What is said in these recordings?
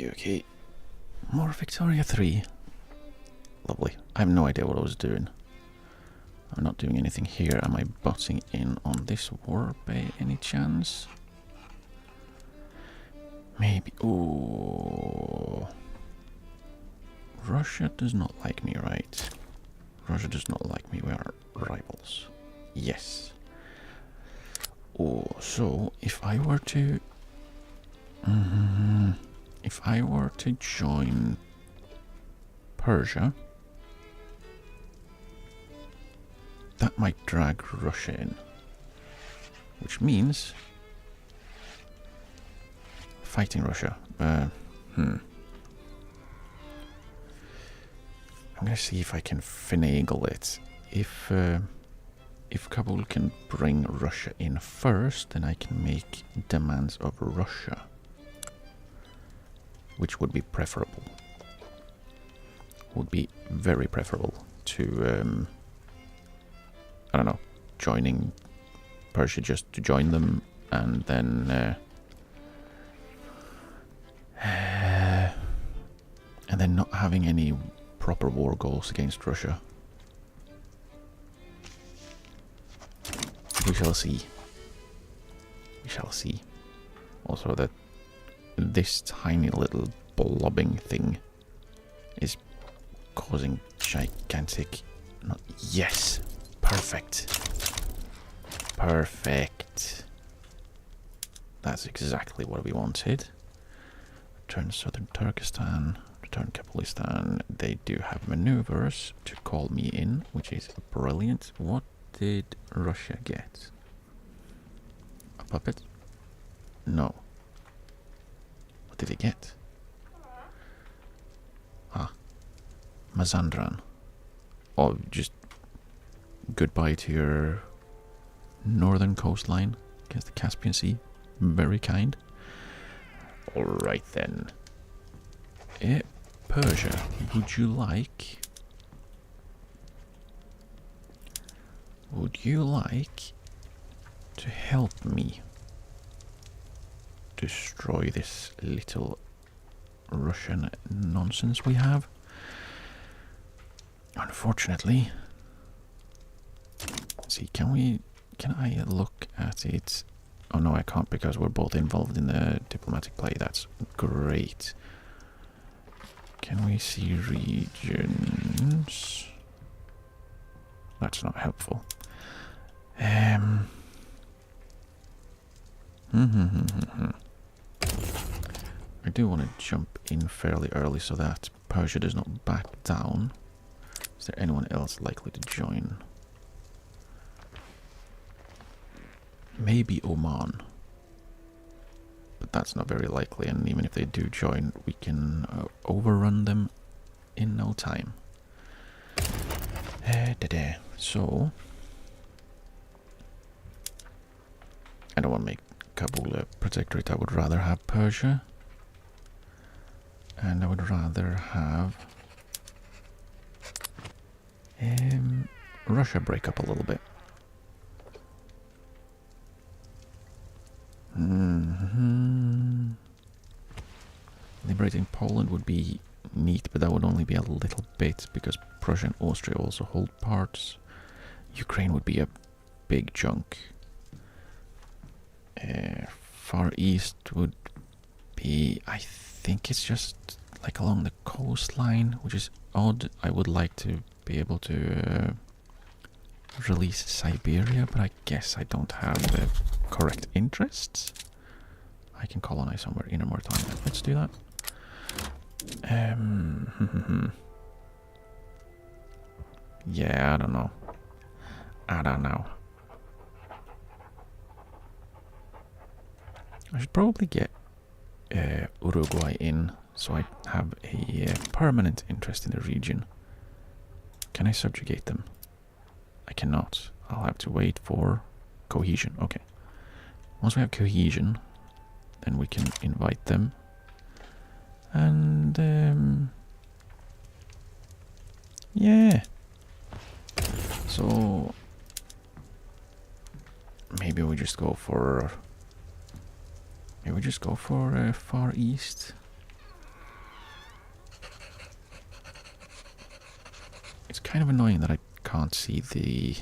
Okay. More Victoria 3. Lovely. I have no idea what I was doing. I'm not doing anything here. Am I butting in on this war by any chance? Maybe. Oh. Russia does not like me, right? Russia does not like me. We are rivals. Yes. Oh, so if I were to... if I were to join Persia, that might drag Russia in. Which means... fighting Russia. I'm gonna see if I can finagle it. If Kabul can bring Russia in first, then I can make demands of Russia, which would be preferable. Would be very preferable to, I don't know, joining Persia just to join them, and then not having any proper war goals against Russia. We shall see. We shall see. Also, that this tiny little blobbing thing is causing gigantic... Yes! Perfect! Perfect! That's exactly what we wanted. Return Southern Turkestan, return Kabulistan. They do have maneuvers to call me in, which is brilliant. What did Russia get? A puppet? No. What did it get? Ah. Mazandran. Oh, just goodbye to your northern coastline against the Caspian Sea. Very kind. Alright then. Persia, would you like... Would you like to help me destroy this little Russian nonsense we have? Unfortunately... Let's see, can I look at it? Oh no, I can't because we're both involved in the diplomatic play. That's great. Can we see regions? That's not helpful. I do want to jump in fairly early so that Persia does not back down. Is there anyone else likely to join? Maybe Oman. But that's not very likely, and even if they do join, we can overrun them in no time. So... I don't want to make Kabul a protectorate. I would rather have Persia. And I would rather have... Russia break up a little bit. Liberating Poland would be neat, but that would only be a little bit because Prussia and Austria also hold parts. Ukraine would be a big chunk. Far East would be, I think it's just like along the coastline, which is odd. I would like to be able to release Siberia, but I guess I don't have the correct interests. I can colonize somewhere in a more time. Let's do that. Yeah, I don't know. I don't know. I should probably get Uruguay in, so I have a permanent interest in the region. Can I subjugate them? I cannot. I'll have to wait for cohesion. Okay. Once we have cohesion, then we can invite them. And yeah. So maybe we just go for Far East. kind of annoying that I can't see the...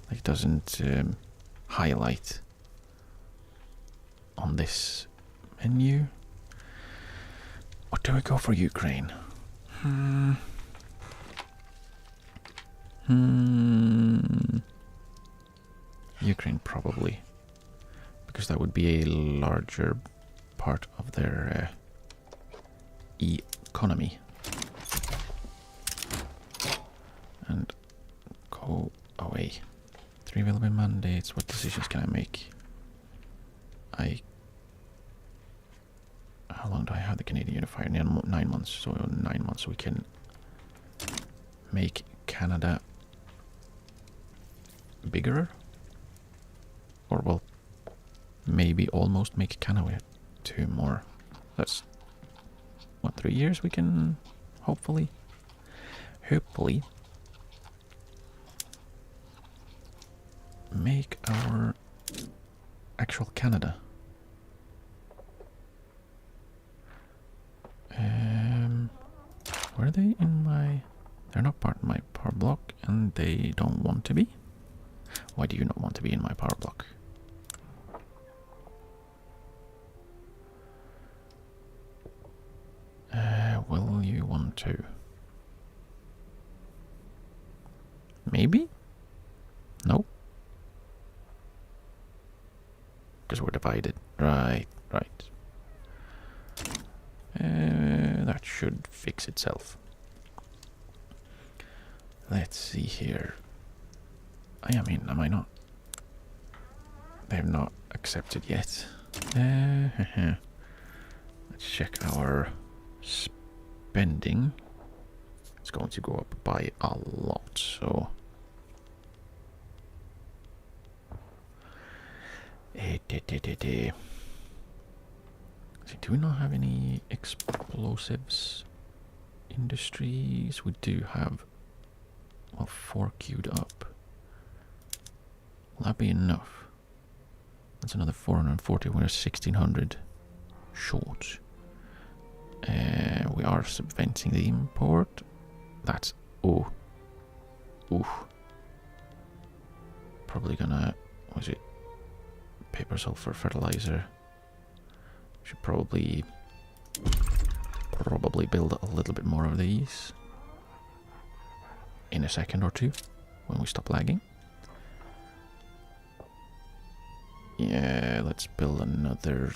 Like, it doesn't highlight on this menu. What do we go for Ukraine? Ukraine probably, because that would be a larger part of their economy. And go away. 3 available mandates. What decisions can I make? How long do I have the Canadian Unifier? 9 months. So 9 months we can make Canada bigger. Or, well, maybe almost make Canada 2 more. That's, what, 3 years we can hopefully make our actual Canada. Were they in my... They're not part of my power block, and they don't want to be? Why do you not want to be in my power block? Will you want to? Maybe? No? Because we're divided. Right. That should fix itself. Let's see here. I mean, am I not? They have not accepted yet. Let's check our spending. It's going to go up by a lot, so... Do we not have any explosives industries? We do have, well, 4 queued up. Will that be enough? That's another 440. We're 1600 short. We are subventing the import. That's probably gonna, was it paper, sulfur, fertilizer? Should probably build a little bit more of these in a second or two when we stop lagging. Yeah, let's build another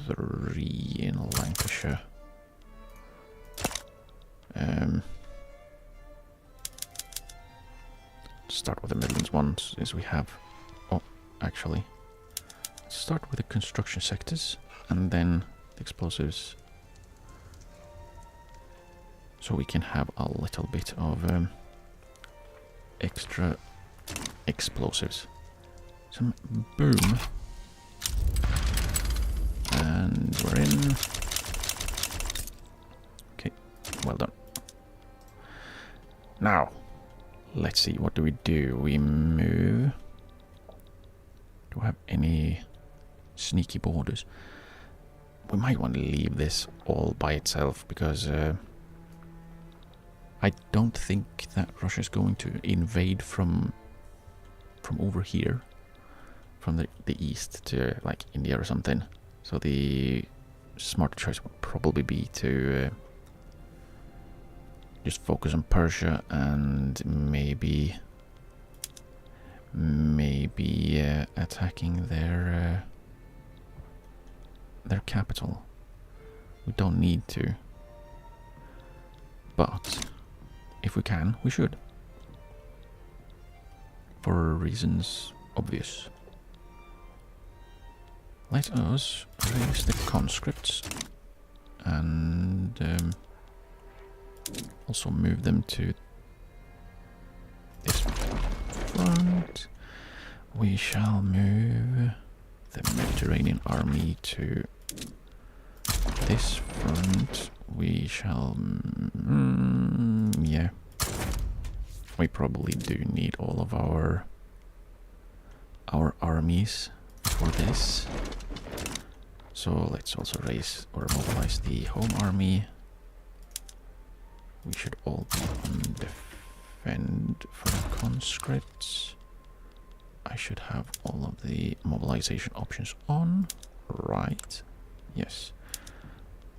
3 in Lancashire. Start with the Midlands ones, as we have. Oh, actually, let's start with the construction sectors and then the explosives, so we can have a little bit of extra explosives. Some boom, and we're in. Okay, well done. Now, let's see, what do? We move. Do we have any sneaky borders? We might want to leave this all by itself, because I don't think that Russia's going to invade from over here, from the east to like India or something. So the smart choice would probably be to just focus on Persia and maybe attacking their capital. We don't need to, but if we can, we should, for reasons obvious. Let us raise the conscripts and also move them to this front. We shall move the Mediterranean army to this front. We shall... yeah. We probably do need all of our armies for this. So let's also raise or mobilize the home army. We should all be on defend for the conscripts. I should have all of the mobilization options on. Right. Yes.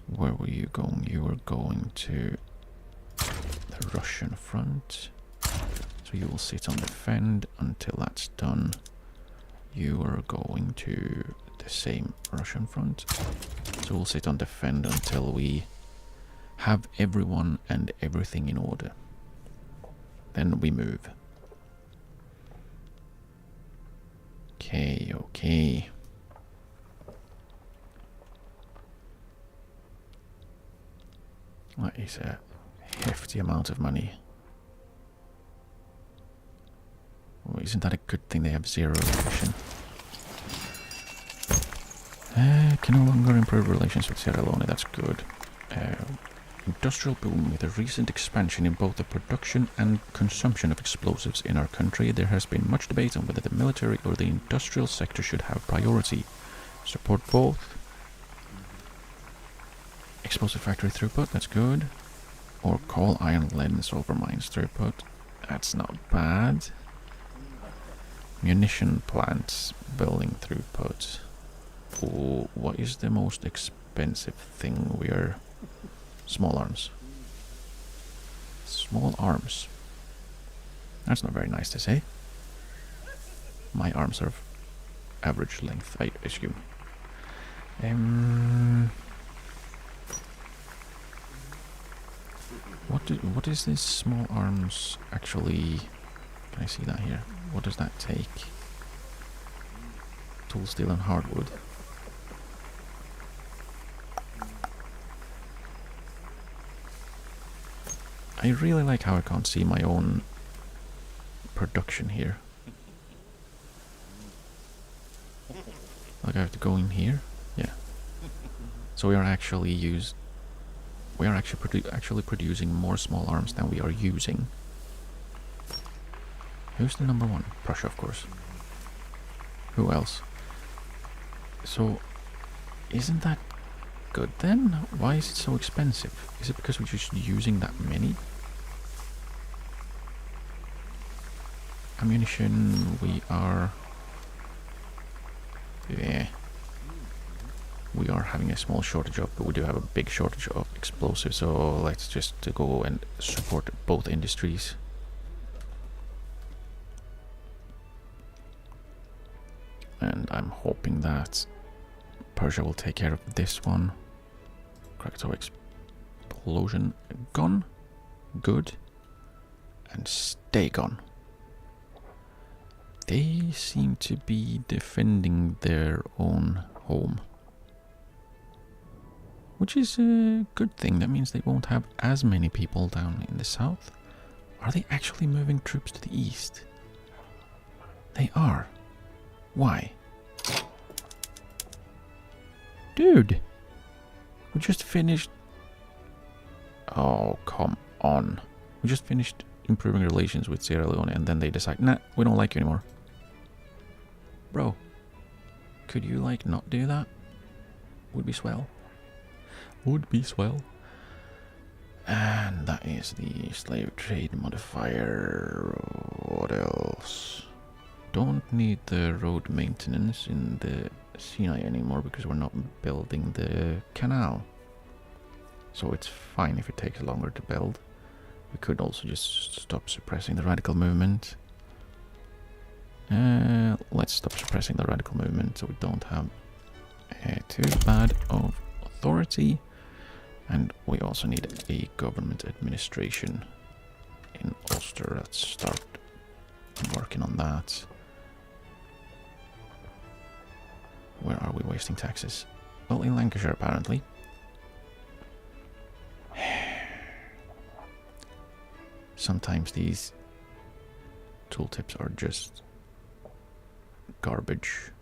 Where were you going? You were going to the Russian front. So you will sit on defend until that's done. You are going to the same Russian front. So we'll sit on defend until we have everyone and everything in order. Then we move. Okay, okay. That is a hefty amount of money. Well, isn't that a good thing they have 0 attrition? Can no longer improve relations with Sierra Leone, that's good. Industrial boom. With a recent expansion in both the production and consumption of explosives in our country, there has been much debate on whether the military or the industrial sector should have priority. Support both. Explosive factory throughput, that's good. Or coal, iron, lead and silver mines throughput. That's not bad. Munition plants building throughput. Oh, what is the most expensive thing we are... Small arms. Small arms. That's not very nice to say. My arms are of average length, I assume. What is this small arms actually? Can I see that here? What does that take? Tool, steel and hardwood. I really like how I can't see my own production here. Like I have to go in here? Yeah. So we are actually actually producing more small arms than we are using. Who's the number one? Prussia, of course. Who else? So, isn't that good then? Why is it so expensive? Is it because we're just using that many? Ammunition, we are... Yeah. We are having a small shortage of, but we do have a big shortage of explosives, so let's just go and support both industries. And I'm hoping that Persia will take care of this one. Krakatoa explosion gone. Good. And stay gone. They seem to be defending their own home. Which is a good thing. That means they won't have as many people down in the south. Are they actually moving troops to the east? They are. Why? Dude! We just finished... Oh, come on. We just finished improving relations with Sierra Leone and then they decide, nah, we don't like you anymore. Bro, could you, like, not do that? Would be swell. Would be swell. And that is the slave trade modifier. What else? Don't need the road maintenance in the Sinai anymore because we're not building the canal. So it's fine if it takes longer to build. We could also just stop suppressing the radical movement. Let's stop suppressing the radical movement so we don't have too bad of authority. And we also need a government administration in Ulster. Let's start working on that. Where are we wasting taxes? Well, in Lancashire, apparently. Sometimes these tooltips are just garbage.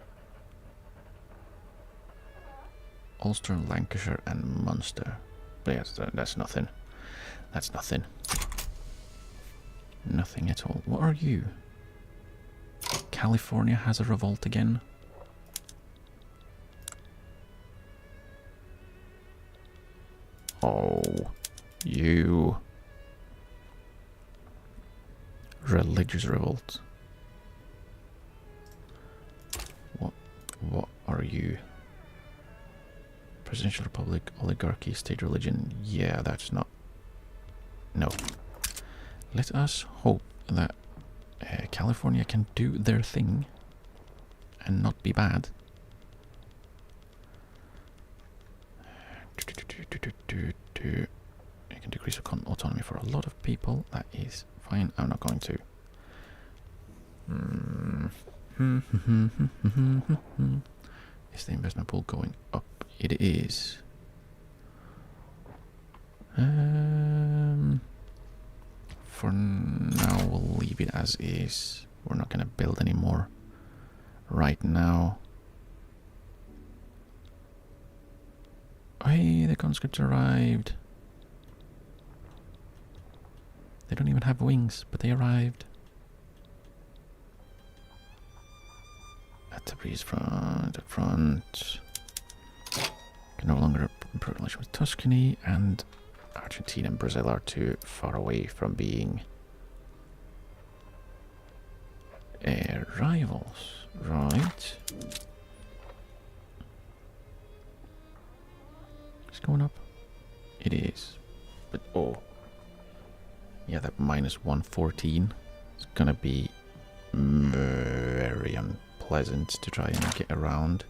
Ulster, Lancashire, and Munster. But yes, that's nothing. That's nothing. Nothing at all. What are you? California has a revolt again. Oh, you. religious revolt. What are you? Presidential republic, oligarchy, state religion. Yeah, that's not... No. Let us hope that California can do their thing and not be bad. You can decrease autonomy for a lot of people. That is fine. I'm not going to. Is the investment pool going up? It is. For now, we'll leave it as is. We're not going to build anymore right now. Hey, the conscripts arrived. They don't even have wings, but they arrived. At the breeze front, Can no longer improve relations with Tuscany, and Argentina and Brazil are too far away from being rivals, right? It's going up. It is. But oh. Yeah, that minus 114 is gonna be very unpleasant to try and get around.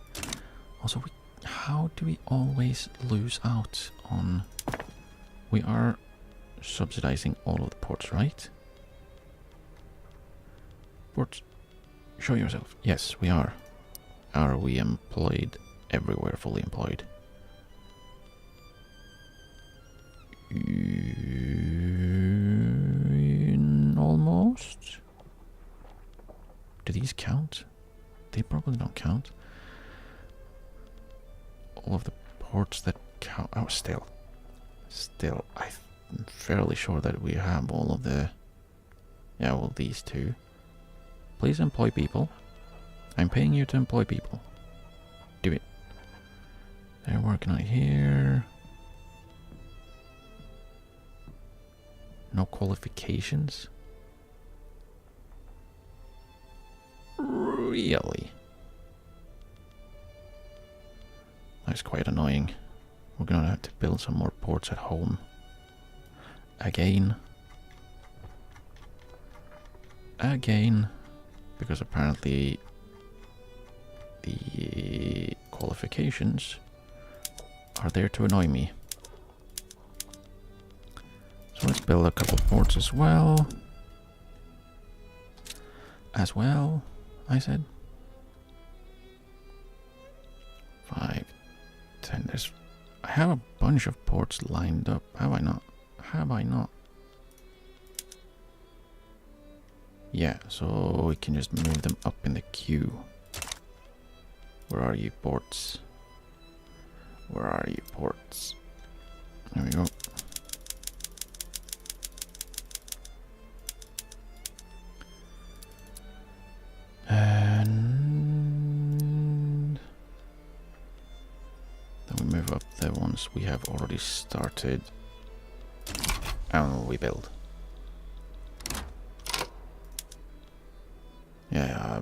Also, how do we always lose out on... We are subsidizing all of the ports, right? Ports, show yourself. Yes, we are. Are we employed everywhere, fully employed? Almost. Do these count? They probably don't count. All of the ports that count. Oh, still, I'm fairly sure that we have all of the. Yeah, well, these two. Please employ people. I'm paying you to employ people. Do it. They're working on it here. No qualifications? Really? That's quite annoying. We're gonna have to build some more ports at home. Again. Because apparently the qualifications are there to annoy me. So let's build a couple ports as well. I said. 5, 10. I have a bunch of ports lined up. Have I not? Yeah, so we can just move them up in the queue. Where are you, ports? There we go. And then we move up the ones we have already started and we build. Yeah,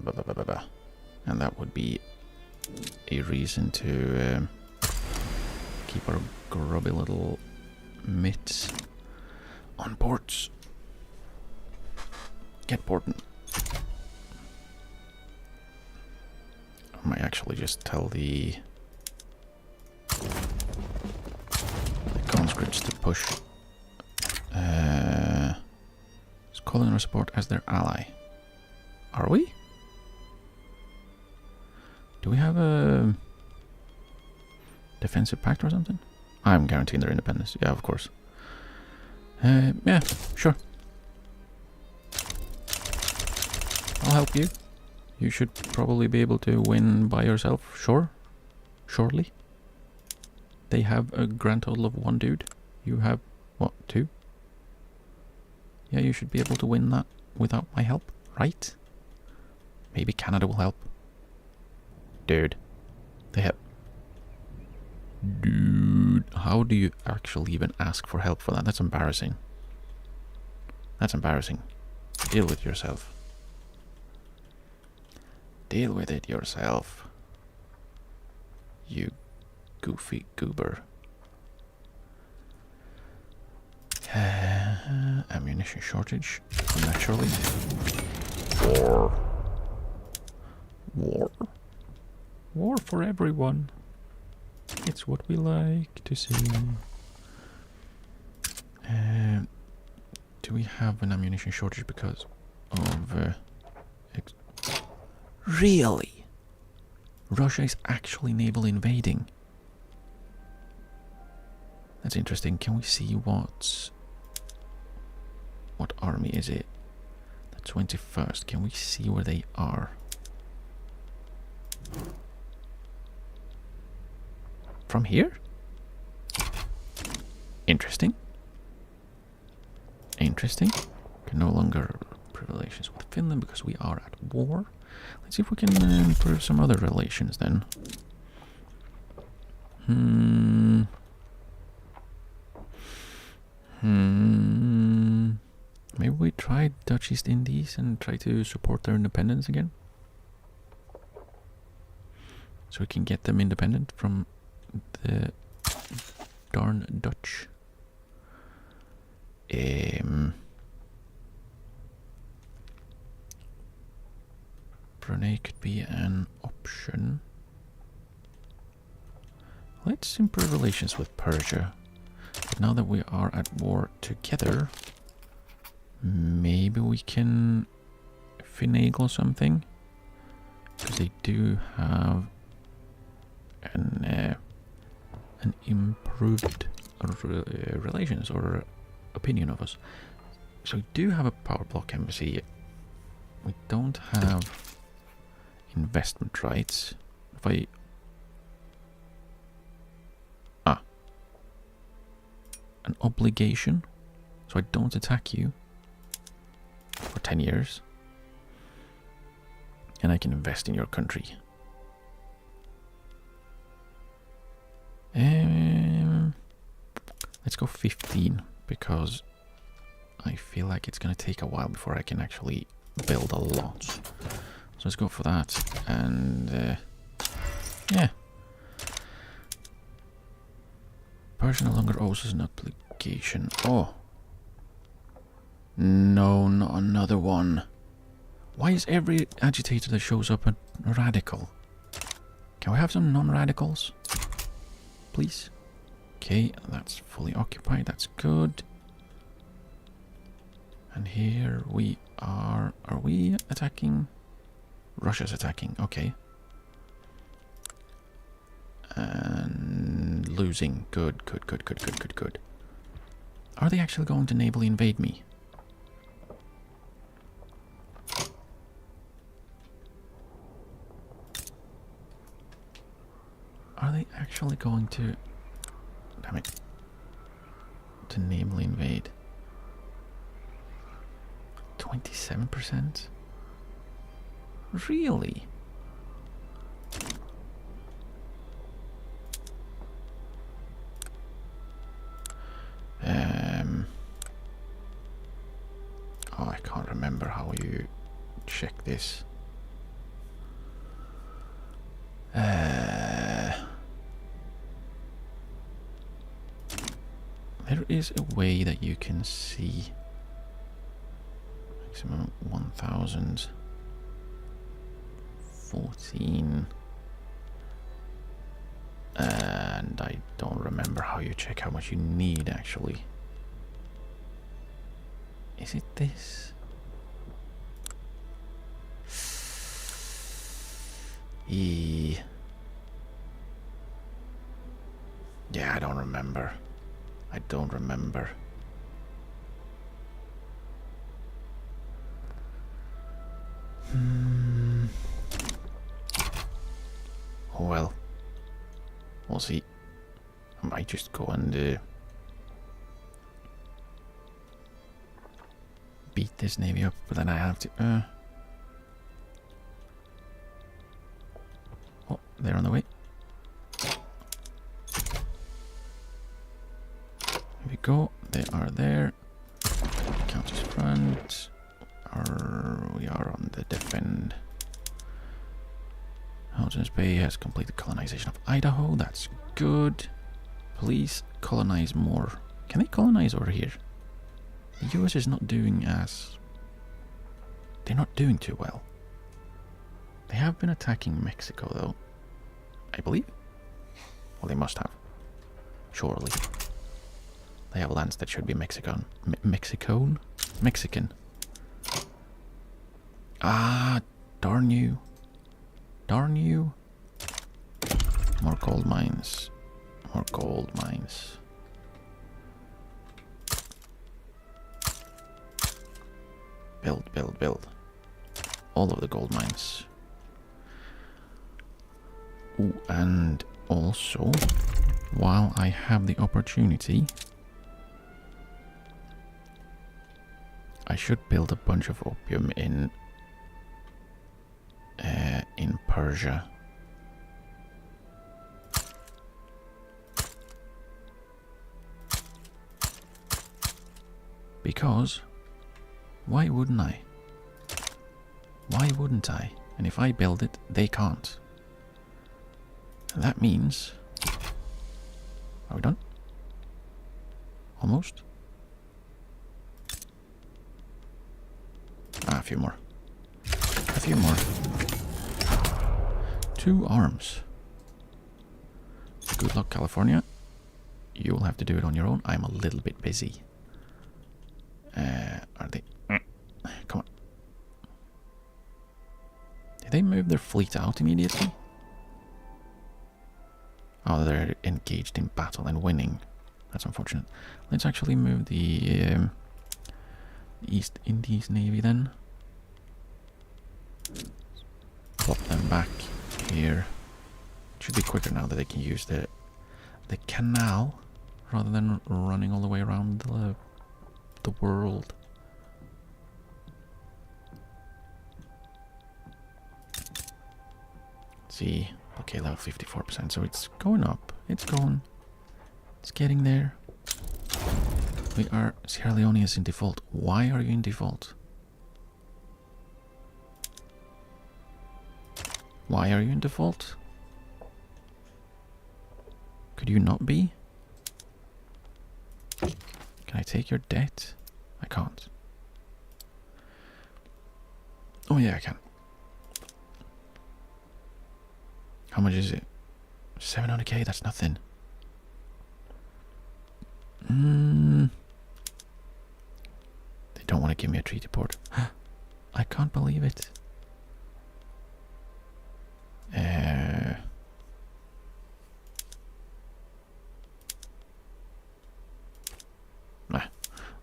and that would be a reason to keep our grubby little mitts on ports. Get porting. I might actually just tell the conscripts to push. Is calling our support as their ally. Are we? Do we have a defensive pact or something? I'm guaranteeing their independence. Yeah, of course. Yeah, sure. I'll help you. You should probably be able to win by yourself. Sure. Surely. They have a grand total of 1 dude. You have, what, 2? Yeah, you should be able to win that without my help, right? Maybe Canada will help. Dude. They have... Dude. How do you actually even ask for help for that? That's embarrassing. That's embarrassing. Deal with yourself. Deal with it yourself. You goofy goober. Ammunition shortage, naturally. War. War. War for everyone. It's what we like to see. Do we have an ammunition shortage because of... Really? Russia is actually naval invading. That's interesting. Can we see what army is it? The 21st. Can we see where they are? From here? Interesting. Interesting. Can no longer improve relations with Finland because we are at war. Let's see if we can improve some other relations then. Maybe we try Dutch East Indies and try to support their independence again. So we can get them independent from the darn Dutch. Brunei could be an option. Let's improve relations with Persia. But now that we are at war together, maybe we can finagle something. Because they do have an improved relations or opinion of us. So we do have a power block embassy. We don't have investment rights. If I... an obligation. So I don't attack you for 10 years. And I can invest in your country. Let's go 15 because I feel like it's gonna take a while before I can actually build a lot. So let's go for that. And yeah. Persia no longer owes us an obligation. Oh. No, not another one. Why is every agitator that shows up a radical? Can we have some non-radicals? Please? Okay, that's fully occupied. That's good. And here we are. Are we attacking? Russia's attacking. Okay. And losing. Good, good, good, good, good, good, good. Are they actually going to navally invade me? Are they actually going to... Damn it. To navally invade? 27%? Really? Oh, I can't remember how you check this. There is a way that you can see maximum 1000, 14, and I don't remember how you check how much you need actually. Is it this? Yeah, I don't remember. I don't remember. Oh well. We'll see. I might just go and beat this navy up, but then I have to... Oh, they're on the way. Here we go. They are there. Counters front. Our the defend. Hudson's Bay has completed colonization of Idaho. That's good. Please colonize more. Can they colonize over here? The US is not doing as... They're not doing too well. They have been attacking Mexico, though. I believe? Well, they must have. Surely. They have lands that should be Mexican. Mexican. Ah, darn you. Darn you. More gold mines. More gold mines. Build, build, build. All of the gold mines. Ooh, and also, while I have the opportunity, I should build a bunch of opium in Persia. Because why wouldn't I? Why wouldn't I? And if I build it, they can't. And that means... Are we done? Almost? Ah, a few more. A few more. 2 arms. Good luck, California. You'll have to do it on your own. I'm a little bit busy. Are they... Come on. Did they move their fleet out immediately? Oh, they're engaged in battle and winning. That's unfortunate. Let's actually move the East Indies Navy then. Plop them back here. It should be quicker now that they can use the canal rather than running all the way around the world. See, okay, level 54%, so it's going up. It's getting there. We are, Sierra Leone is in default. Why are you in default? Why are you in default? Could you not be? Can I take your debt? I can't. Oh yeah, I can. How much is it? 700k, that's nothing. They don't want to give me a treaty port. I can't believe it.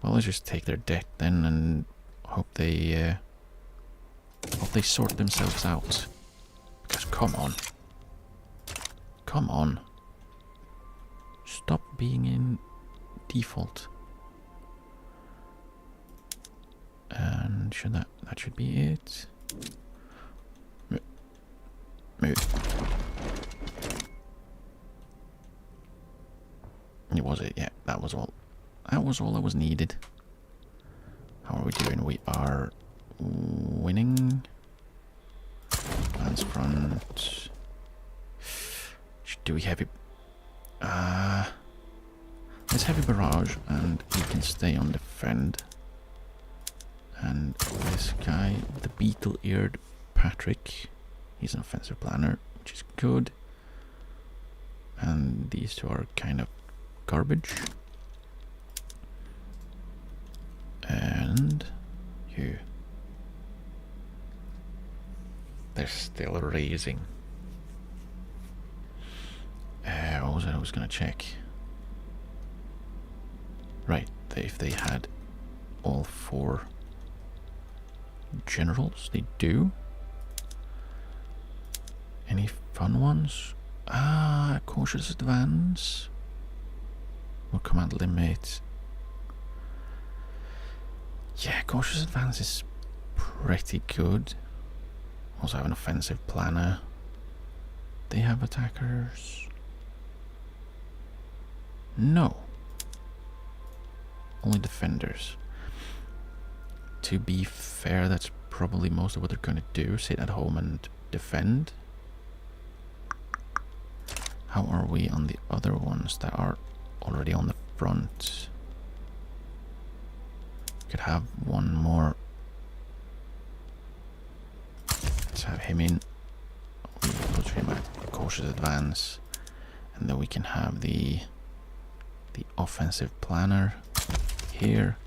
Well, let's just take their debt then and hope they sort themselves out. Because come on. Come on. Stop being in default. And should that should be it. Move. It was it, yeah, that was all. That was all that was needed. How are we doing? We are winning. Lance front. Do we have it? Let's have a barrage and you can stay on defend. And this guy, the beetle-eared Patrick, he's an offensive planner, which is good. And these two are kind of garbage. And you. They're still raising. What was it I was going to check? Right, if they had all 4 generals, they do. Any fun ones? Cautious advance. Or command limit. Yeah, cautious advance is pretty good. Also have an offensive planner. They have attackers. No. Only defenders. To be fair, that's probably most of what they're going to do. Sit at home and defend. How are we on the other ones that are already on the front? Could have one more. Let's have him in. We put him at cautious advance, and then we can have the offensive planner here,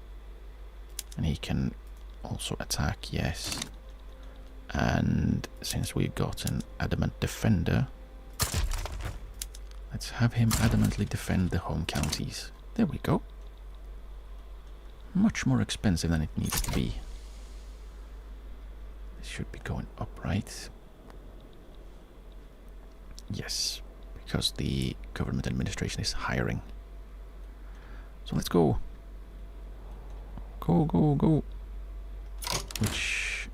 and he can also attack, yes. And since we've got an adamant defender, let's have him adamantly defend the home counties. There we go. Much more expensive than it needs to be. This should be going up, right? Yes, because the government administration is hiring. So let's go. Go, go, go. Which,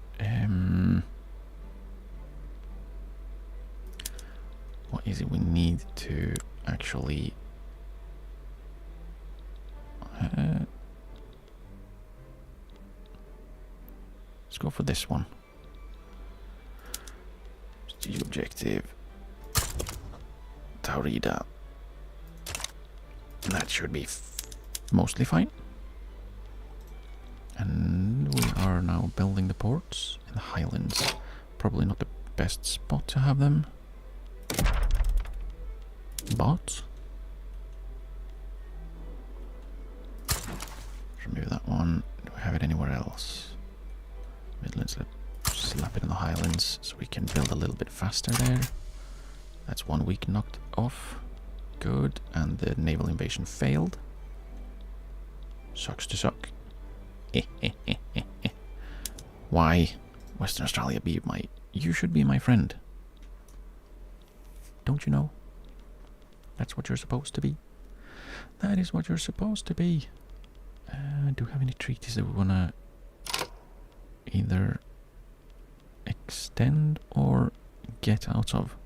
what is it we need to actually... let's go for this one. Strategic objective. Taurida. That should be mostly fine. And we are now building the ports in the Highlands. Probably not the best spot to have them. But remove that one. Do we have it anywhere else? Midlands, let's slap it in the Highlands so we can build a little bit faster there. That's 1 week knocked off. Good. And the naval invasion failed. Sucks to suck. Why, Western Australia, you should be my friend. Don't you know? That's what you're supposed to be. That is what you're supposed to be. Do we have any treaties that we want to either extend or get out of?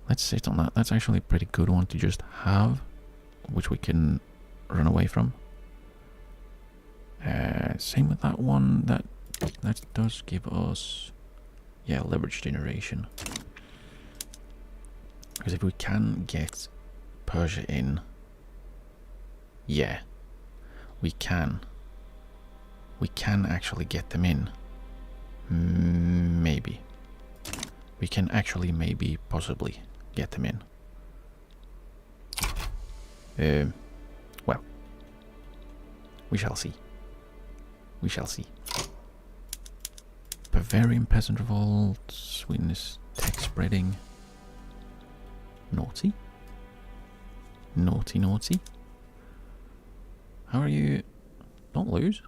Let's sit on that. That's actually a pretty good one to just have, which we can run away from. Same with that one. That does give us, yeah, leverage generation. Because if we can get Persia in, yeah, we can actually get them in. Maybe. We can actually maybe possibly get them in. Well, we shall see. We shall see. Bavarian peasant revolt. Sweden is tech spreading. Naughty. Naughty, naughty. How are you? Don't lose.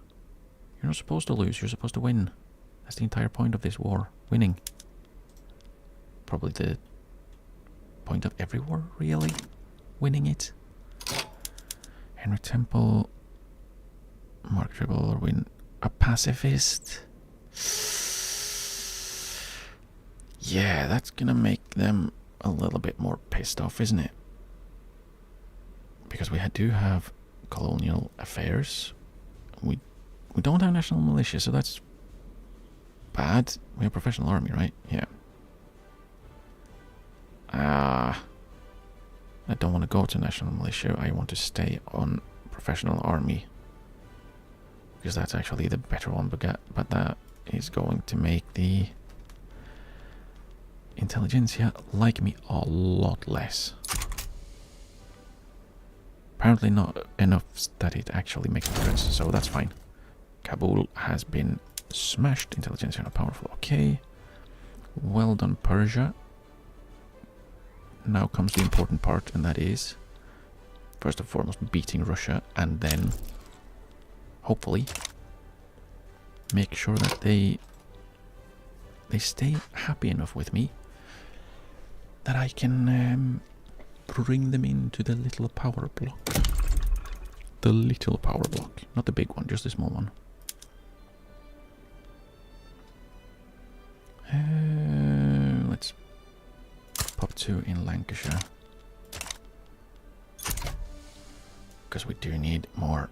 You're not supposed to lose. You're supposed to win. That's the entire point of this war. Winning. Probably the point of every war, really. Winning it. Henry Temple. Mark Tribble, or win. A pacifist. Yeah, that's gonna make them a little bit more pissed off, isn't it? Because we do have colonial affairs. We don't have national militia, so that's bad. We have professional army, right? Yeah. I don't want to go to national militia. I want to stay on professional army. Because that's actually the better one, but that is going to make the intelligentsia like me a lot less. Apparently not enough that it actually makes a difference, so that's fine. Kabul has been smashed. Intelligentsia are powerful. Okay. Well done, Persia. Now comes the important part, and that is, first and foremost, beating Russia, and then hopefully make sure that they stay happy enough with me that I can bring them into the little power block. The little power block, not the big one, just the small one. Let's pop 2 in Lancashire, because we do need more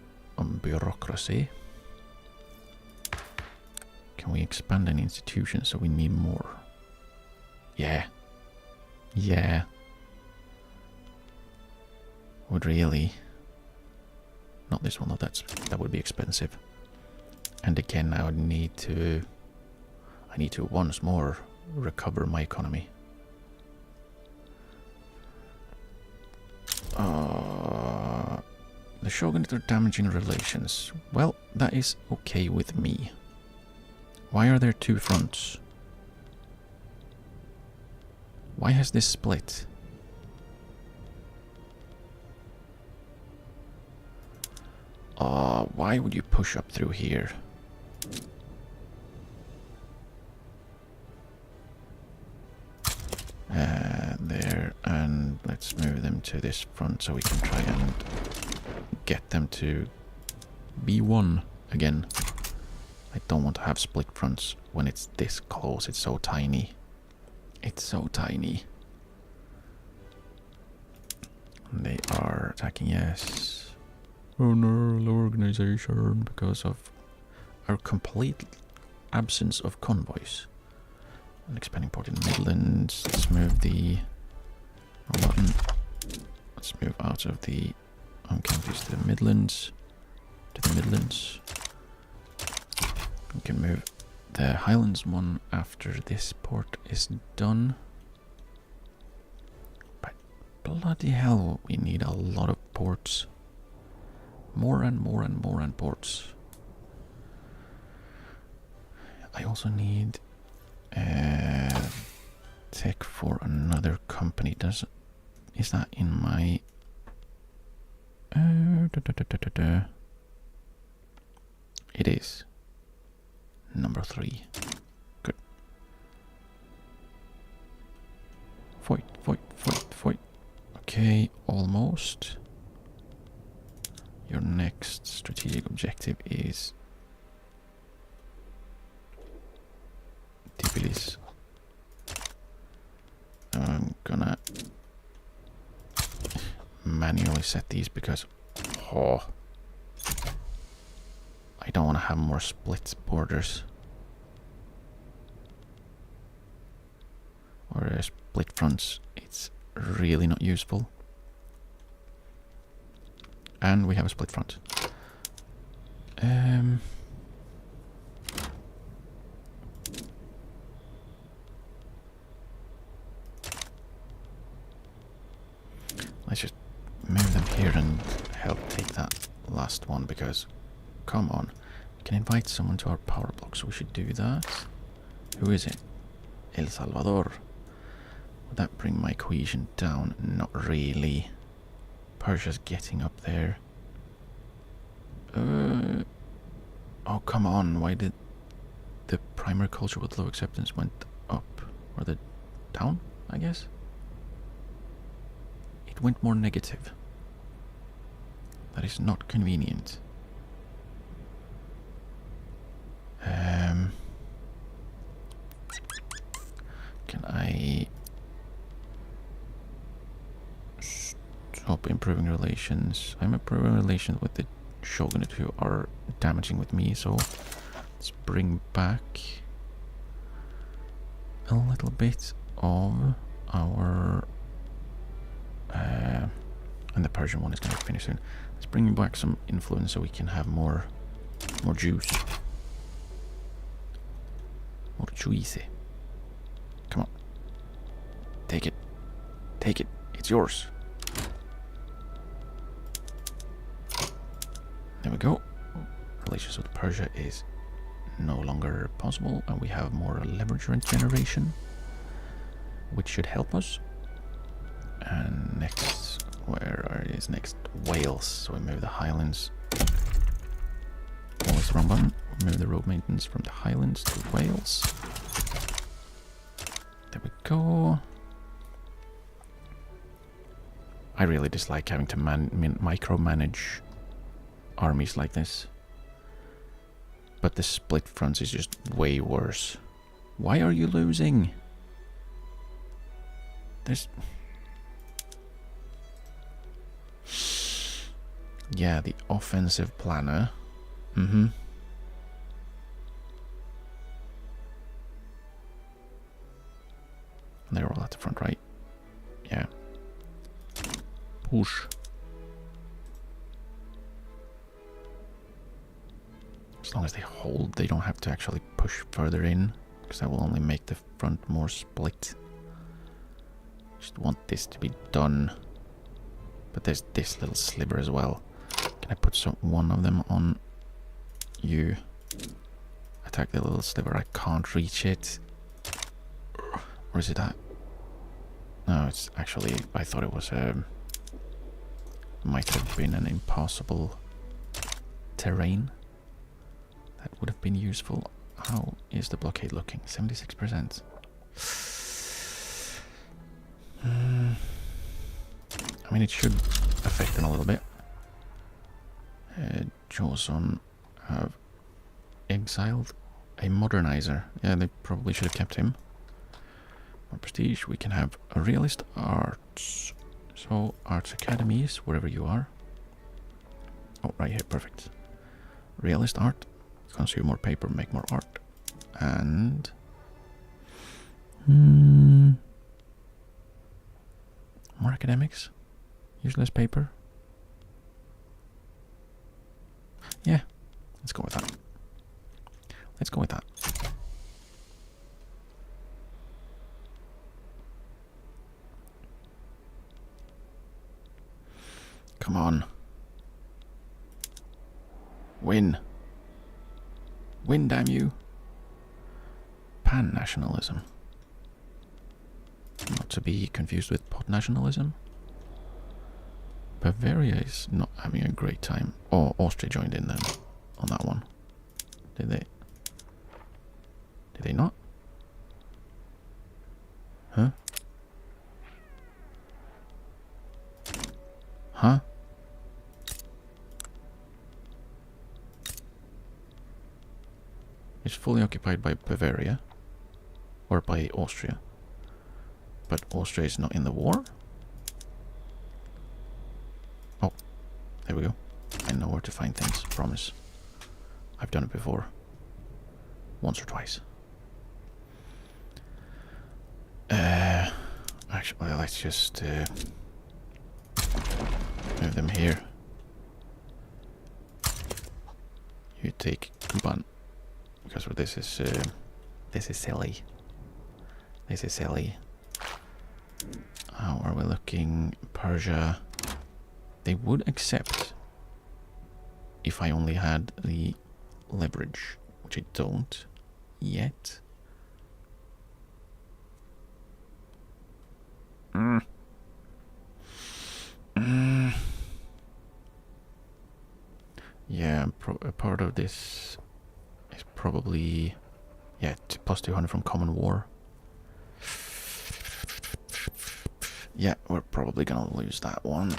bureaucracy. Can we expand an institution so we need more? Yeah. Yeah. Would really... Not this one, though. That would be expensive. And again, I would need to... I need to once more recover my economy. The Shogunate are damaging relations. Well, that is okay with me. Why are there two fronts? Why has this split? Why would you push up through here? There, and let's move them to this front so we can try and get them to be one again. I don't want to have split fronts when it's this close. It's so tiny. It's so tiny. They are attacking, yes. Oh no, low organization because of our complete absence of convoys. An expanding port in the Midlands. Let's move the button. Let's move out of the home counties to the Midlands. We can move the Highlands one after this port is done. But bloody hell, we need a lot of ports. More and more and more and ports. I also need tech for another company. Is that in my It is. Number 3. Good. Fight. Okay, almost. Your next strategic objective is Tbilisi. I'm gonna manually set these because I don't want to have more split borders or split fronts. It's really not useful. And we have a split front. Let's just move them here and help take that last one because, come on, we can invite someone to our power block, so we should do that. Who is it? El Salvador. Would that bring my cohesion down? Not really. Persia's getting up there. Oh, come on. Why did the primary culture with low acceptance went up? Or the down, I guess? It went more negative. That is not convenient. Can I stop improving relations? I'm improving relations with the Shogunate who are damaging with me, so let's bring back a little bit of our and the Persian one is going to finish soon. Let's bring back some influence so we can have more juice. More juice. Come on. Take it. Take it. It's yours. There we go. Relations with Persia is no longer possible, and we have more leverage generation, which should help us. And next, where is next? Wales. So we move the Highlands. Always the wrong button. Move the road maintenance from the Highlands to Wales. There we go. I really dislike having to micromanage armies like this. But the split fronts is just way worse. Why are you losing? There's... Yeah, the offensive planner. They're all at the front, right? Yeah. Push. As long as they hold, they don't have to actually push further in, because that will only make the front more split. Just want this to be done. But there's this little sliver as well. Can I put one of them on you? Attack the little sliver. I can't reach it. Or is it that? No, it's actually, I thought it was might have been an impossible terrain. That would have been useful. How is the blockade looking? 76%. I mean, it should affect them a little bit. Joseon have exiled a modernizer. Yeah, they probably should have kept him. More prestige. We can have a realist arts. So, arts academies, wherever you are. Oh, right here, perfect. Realist art. Consume more paper, make more art. And... more academics. Use less paper. Yeah, let's go with that. Let's go with that. Come on. Win. Win, damn you. Pan-nationalism. Not to be confused with pot-nationalism. Bavaria is not having a great time. Oh, Austria joined in then on that one. Did they? Did they not? Huh? Huh? It's fully occupied by Bavaria. Or by Austria. But Austria is not in the war? Oh, there we go. I know where to find things, promise. I've done it before. Once or twice. Actually, let's just move them here. You take Kuban. Because this is silly. This is silly. How are we looking? Persia. They would accept if I only had the leverage, which I don't yet. Yeah, a part of this is probably, yeah, plus 200 from Common War. Yeah, we're probably gonna lose that one.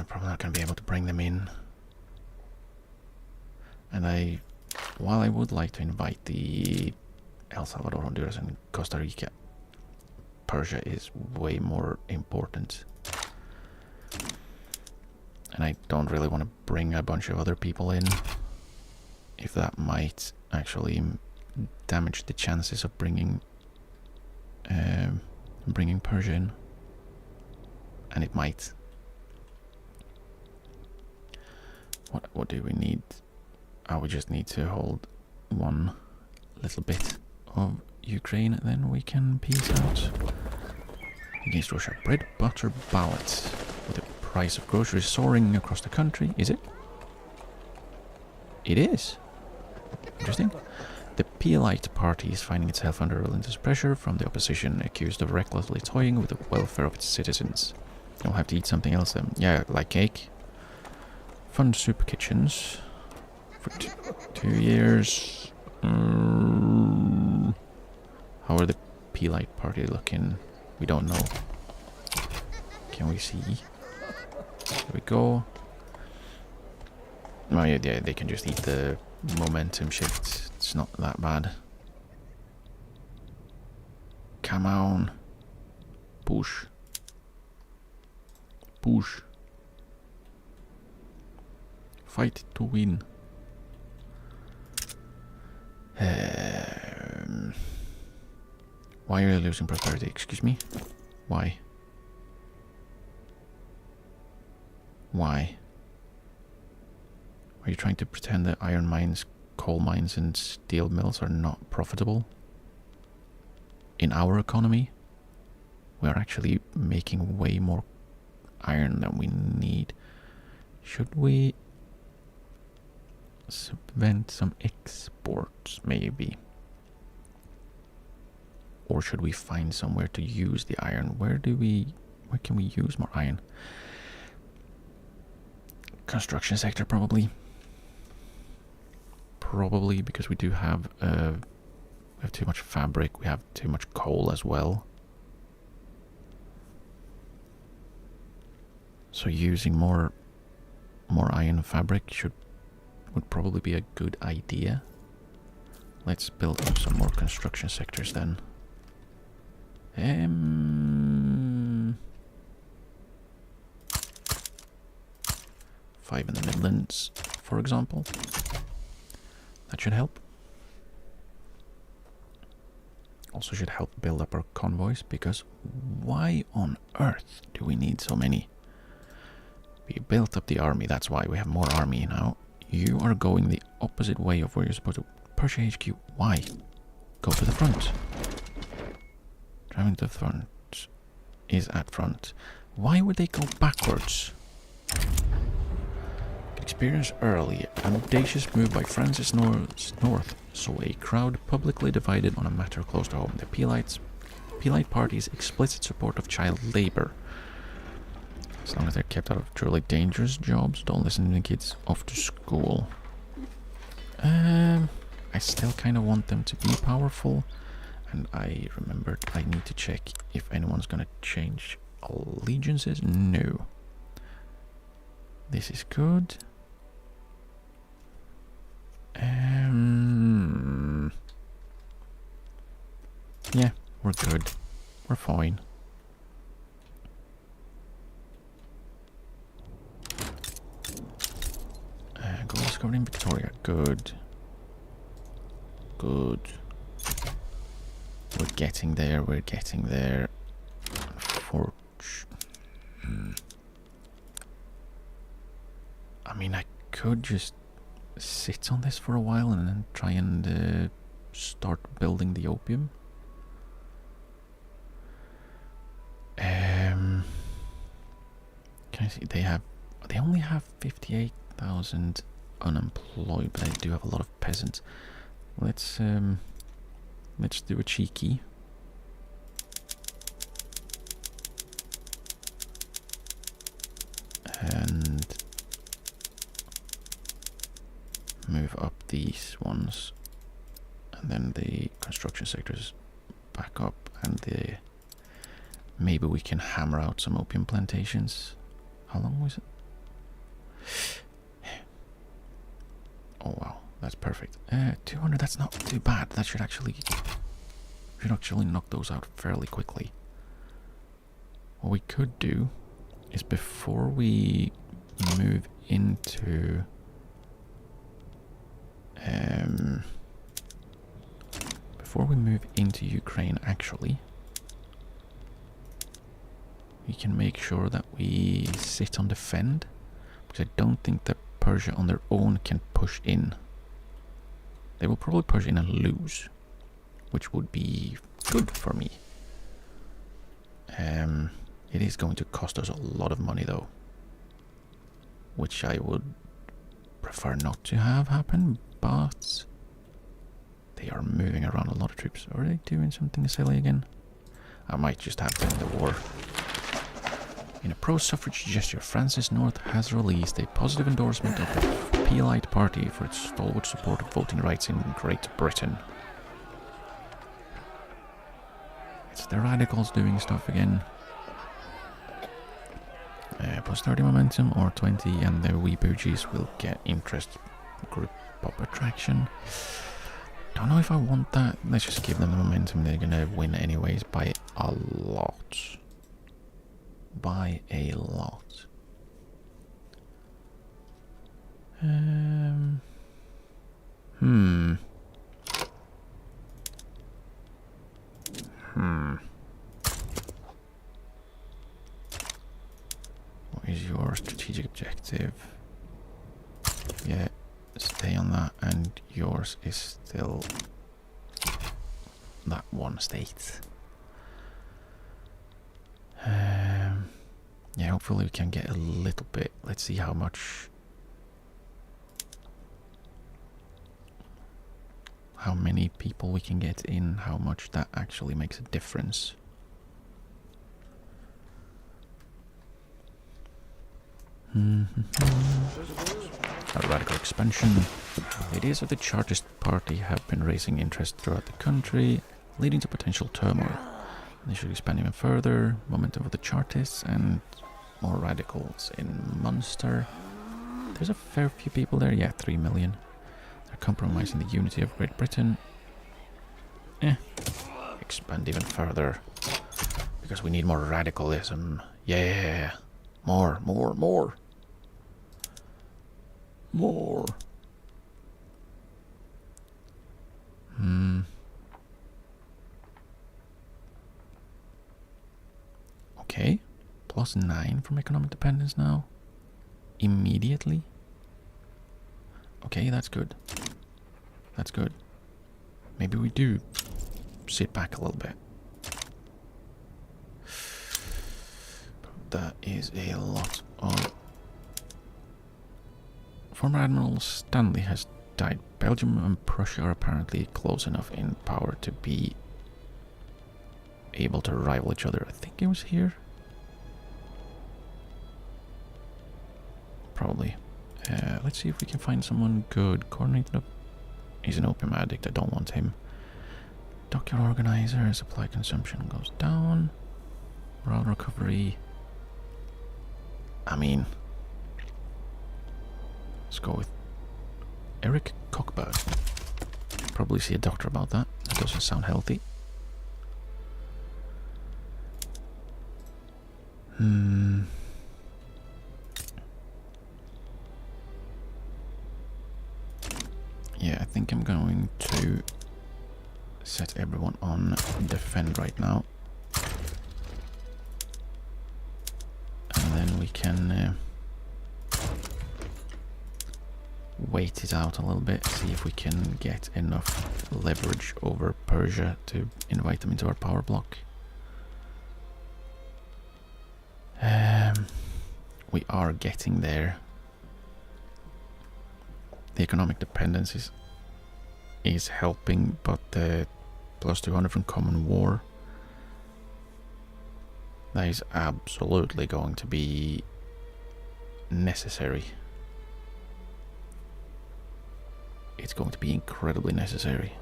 Probably not gonna be able to bring them in. And while I would like to invite the El Salvador, Honduras, and Costa Rica, Persia is way more important. And I don't really want to bring a bunch of other people in, if that might actually damage the chances of bringing Persia in. And it might. What do we need? Oh, we just need to hold one little bit of Ukraine, then we can peace out. Against Russia. Bread, butter, ballots. With the price of groceries soaring across the country. Is it? It is. Interesting. The Pielite party is finding itself under relentless pressure from the opposition, accused of recklessly toying with the welfare of its citizens. You'll have to eat something else then. Yeah, like cake. Fund soup kitchens. For 2 years. How are the Pielite party looking? We don't know. Can we see? There we go. Oh yeah, they can just eat the momentum shift. It's not that bad. Come on. Push. Push. Fight to win. Why are you losing prosperity? Excuse me? Why? Why? Are you trying to pretend that iron mines, coal mines and steel mills are not profitable? In our economy? We are actually making way more iron than we need. Should we subvent some exports, maybe? Or should we find somewhere to use the iron? Where can we use more iron? Construction sector, probably. Probably because we do have too much fabric. We have too much coal as well. So using more iron fabric would probably be a good idea. Let's build up some more construction sectors then. 5 in the Midlands, for example. That should help. Also should help build up our convoys, because why on earth do we need so many? We built up the army, that's why we have more army now. You are going the opposite way of where you're supposed to. Persia HQ, why? Go to the front. Driving to the front is at front. Why would they go backwards? Experience early. An audacious move by Francis North saw a crowd publicly divided on a matter close to home. The Peelite Party's explicit support of child labor. As long as they're kept out of truly dangerous jobs, don't listen to the kids off to school. I still kind of want them to be powerful. And I remembered I need to check if anyone's gonna change allegiances. No. This is good. Yeah, we're good. We're fine. Gold discovered in Victoria. Good. Good. We're getting there. We're getting there. I mean, I could just sit on this for a while and then try and start building the opium. Can I see they only have 58,000 unemployed, but they do have a lot of peasants. Let's do a cheeky. And move up these ones, and then the construction sectors back up, and maybe we can hammer out some opium plantations. How long was it? Oh wow, that's perfect. 200, that's not too bad. That should actually knock those out fairly quickly. What we could do is, before we move into Ukraine, actually, we can make sure that we sit on defend, because I don't think that Persia on their own can push in. They will probably push in and lose, which would be good for me. It is going to cost us a lot of money though, which I would prefer not to have happen, but they are moving around a lot of troops. Are they doing something silly again? I might just have to end the war. In a pro-suffrage gesture, Francis North has released a positive endorsement of the Peelite Party for its stalwart support of voting rights in Great Britain. It's the radicals doing stuff again. Plus 30 momentum or 20, and the wee bougies will get interest group pop attraction. Don't know if I want that. Let's just give them the momentum. They're gonna win anyways by a lot. By a lot. your strategic objective? Yeah, stay on that, and yours is still that one state. Yeah, hopefully we can get a little bit. Let's see how much. How many people we can get in, how much that actually makes a difference. A radical expansion. Leaders of the Chartist Party have been raising interest throughout the country, leading to potential turmoil. They should expand even further. Momentum of the Chartists and more radicals in Munster. There's a fair few people there. Yeah, 3 million. They're compromising the unity of Great Britain. Expand even further. Because we need more radicalism. Yeah. More. Okay. +9 from economic dependence now. Immediately. Okay, that's good. That's good. Maybe we do sit back a little bit. That is a lot of... Former Admiral Stanley has died. Belgium and Prussia are apparently close enough in power to be able to rival each other. I think it was here. Probably. Let's see if we can find someone good. Coordinated up. He's an opium addict. I don't want him. Dockyard organizer. Supply consumption goes down. Morale recovery. I mean, let's go with Eric Cockburn. Probably see a doctor about that. That doesn't sound healthy. Yeah, I think I'm going to set everyone on defend right now. And then we can wait it out a little bit, see if we can get enough leverage over Persia to invite them into our power block. We are getting there. The economic dependence is helping, but the +200 from Common War, that is absolutely going to be necessary. It's going to be incredibly necessary.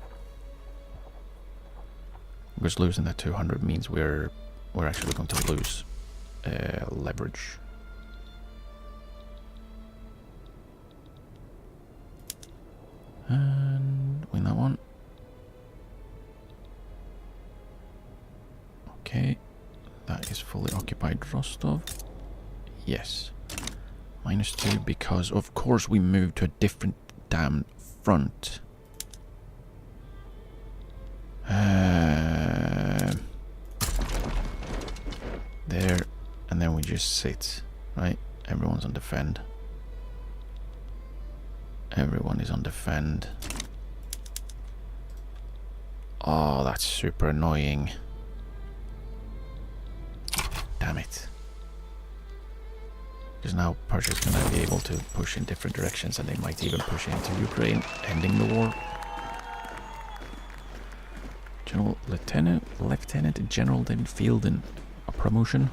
Because losing that 200 means we're actually going to lose leverage. And win that one. Okay, that is fully occupied Rostov. Yes. -2 because of course we moved to a different damn front. There, and then we just sit, right? Everyone's on defend. Everyone is on defend. Oh, that's super annoying. Damn it. Because now Persia's gonna be able to push in different directions, and they might even push into Ukraine, ending the war. Lieutenant General David Fielden, a promotion.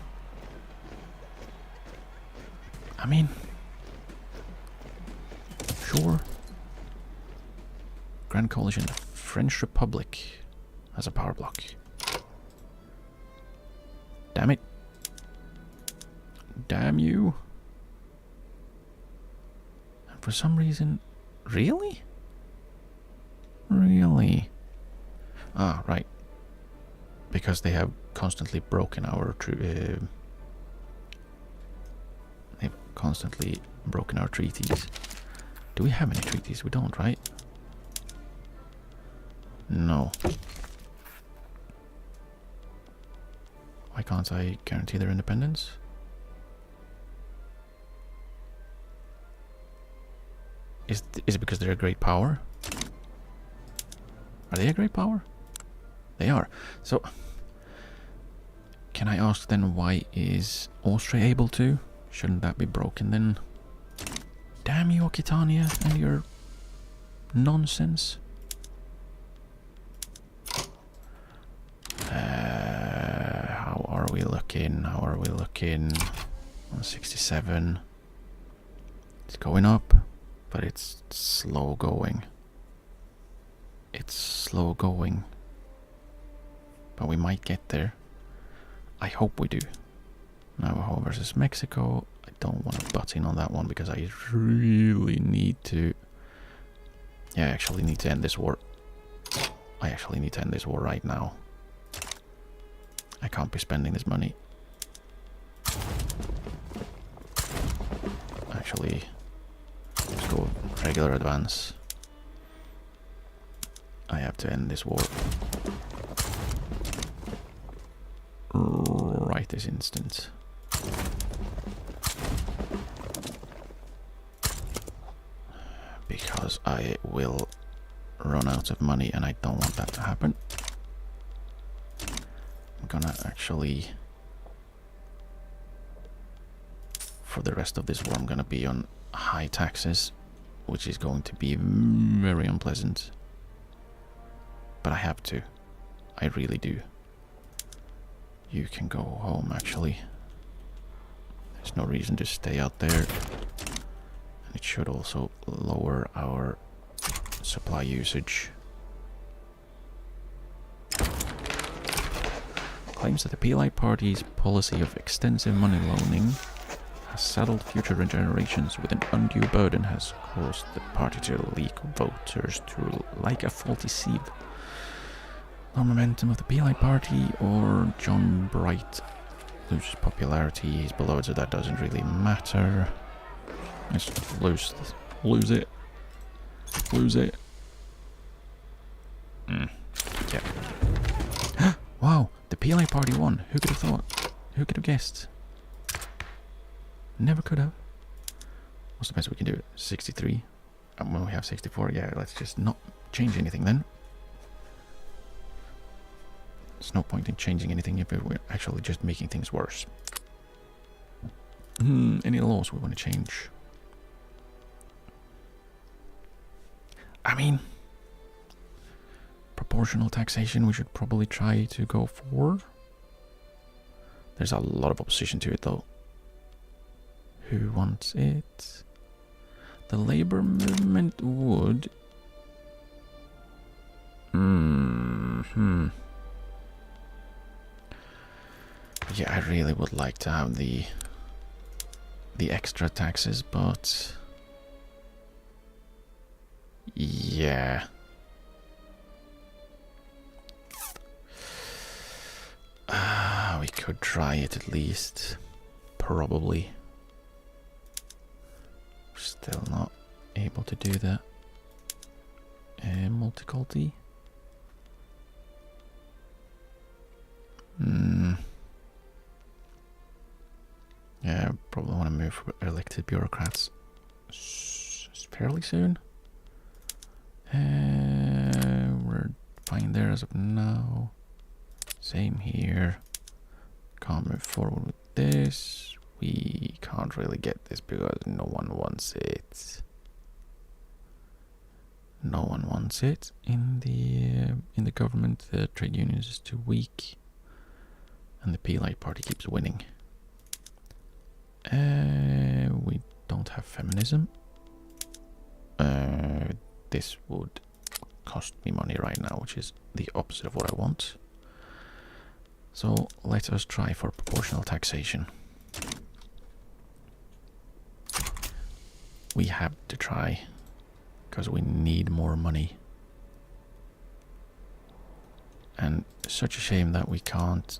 I mean, sure. Grand Coalition, French Republic has a power block. Damn it. Damn you. And for some reason, really? Really? Ah, right. Because they have constantly broken our they've constantly broken our treaties. Do we have any treaties? We don't, right? No. Why can't I guarantee their independence? Is it because they're a great power? Are they a great power? They are. So, can I ask then, why is Austria able to? Shouldn't that be broken then? Damn you, Aquitania, and your nonsense. How are we looking? How are we looking? 167. It's going up, but it's slow going. It's slow going. But we might get there. I hope we do. Navajo versus Mexico. I don't want to butt in on that one because I really need to... Yeah, I actually need to end this war. I actually need to end this war right now. I can't be spending this money. Actually, let's go regular advance. I have to end this war right this instant. Because I will run out of money and I don't want that to happen. I'm gonna actually, for the rest of this war, I'm gonna be on high taxes, which is going to be very unpleasant. But I have to. I really do. You can go home, actually. There's no reason to stay out there. And it should also lower our supply usage. Claims that the PLI party's policy of extensive money loaning has saddled future generations with an undue burden, has caused the party to leak voters through like a faulty sieve. No momentum of the PLI party, or John Bright loses popularity. He's below it, so that doesn't really matter. Let's lose it. Lose it. Yeah. Wow, the PLI party won. Who could have thought? Who could have guessed? Never could have. What's the best we can do? 63. And when we have 64, yeah, let's just not change anything then. There's no point in changing anything if we're actually just making things worse. Any laws we want to change? I mean, proportional taxation we should probably try to go for. There's a lot of opposition to it though. Who wants it? The labor movement would. Yeah, I really would like to have the extra taxes, but yeah. We could try it at least. Probably. Still not able to do that. Multiculti. Yeah, probably want to move for elected bureaucrats fairly soon. We're fine there as of now. Same here. Can't move forward with this. We can't really get this because no one wants it. No one wants it in the government. The trade unions is too weak, and the PLI party keeps winning. We don't have feminism. This would cost me money right now, which is the opposite of what I want. So let us try for proportional taxation. We have to try, because we need more money. And such a shame that we can't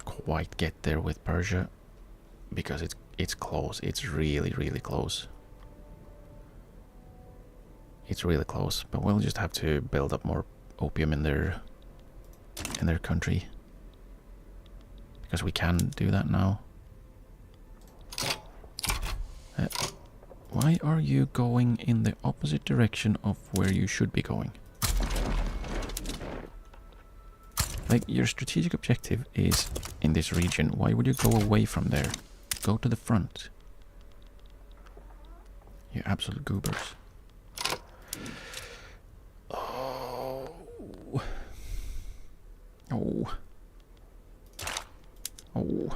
quite get there with Persia, because it's close. It's really, really close. It's really close, but we'll just have to build up more opium in their country, because we can do that now. Why are you going in the opposite direction of where you should be going? Like, your strategic objective is in this region. Why would you go away from there? Go to the front. You absolute goobers. Oh. Oh. Oh.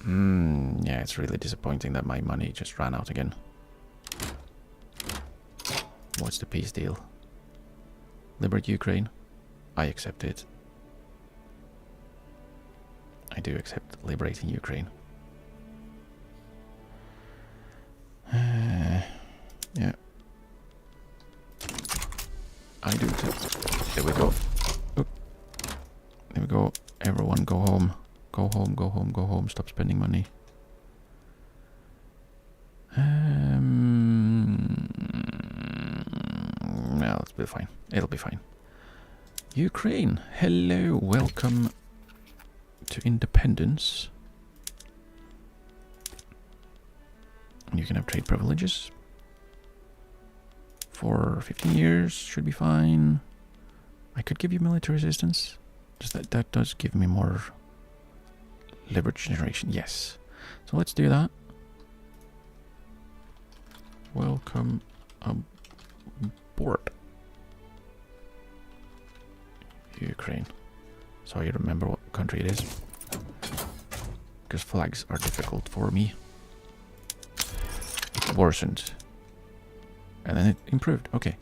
Yeah, it's really disappointing that my money just ran out again. What's the peace deal? Liberate Ukraine. I accept it. I do accept liberating Ukraine. Yeah. I do too. There we go. Oop. There we go. Everyone go home. Go home, go home, go home. Stop spending money. Well, it'll be fine. It'll be fine. Ukraine, hello, welcome to independence. You can have trade privileges for 15 years, should be fine. I could give you military assistance. Just that does give me more leverage generation, yes. So let's do that. Welcome aboard. Ukraine. So you remember what country it is? Because flags are difficult for me. It worsened. And then it improved. Okay.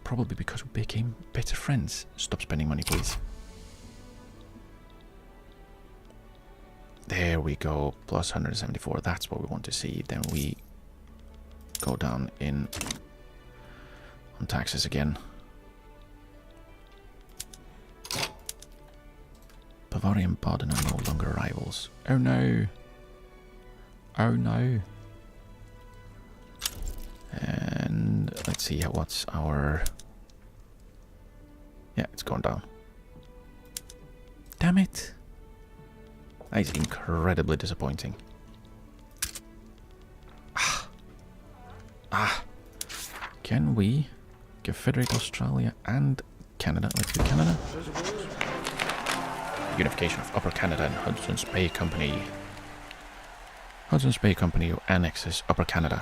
Probably because we became better friends. Stop spending money, please. There we go. Plus 174. That's what we want to see. Then we go down in on taxes again. Bavaria and Baden are no longer rivals. Oh no. Oh no. And let's see what's our... Yeah, it's gone down. Damn it. That is incredibly disappointing. Can we confederate Australia and Canada? Let's do Canada. Unification of Upper Canada and Hudson's Bay Company. Hudson's Bay Company annexes Upper Canada.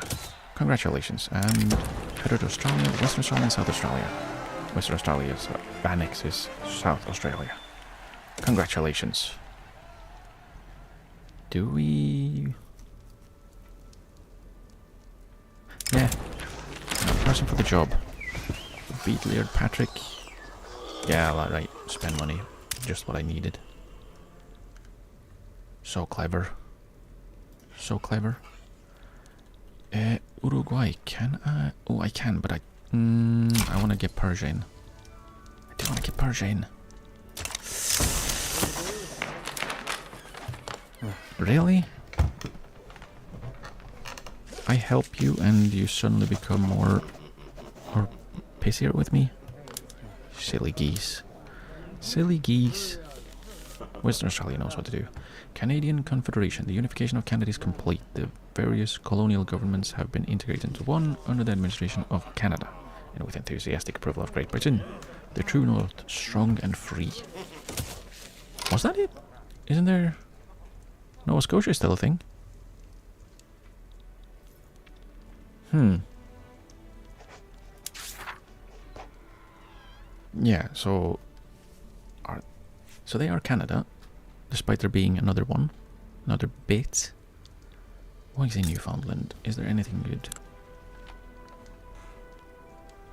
Congratulations. And Federate Australia, Western Australia and South Australia. Western Australia annexes South Australia. Congratulations. Do we... Yeah. Person for the job. Beat Laird Patrick. Yeah, alright. Spend money. Just what I needed. So clever. So clever. Uruguay, can I? Oh, I can, but I want to get Persia in. I do want to get Persia in. Really? I help you and you suddenly become more pissier with me? Silly geese. Silly geese. Western Australia knows what to do. Canadian Confederation. The unification of Canada is complete. The various colonial governments have been integrated into one under the administration of Canada, and with enthusiastic approval of Great Britain. The true north, strong and free. Was that it? Isn't there... Nova Scotia is still a thing? Yeah, so... So they are Canada, despite there being another one. Another bit. What is in Newfoundland? Is there anything good?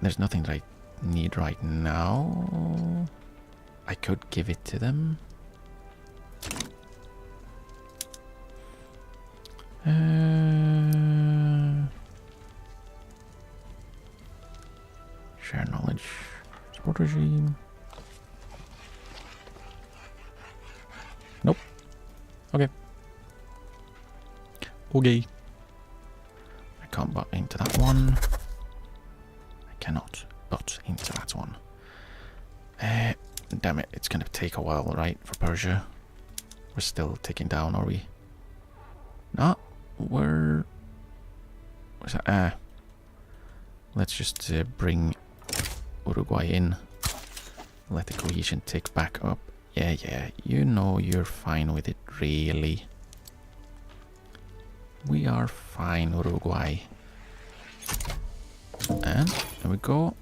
There's nothing that I need right now. I could give it to them. Share knowledge. Support regime. Nope. Okay. Okay. I can't butt into that one. I cannot butt into that one. Damn it, it's gonna take a while, right, for Persia. We're still ticking down, are we? No, where... What's that? Let's just bring Uruguay in. Let the cohesion tick back up. Yeah, you know you're fine with it, really. We are fine, Uruguay. And there we go.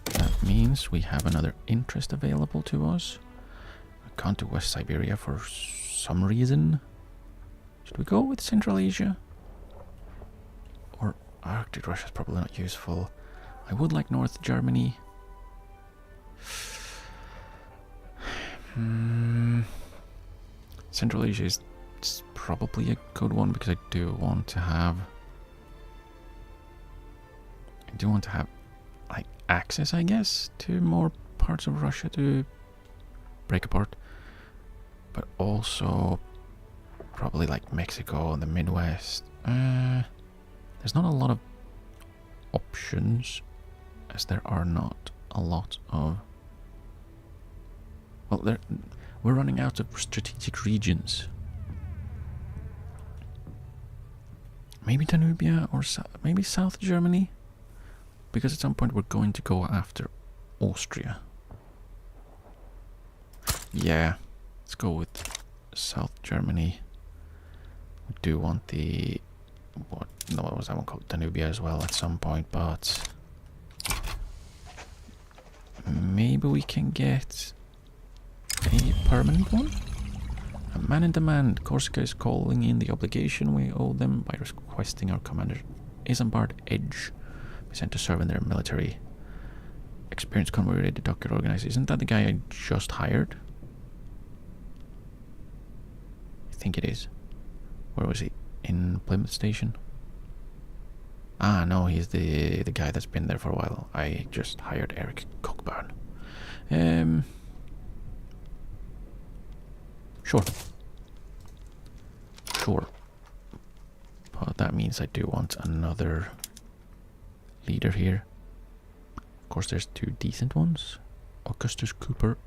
That means we have another interest available to us. We can't do West Siberia for some reason. Should we go with Central Asia? Or Arctic Russia is probably not useful. I would like North Germany. Central Asia is probably a good one because I do want to have like access, I guess, to more parts of Russia to break apart, but also probably like Mexico and the Midwest. There's not a lot of options, as there are not a lot of... Well, we're running out of strategic regions. Maybe Danubia or maybe South Germany? Because at some point we're going to go after Austria. Yeah, let's go with South Germany. We do want the... what was that one called? Danubia as well at some point, but... maybe we can get a permanent one? A man in demand. Corsica is calling in the obligation we owe them by requesting our commander Isambard Edge be sent to serve in their military. Experienced convoy-related docket organizer. Isn't that the guy I just hired? I think it is. Where was he? In Plymouth Station? Ah, no, he's the guy that's been there for a while. I just hired Eric Cockburn. Sure. But that means I do want another leader here. Of course, there's two decent ones. Augustus Cooper,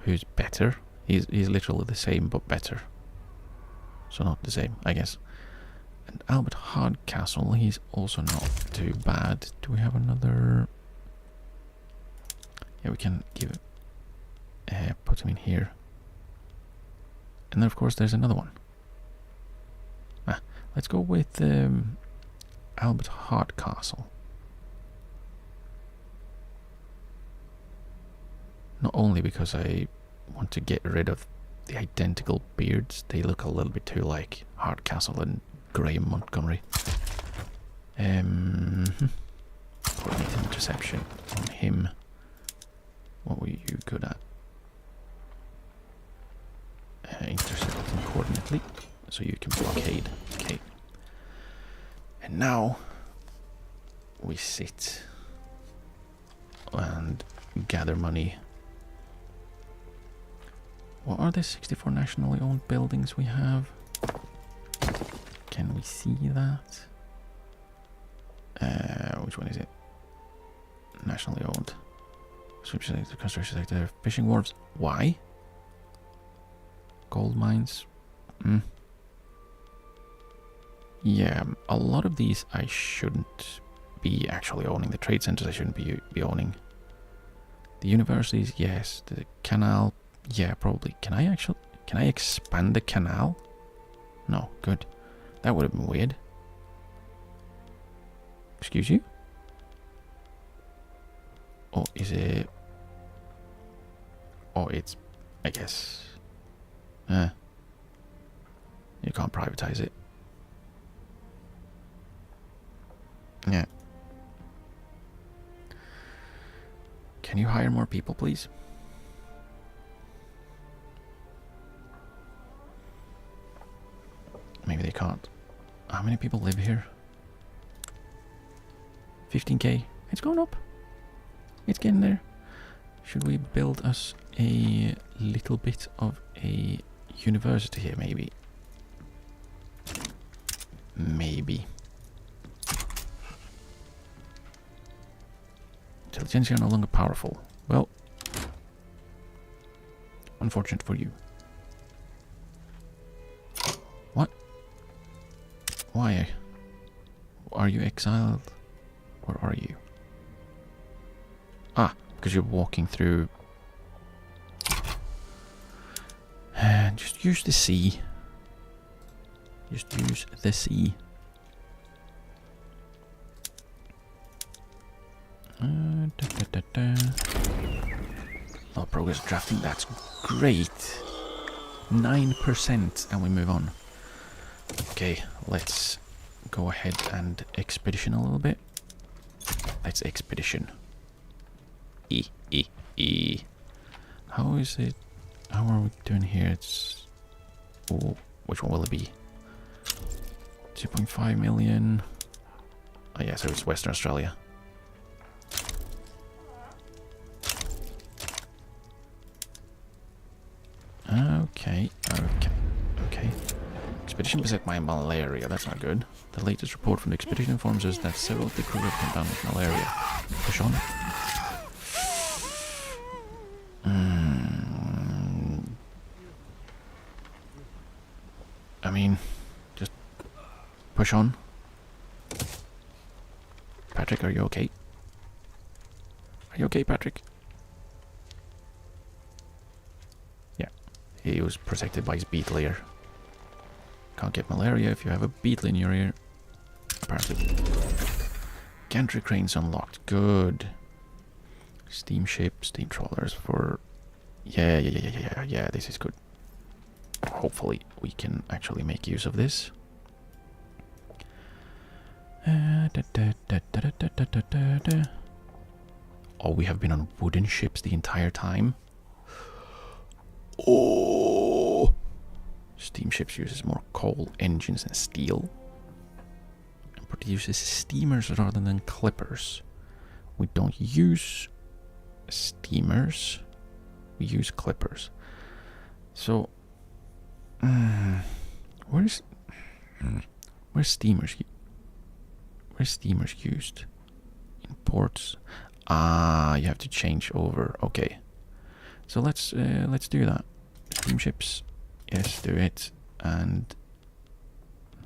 who's better. He's literally the same, but better. So not the same, I guess. And Albert Hardcastle, he's also not too bad. Do we have another? Yeah, we can give put him in here. And then of course there's another one. Let's go with Albert Hardcastle. Not only because I want to get rid of the identical beards, they look a little bit too like Hardcastle and Graham Montgomery. Coordinate interception on him. What were you good at? Intercepting coordinately, so you can blockade. Okay. And now we sit and gather money. What are the 64 nationally owned buildings we have? Can we see that? Which one is it? Nationally owned. Construction sector, fishing wharves. Why? Gold mines. Yeah, a lot of these I shouldn't be actually owning. The trade centers I shouldn't be owning. The universities, yes. The canal, yeah, probably. Can I expand the canal? No, good. That would have been weird. Excuse you? Or is it... oh, it's... I guess... you can't privatize it. Yeah. Can you hire more people, please? Maybe they can't. How many people live here? 15k. It's going up. It's getting there. Should we build us a little bit of a university here, maybe? Maybe. Intelligentsia are no longer powerful. Well, unfortunate for you. are you exiled? Where are you? Ah, because you're walking through. Just use the sea. Just use the sea. Oh, progress drafting, that's great. 9%, and we move on. Okay, let's go ahead and expedition a little bit. Let's expedition. How is it? How are we doing here? It's... Oh, which one will it be? 2.5 million. Oh yeah, so it's Western Australia. Okay. Expedition beset by malaria, that's not good. The latest report from the expedition informs us that several of the crew have come down with malaria. Push on. I mean, just push on. Patrick, are you okay? Are you okay, Patrick? Yeah, he was protected by his beetle ear. Can't get malaria if you have a beetle in your ear. Apparently. Gantry cranes unlocked. Good. Steamship, steam trawlers for... Yeah, this is good. Hopefully we can actually make use of this. Oh, we have been on wooden ships the entire time. Oh! Steamships uses more coal, engines and steel. And produces steamers rather than clippers. We don't use steamers. We use clippers. So... Where's steamers used? In ports. Ah, you have to change over. Okay. So let's do that. Steamships. Yes, do it. And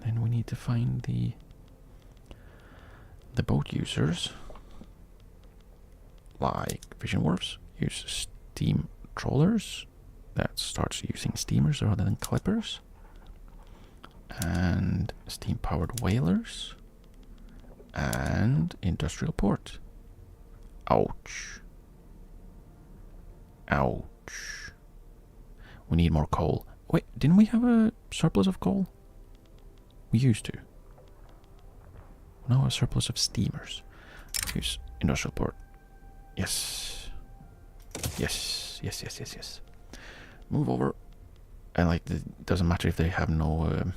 then we need to find the boat users. Like fishing wharves. Use steam trawlers. That starts using steamers rather than clippers. And steam-powered whalers. And industrial port. Ouch. Ouch. We need more coal. Wait, didn't we have a surplus of coal? We used to. Now a surplus of steamers. Use industrial port. Yes. Yes. Move over. And like, it doesn't matter if they have no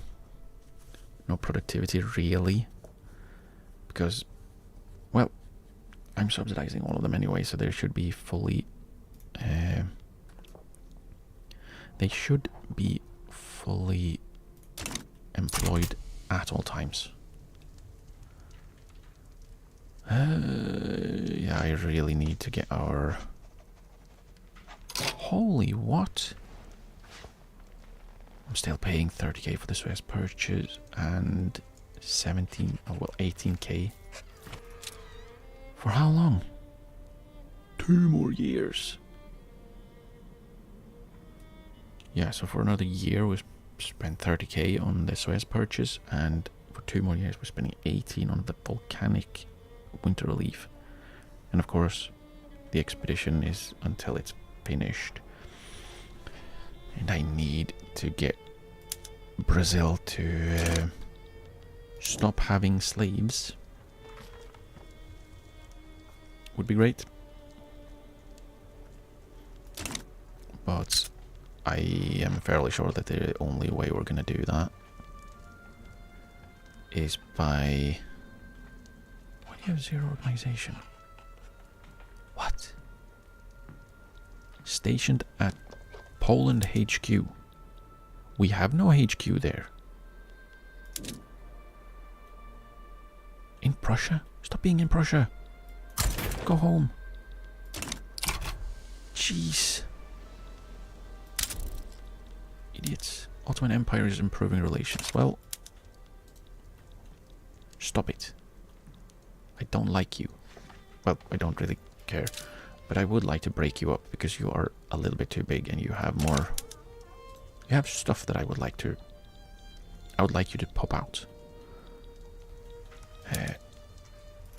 productivity really, because, well, I'm subsidizing all of them anyway, so they should be fully. They should be fully employed at all times. Yeah, I really need to get our. Holy what? I'm still paying 30k for the Suez purchase and 18k. For how long? 2 more years. Yeah, so for another year we spent 30k on the Suez purchase, and for 2 more years we're spending 18 on the volcanic winter relief. And of course, the expedition is until it's finished. And I need to get Brazil to stop having slaves. Would be great. But I am fairly sure that the only way we're gonna do that is by... Why do you have 0 organization? What? Stationed at Poland HQ. We have no HQ there. In Prussia? Stop being in Prussia. Go home. Jeez. Idiots. Ottoman Empire is improving relations. Well, stop it. I don't like you. Well, I don't really care. But I would like to break you up because you are a little bit too big and you have more... You have stuff that I would like to... I would like you to pop out.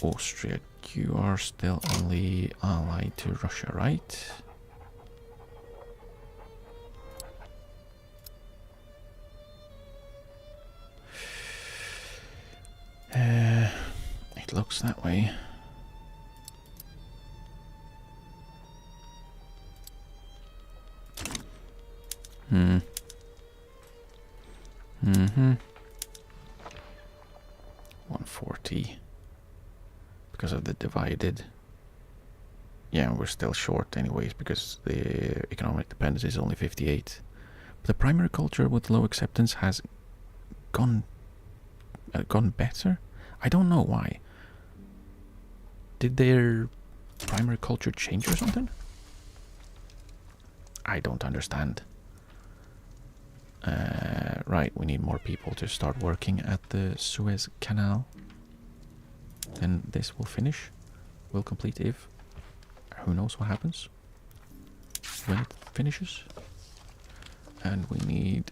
Austria, you are still only allied to Russia, right? It looks that way. Mm-hmm. 140. Because of the divided. Yeah, we're still short anyways because the economic dependence is only 58. But the primary culture with low acceptance has gone better? I don't know why. Did their primary culture change or something? I don't understand. Right, we need more people to start working at the Suez Canal. Then this will finish. Will complete if... Who knows what happens when it finishes. And we need...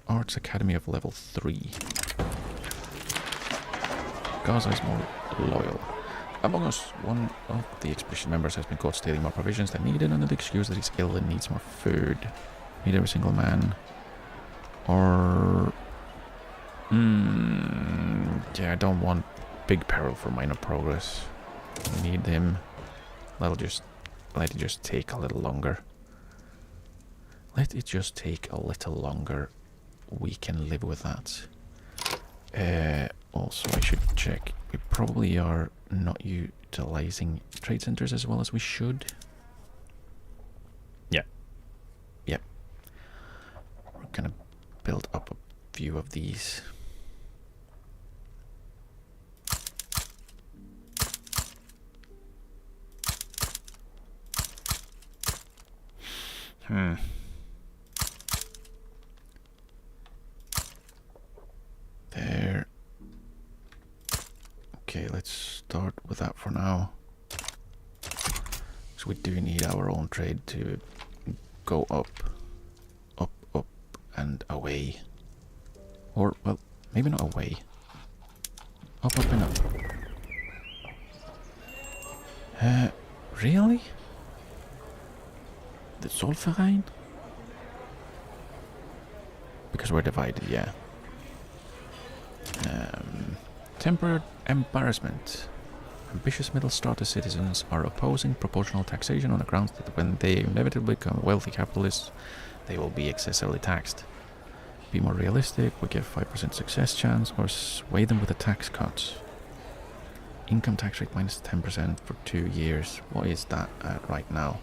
Arts Academy of level 3. Gaza is more loyal. Among us, one of the expedition members has been caught stealing more provisions than needed under the excuse that he's ill and needs more food. Need every single man. Or... yeah, I don't want big peril for minor progress. We need him. Let it just take a little longer. Let it just take a little longer. We can live with that. Also, I should check. We probably are not utilizing trade centers as well as we should. Yeah. Yep. We're gonna build up a few of these. There. Okay, let's start with that for now. So we do need our own trade to go up, up, up, and away. Or, well, maybe not away. Up, up, and up. Really? The Zollverein? Because we're divided, yeah. Temporary embarrassment. Ambitious middle-strata citizens are opposing proportional taxation on the grounds that when they inevitably become wealthy capitalists, they will be excessively taxed. Be more realistic, we give 5% success chance, or sway them with a tax cut. Income tax rate minus 10% for 2 years. What is that at right now?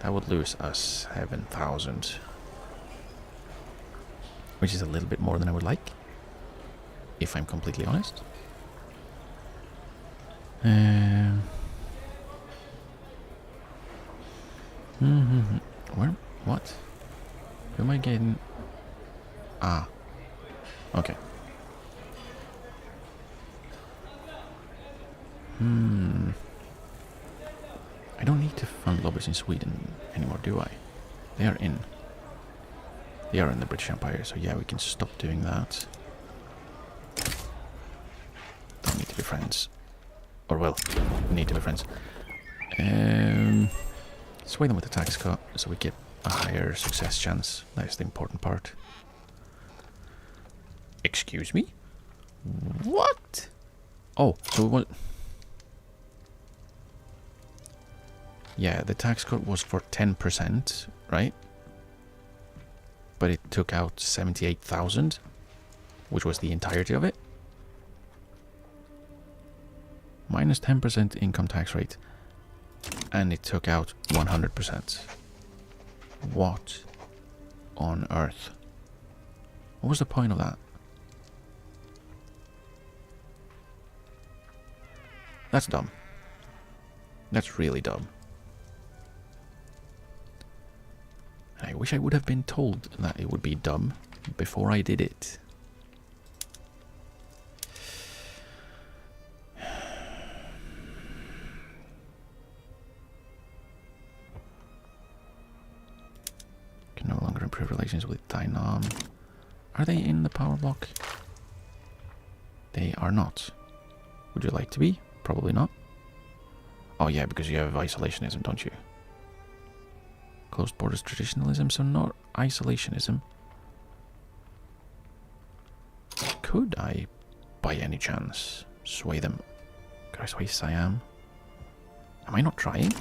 That would lose us 7,000. Which is a little bit more than I would like, if I'm completely honest. Where? What? Who am I getting? Ah. Okay. I don't need to fund lobbies in Sweden anymore, do I? They are in. They are in the British Empire, so yeah, we can stop doing that. Don't need to be friends. Or, well, we need to be friends. Sway them with the tax cut, so we get a higher success chance. That is the important part. Excuse me? What? Oh, so we want... Yeah, the tax cut was for 10%, right? But it took out 78,000, which was the entirety of it. Minus 10% income tax rate. And it took out 100%. What on earth? What was the point of that? That's dumb. That's really dumb. I wish I would have been told that it would be dumb before I did it. improve relations with Dynam. Are they in the power block? They are not. Would you like to be? Probably not. Oh yeah, because you have isolationism, don't you? Closed borders traditionalism, so not isolationism. Could I, by any chance, sway them? Could I sway Siam? Am I not trying?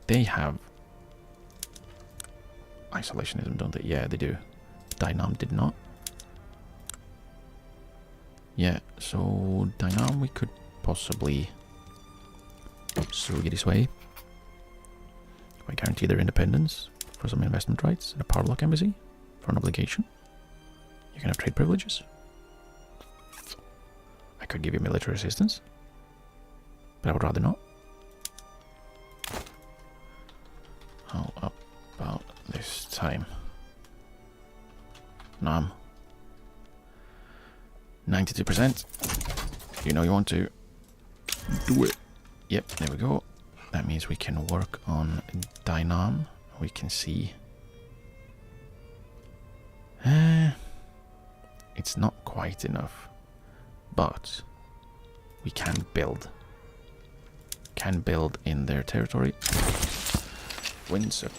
They have isolationism, don't they? Yeah, they do. Dynam did not. Yeah, so Dynam we could possibly sway this way. I guarantee their independence for some investment rights and a power block embassy for an obligation. You can have trade privileges. I could give you military assistance, but I would rather not. How about this time? Nam. 92%. You know you want to do it. Yep, there we go. That means we can work on Dynam. We can see. It's not quite enough, but we can build. Can build in their territory. Winds of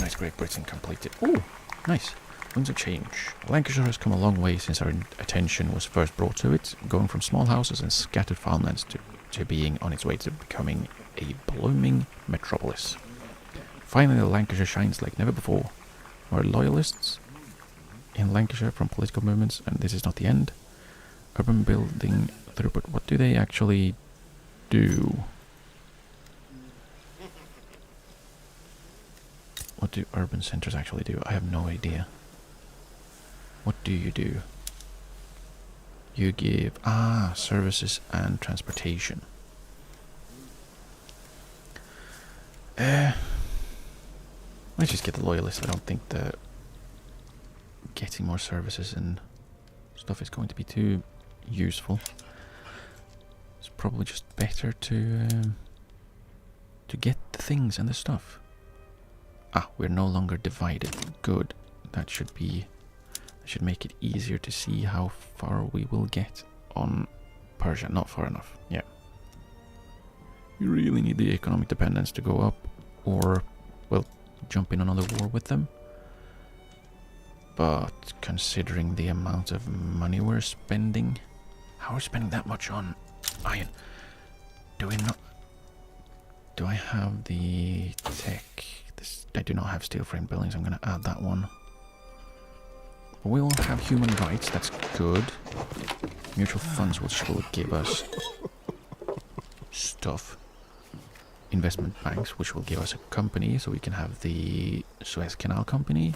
nice Great Britain completed. Oh, nice. Winds of change. Lancashire has come a long way since our attention was first brought to it, going from small houses and scattered farmlands to being on its way to becoming a blooming metropolis. Finally, Lancashire shines like never before. Our loyalists in Lancashire from political movements, and this is not the end. Urban building throughput. What do they actually do? What do urban centers actually do? I have no idea. What do you do? You give services and transportation. Let's just get the loyalists. I don't think that getting more services and stuff is going to be too useful. It's probably just better to get the things and the stuff. We're no longer divided. Good. That should make it easier to see how far we will get on Persia. Not far enough. Yeah. You really need the economic dependence to go up, or, well, jump in another war with them. But considering the amount of money we're spending, how are we spending that much on iron? Do we not? Do I have the tech? I do not have steel frame buildings. I'm going to add that one. We will have human rights. That's good. Mutual funds, which will give us stuff. Investment banks, which will give us a company, so we can have the Suez Canal Company.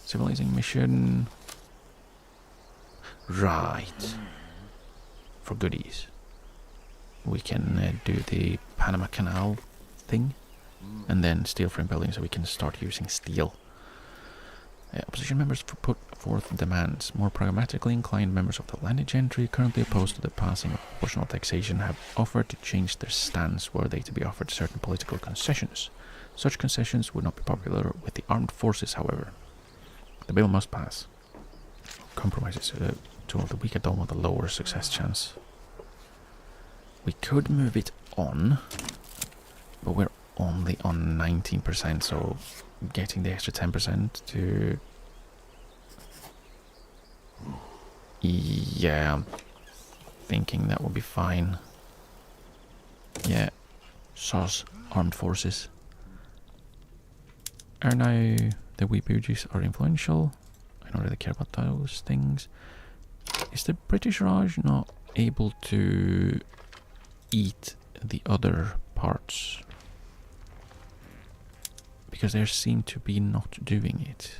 Civilizing mission. Right. For goodies. We can do the Panama Canal thing. And then steel frame building, so we can start using steel. Opposition members put forth demands. More pragmatically inclined members of the landed gentry, currently opposed to the passing of proportional taxation, have offered to change their stance were they to be offered certain political concessions. Such concessions would not be popular with the armed forces, however. The bill must pass. Compromises to all the weak. I don't want a lower success chance. We could move it on, but we're only on 19%, so getting the extra 10% to... Yeah, I'm thinking that will be fine. Yeah, SARS Armed Forces. Are now the Weebuges are influential. I don't really care about those things. Is the British Raj not able to eat the other parts? Because they seem to be not doing it.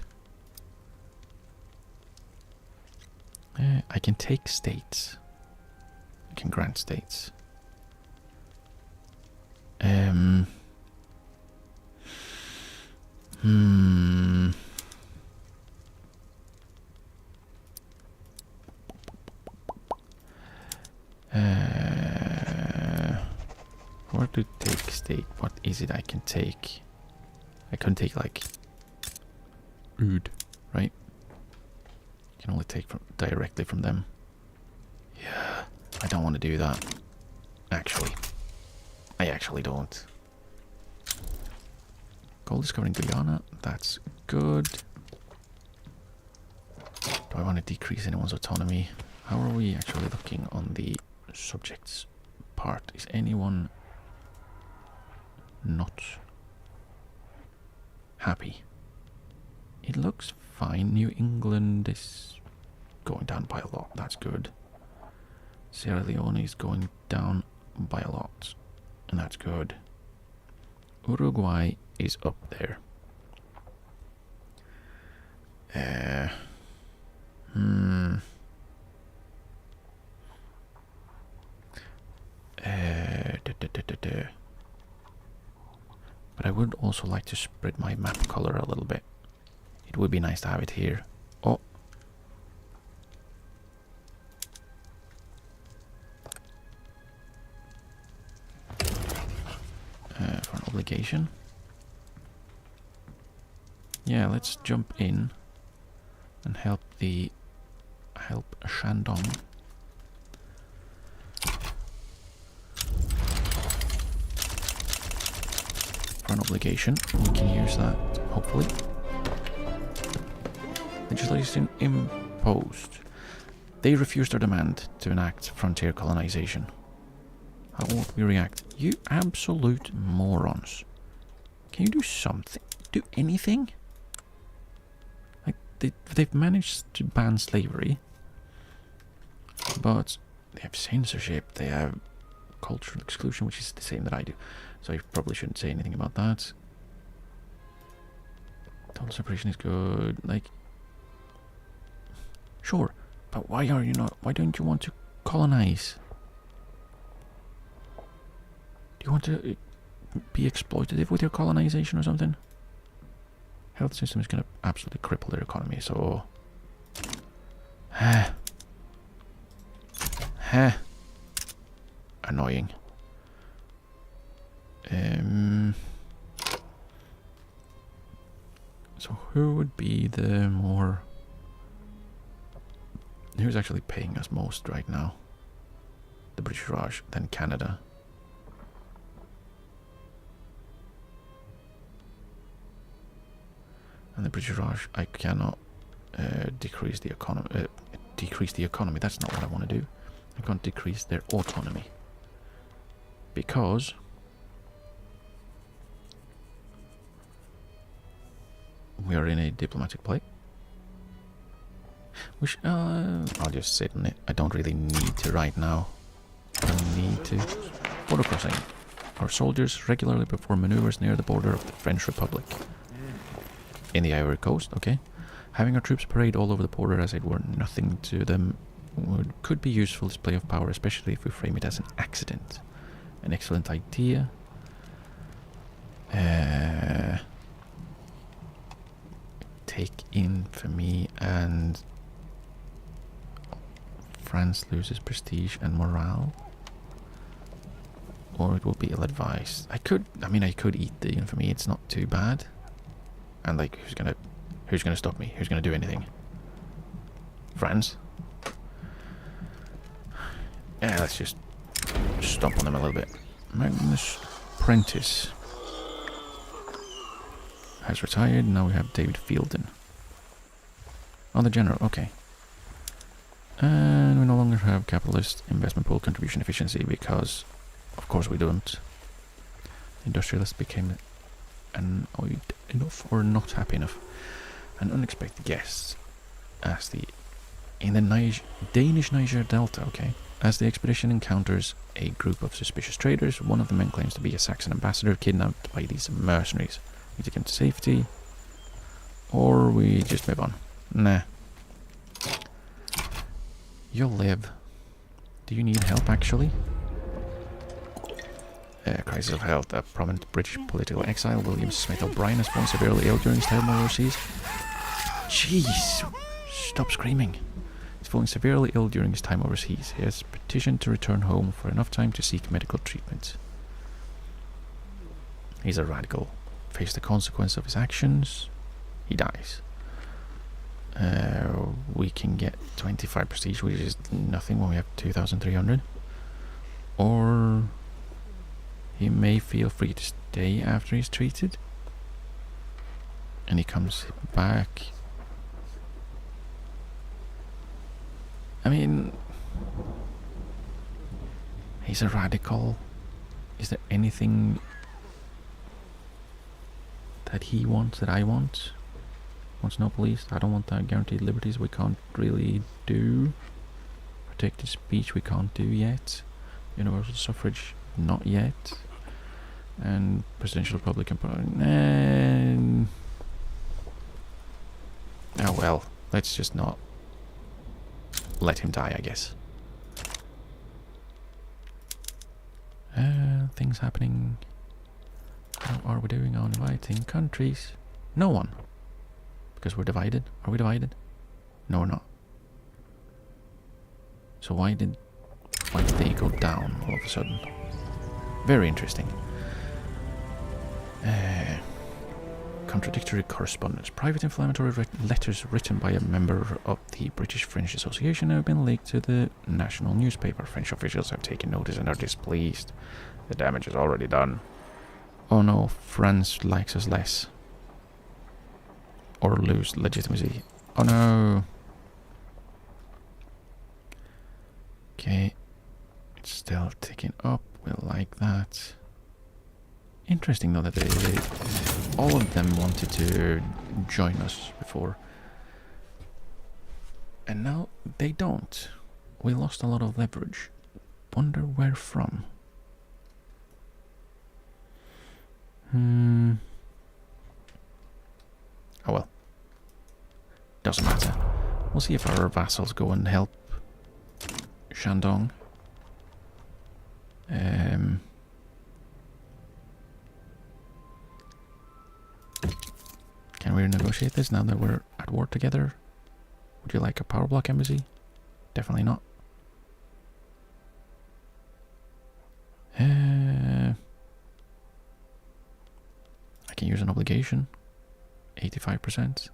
I can take states. I can grant states. Where to take state? What is it I can take? I couldn't take, like, Ood, right? You can only take directly from them. Yeah, I don't want to do that. Actually. I actually don't. Gold discovered in Guyana, that's good. Do I want to decrease anyone's autonomy? How are we actually looking on the subjects part? Is anyone not happy? It looks fine. New England is going down by a lot. That's good. Sierra Leone is going down by a lot. And that's good. Uruguay is up there. But I would also like to spread my map color a little bit. It would be nice to have it here. Oh. For an obligation. Yeah, let's jump in and help Shandong. For an obligation, we can use that, hopefully. Legislation imposed. They refused our demand to enact frontier colonization. How would we react? You absolute morons. Can you do something? Do anything? Like, they've managed to ban slavery. But they have censorship, they have cultural exclusion, which is the same that I do. So I probably shouldn't say anything about that. Total separation is good. Like, sure, but why don't you want to colonize? Do you want to be exploitative with your colonization or something? Health system is going to absolutely cripple their economy, so... Annoying. So who would be the more... Who's actually paying us most right now? The British Raj, then Canada. And the British Raj, I cannot decrease the economy. That's not what I want to do. I can't decrease their autonomy because we are in a diplomatic play. Which I'll just sit on it. I don't really need to right now. I don't need to. Border crossing. Our soldiers regularly perform maneuvers near the border of the French Republic. In the Ivory Coast, okay. Having our troops parade all over the border as it were nothing to them could be useful display of power, especially if we frame it as an accident. An excellent idea. Take infamy and France loses prestige and morale. Or it will be ill-advised. I could eat the infamy, it's not too bad. And like, who's gonna stop me? Who's gonna do anything? France? Yeah, let's just stomp on them a little bit. Magnus Prentice has retired. Now we have David Fielden. Oh, the general. Okay. And we no longer have capitalist investment pool contribution efficiency because, of course, we don't. Industrialists became annoyed enough or not happy enough. An unexpected guest in the Danish Niger Delta, okay. As the expedition encounters a group of suspicious traders, one of the men claims to be a Saxon ambassador kidnapped by these mercenaries. We take him to safety, or we just move on. Nah. You'll live. Do you need help, actually? Crisis of health. A prominent British political exile, William Smith O'Brien, has fallen severely ill during his time overseas. Jeez! Stop screaming. He's fallen severely ill during his time overseas. He has petitioned to return home for enough time to seek medical treatment. He's a radical. Face the consequence of his actions. He dies. We can get 25 prestige, which is nothing when we have 2,300. Or he may feel free to stay after he's treated. And he comes back. I mean, he's a radical. Is there anything that he wants that I want? Wants no police? I don't want that. Guaranteed liberties we can't really do. Protected speech we can't do yet. Universal suffrage not yet. And presidential republican. And oh well, let's just not let him die, I guess. Things happening. How are we doing on inviting countries? No one. Because we're divided. Are we divided? No, we're not. So why did they go down all of a sudden? Very interesting. Contradictory correspondence. Private inflammatory letters written by a member of the British French Association have been leaked to the national newspaper. French officials have taken notice and are displeased. The damage is already done. Oh no, France likes us less. Or lose legitimacy. Oh no. Okay. It's still ticking up. We'll like that. Interesting though that all of them wanted to join us before. And now they don't. We lost a lot of leverage. Wonder where from. Oh well. Doesn't matter. We'll see if our vassals go and help Shandong. Can we renegotiate this now that we're at war together? Would you like a power block embassy? Definitely not. I can use an obligation. 85%.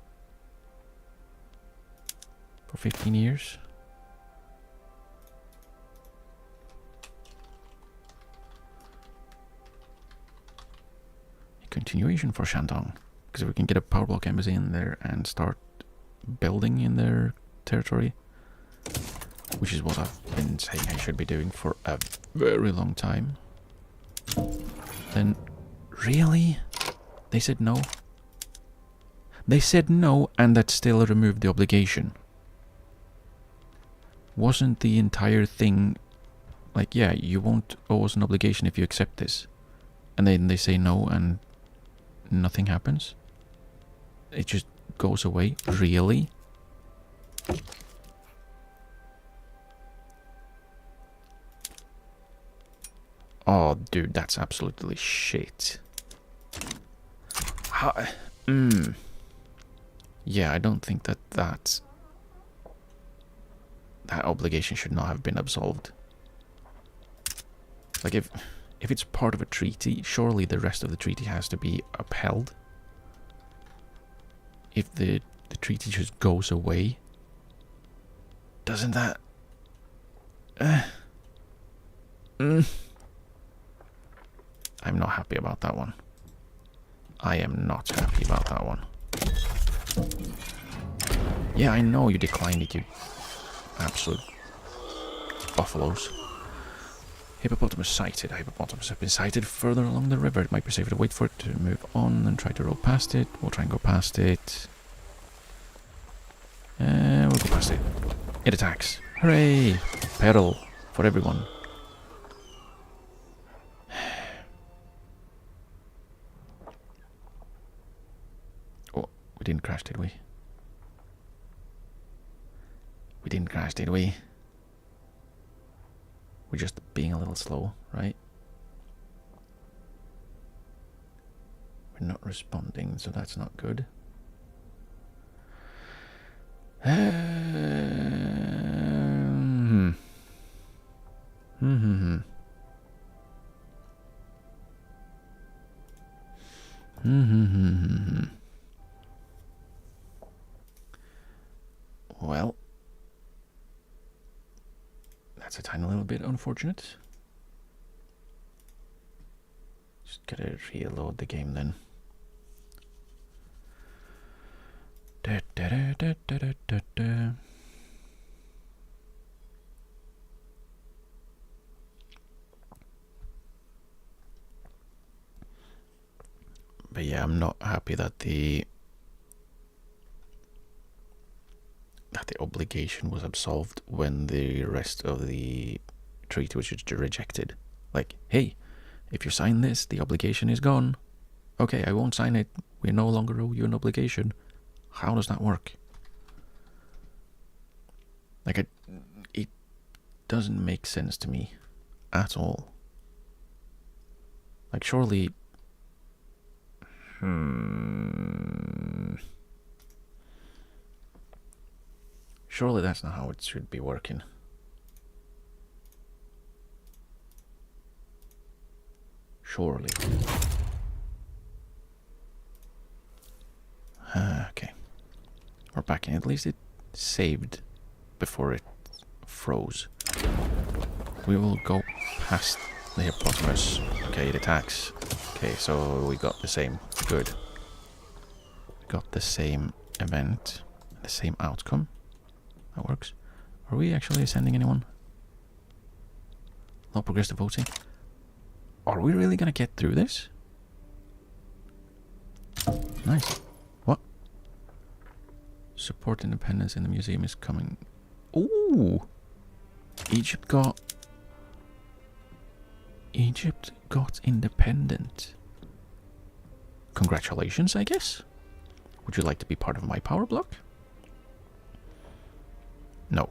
For 15 years. A continuation for Shandong. Because if we can get a power block embassy in there and start building in their territory, which is what I've been saying I should be doing for a very long time, then really? They said no? They said no, and that still removed the obligation. Wasn't the entire thing like, yeah, you won't owe us an obligation if you accept this, and then they say no and nothing happens? It just goes away? Really? Oh, dude, that's absolutely shit. How? Yeah, I don't think that obligation should not have been absolved. Like, if it's part of a treaty, surely the rest of the treaty has to be upheld. If the treaty just goes away, doesn't that... I'm not happy about that one. I am not happy about that one. Yeah, I know you declined it, you absolute buffaloes. Hippopotamus sighted. Hippopotamus have been sighted further along the river. It might be safer to wait for it to move on and try to row past it. We'll try and go past it. We'll go past it. It attacks. Hooray! Peril for everyone. Oh, we didn't crash, did we? We didn't crash, did we? We're just being a little slow, right? We're not responding, so that's not good. bit unfortunate. Just gotta reload the game then. Da, da, da, da, da, da, da. But yeah, I'm not happy that the obligation was absolved when the rest of the treaty was just rejected. Like, hey, if you sign this, the obligation is gone. Okay, I won't sign it. We no longer owe you an obligation. How does that work? Like, it doesn't make sense to me at all. Like, surely... Surely that's not how it should be working. Surely. Okay. We're back in. At least it saved before it froze. We will go past the hippopotamus. Okay, it attacks. Okay, so we got the same. Good. We got the same event. The same outcome. That works. Are we actually sending anyone? Low progressive voting. Are we really gonna get through this? Nice. What? Support independence in the museum is coming. Ooh! Egypt got independent. Congratulations, I guess. Would you like to be part of my power block? No.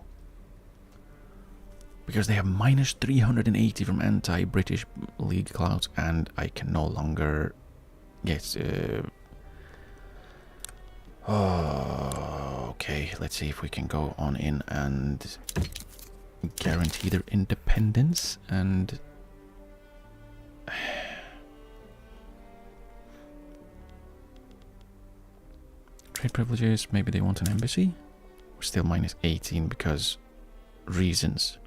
Because they have minus 380 from anti-British League clouds, and I can no longer get... okay, let's see if we can go on in and guarantee their independence and... Trade privileges, maybe they want an embassy? We're still minus 18 because reasons.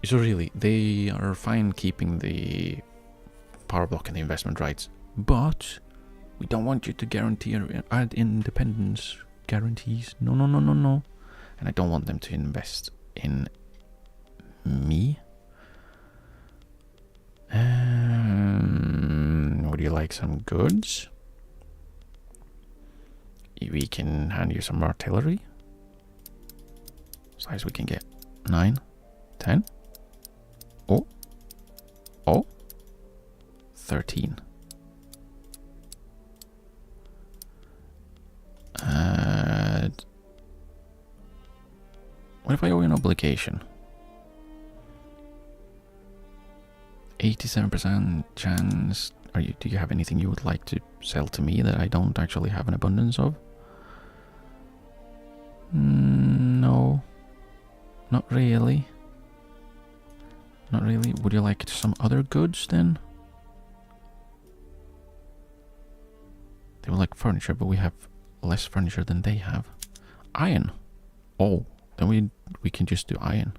So really, they are fine keeping the power block and the investment rights, but we don't want you to guarantee or add independence guarantees. No, no, no, no, no. And I don't want them to invest in me. Would you like some goods? We can hand you some artillery. Size we can get 9, 10. Oh, 13. What if I owe you an obligation? 87% chance. Do you have anything you would like to sell to me that I don't actually have an abundance of? No. Not really. Not really. Would you like some other goods then? They would like furniture, but we have less furniture than they have. Iron. Oh, then we can just do iron.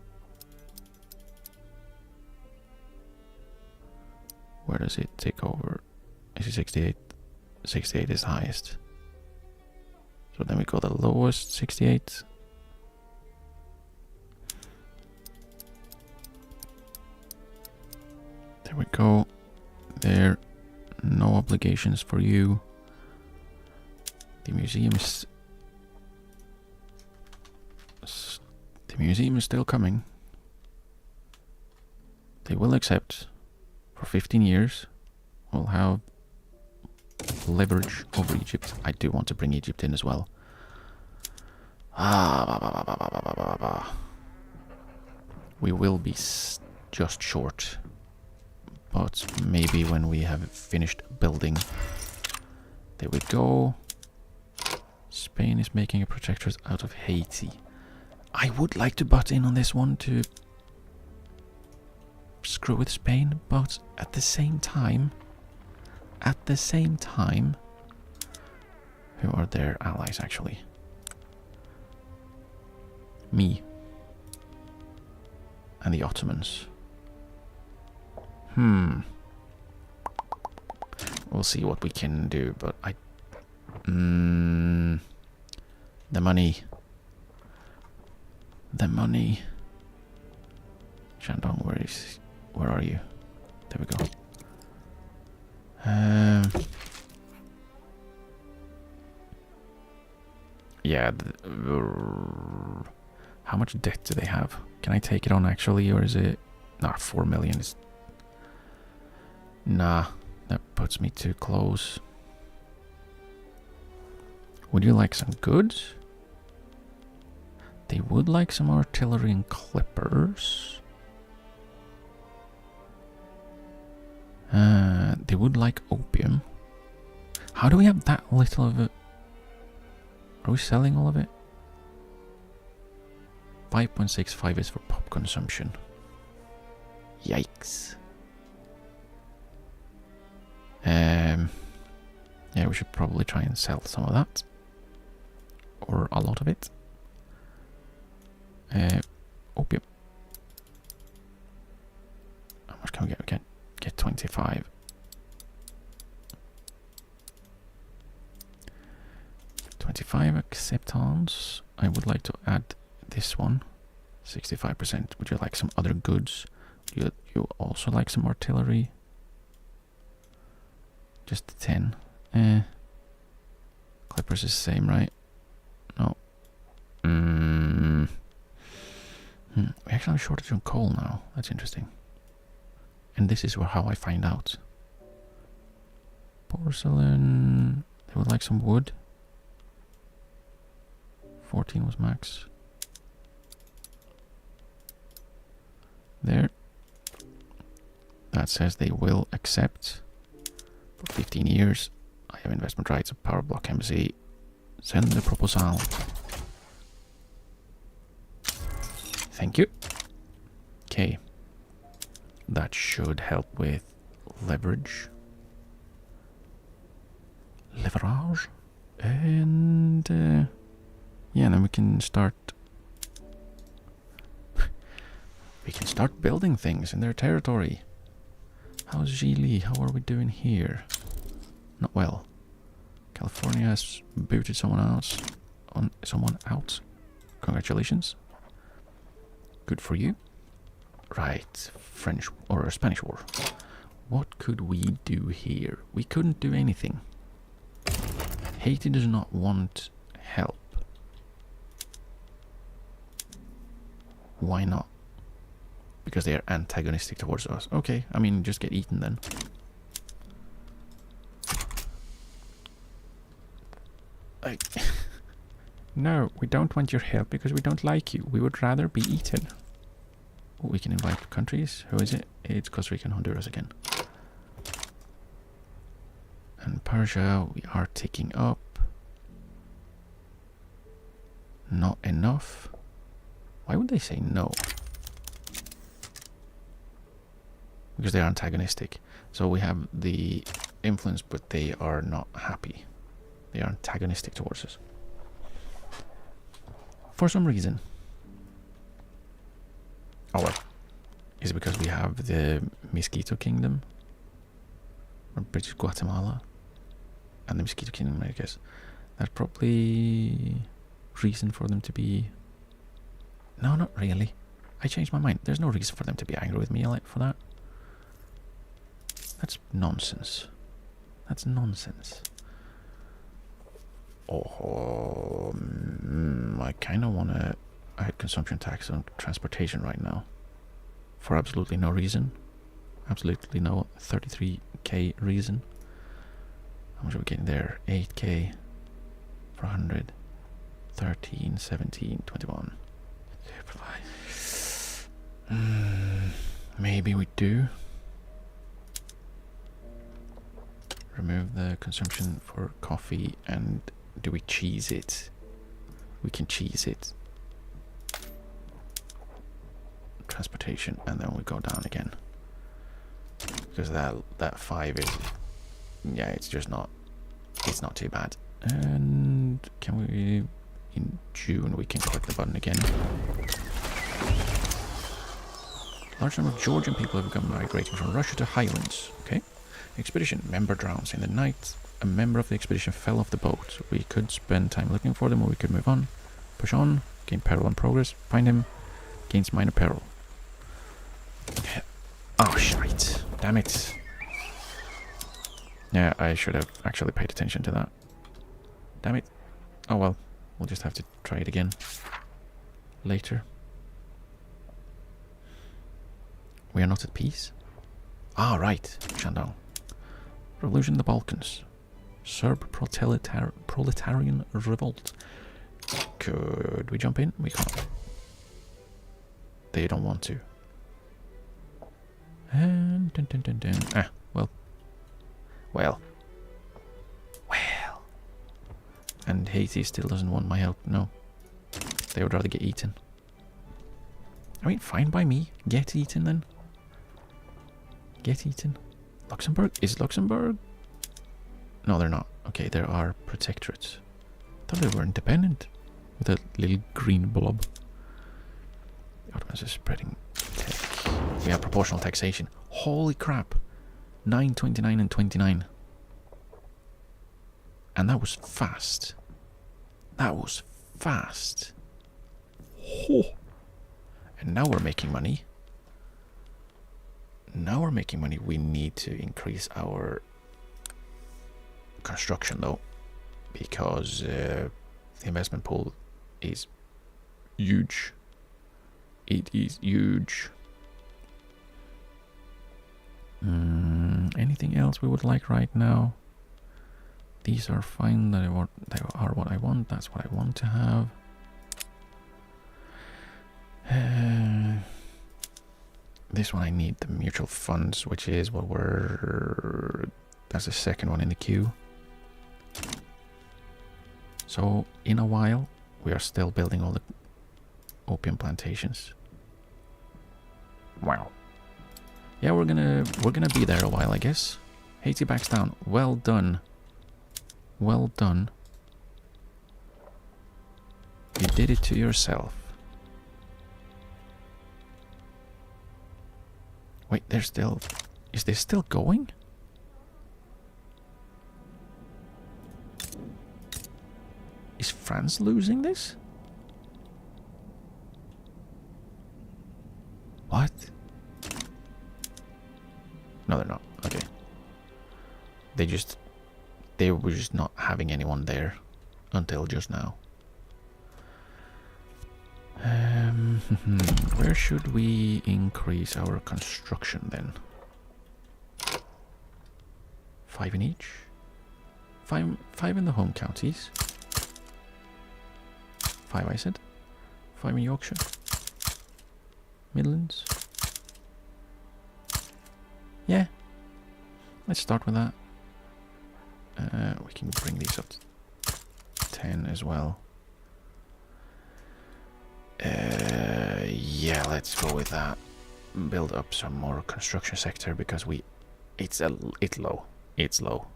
Where does it take over? Is it 68? 68 is the highest. So then we go the lowest, 68. There we go. There. No obligations for you. The museum is... The museum is still coming. They will accept. For 15 years, we'll have leverage over Egypt. I do want to bring Egypt in as well. We will be just short. But maybe when we have finished building. There we go. Spain is making a protectorate out of Haiti. I would like to butt in on this one to screw with Spain, but at the same time, who are their allies actually? Me. And the Ottomans. We'll see what we can do, but the money. Shandong, where are you? There we go. Yeah. How much debt do they have? Can I take it on actually, or is it? Nah, 4 million is. Nah, that puts me too close. Would you like some goods? They would like some artillery and clippers. They would like opium. How do we have that little of it? Are we selling all of it? 5.65 is for pop consumption. Yikes. Yeah, we should probably try and sell some of that. Or a lot of it. Opium. How much can we get? We can get 25. Acceptance. I would like to add this one. 65%. Would you like some other goods? You also like some artillery? Just 10. Clippers is the same, right? No. We actually have a shortage on coal now. That's interesting. And this is how I find out. Porcelain. They would like some wood. 14 was max. There. That says they will accept. For 15 years. I have investment rights of Power Block Embassy. Send the proposal. Thank you. Okay. That should help with leverage. Leverage. And yeah, then we can start building things in their territory. How's Gili? How are we doing here? Not well. California has booted someone out. Congratulations. Good for you. Right, French or Spanish War. What could we do here? We couldn't do anything. Haiti does not want help. Why not? Because they are antagonistic towards us. Okay, I mean, just get eaten then. No, we don't want your help because we don't like you. We would rather be eaten. Oh, we can invite countries. Who is it? It's Costa Rica and Honduras again. And Persia, we are taking up. Not enough. Why would they say no? Because they are antagonistic. So we have the influence, but they are not happy. They are antagonistic towards us. For some reason. Oh well. Is it because we have the Mosquito Kingdom? Or British Guatemala? And the Mosquito Kingdom, I guess. That's probably reason for them to be... No, not really. I changed my mind. There's no reason for them to be angry with me for that. That's nonsense. That's nonsense. Oh, I kind of want to add consumption tax on transportation right now. For absolutely no reason. Absolutely no 33k reason. How much are we getting there? 8k for 100. 13, 17, 21. Maybe we do. Remove the consumption for coffee, and do we cheese it? We can cheese it. Transportation, and then we go down again. Because that 5 is... Yeah, it's just not... It's not too bad. And can we... In June we can click the button again. Large number of Georgian people have begun migrating from Russia to Highlands. Okay. Expedition. Member drowns in the night. A member of the expedition fell off the boat. We could spend time looking for them, or we could move on. Push on. Gain peril and progress. Find him. Gains minor peril. Oh, shite. Damn it. Yeah, I should have actually paid attention to that. Damn it. Oh well. We'll just have to try it again. Later. We are not at peace? Ah, right. Shandong. Revolution in the Balkans. Serb proletarian revolt. Could we jump in? We can't. They don't want to. And dun, dun, dun, dun. Ah, well. Well. And Haiti still doesn't want my help. No. They would rather get eaten. I mean, fine by me. Get eaten then. Get eaten. Luxembourg? Is Luxembourg? No, they're not. Okay, there are protectorates. I thought they were independent. With a little green blob. The Ottomans are spreading tech. We have proportional taxation. Holy crap. 9, 29 and 29. And that was fast. That was fast. Oh. And now we're making money. Now we're making money. We need to increase our construction though. Because the investment pool is huge. It is huge. Anything else we would like right now? These are fine. They are what I want. That's what I want to have. This one I need the mutual funds, which is what that's the second one in the queue. So in a while, we are still building all the opium plantations. Wow. Yeah, we're gonna be there a while, I guess. Haiti backs down. Well done. Well done. You did it to yourself. Wait, there's still... Is this still going? Is France losing this? What? No, they're not. Okay. They were just not having anyone there until just now. Where should we increase our construction then? 5 in each? 5 in the home counties. 5 I said. 5 in Yorkshire. Midlands. Yeah. Let's start with that. We can bring these up to 10 as well. Yeah, let's go with that. Build up some more construction sector because it's low. It's low.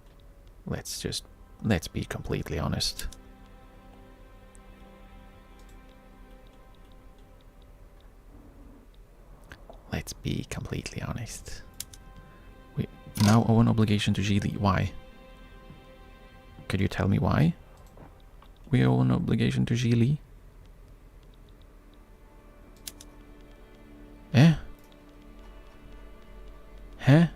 Let's be completely honest. Let's be completely honest. We now owe an obligation to Gili. Why? Could you tell me why? We owe an obligation to Gili. Eh? Huh?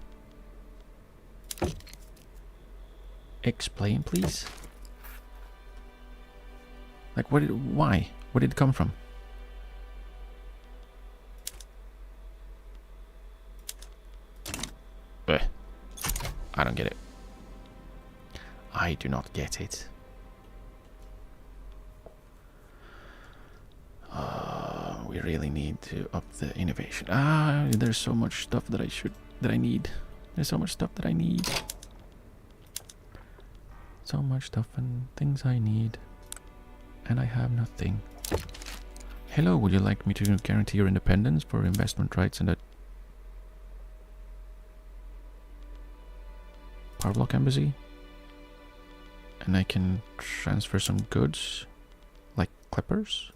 Explain, please. Like, why? Where did it come from? I don't get it. I do not get it. We really need to up the innovation. There's so much stuff that I need. There's so much stuff that I need. So much stuff and things I need. And I have nothing. Hello, would you like me to guarantee your independence for investment rights in the Power Block Embassy? And I can transfer some goods, like clippers.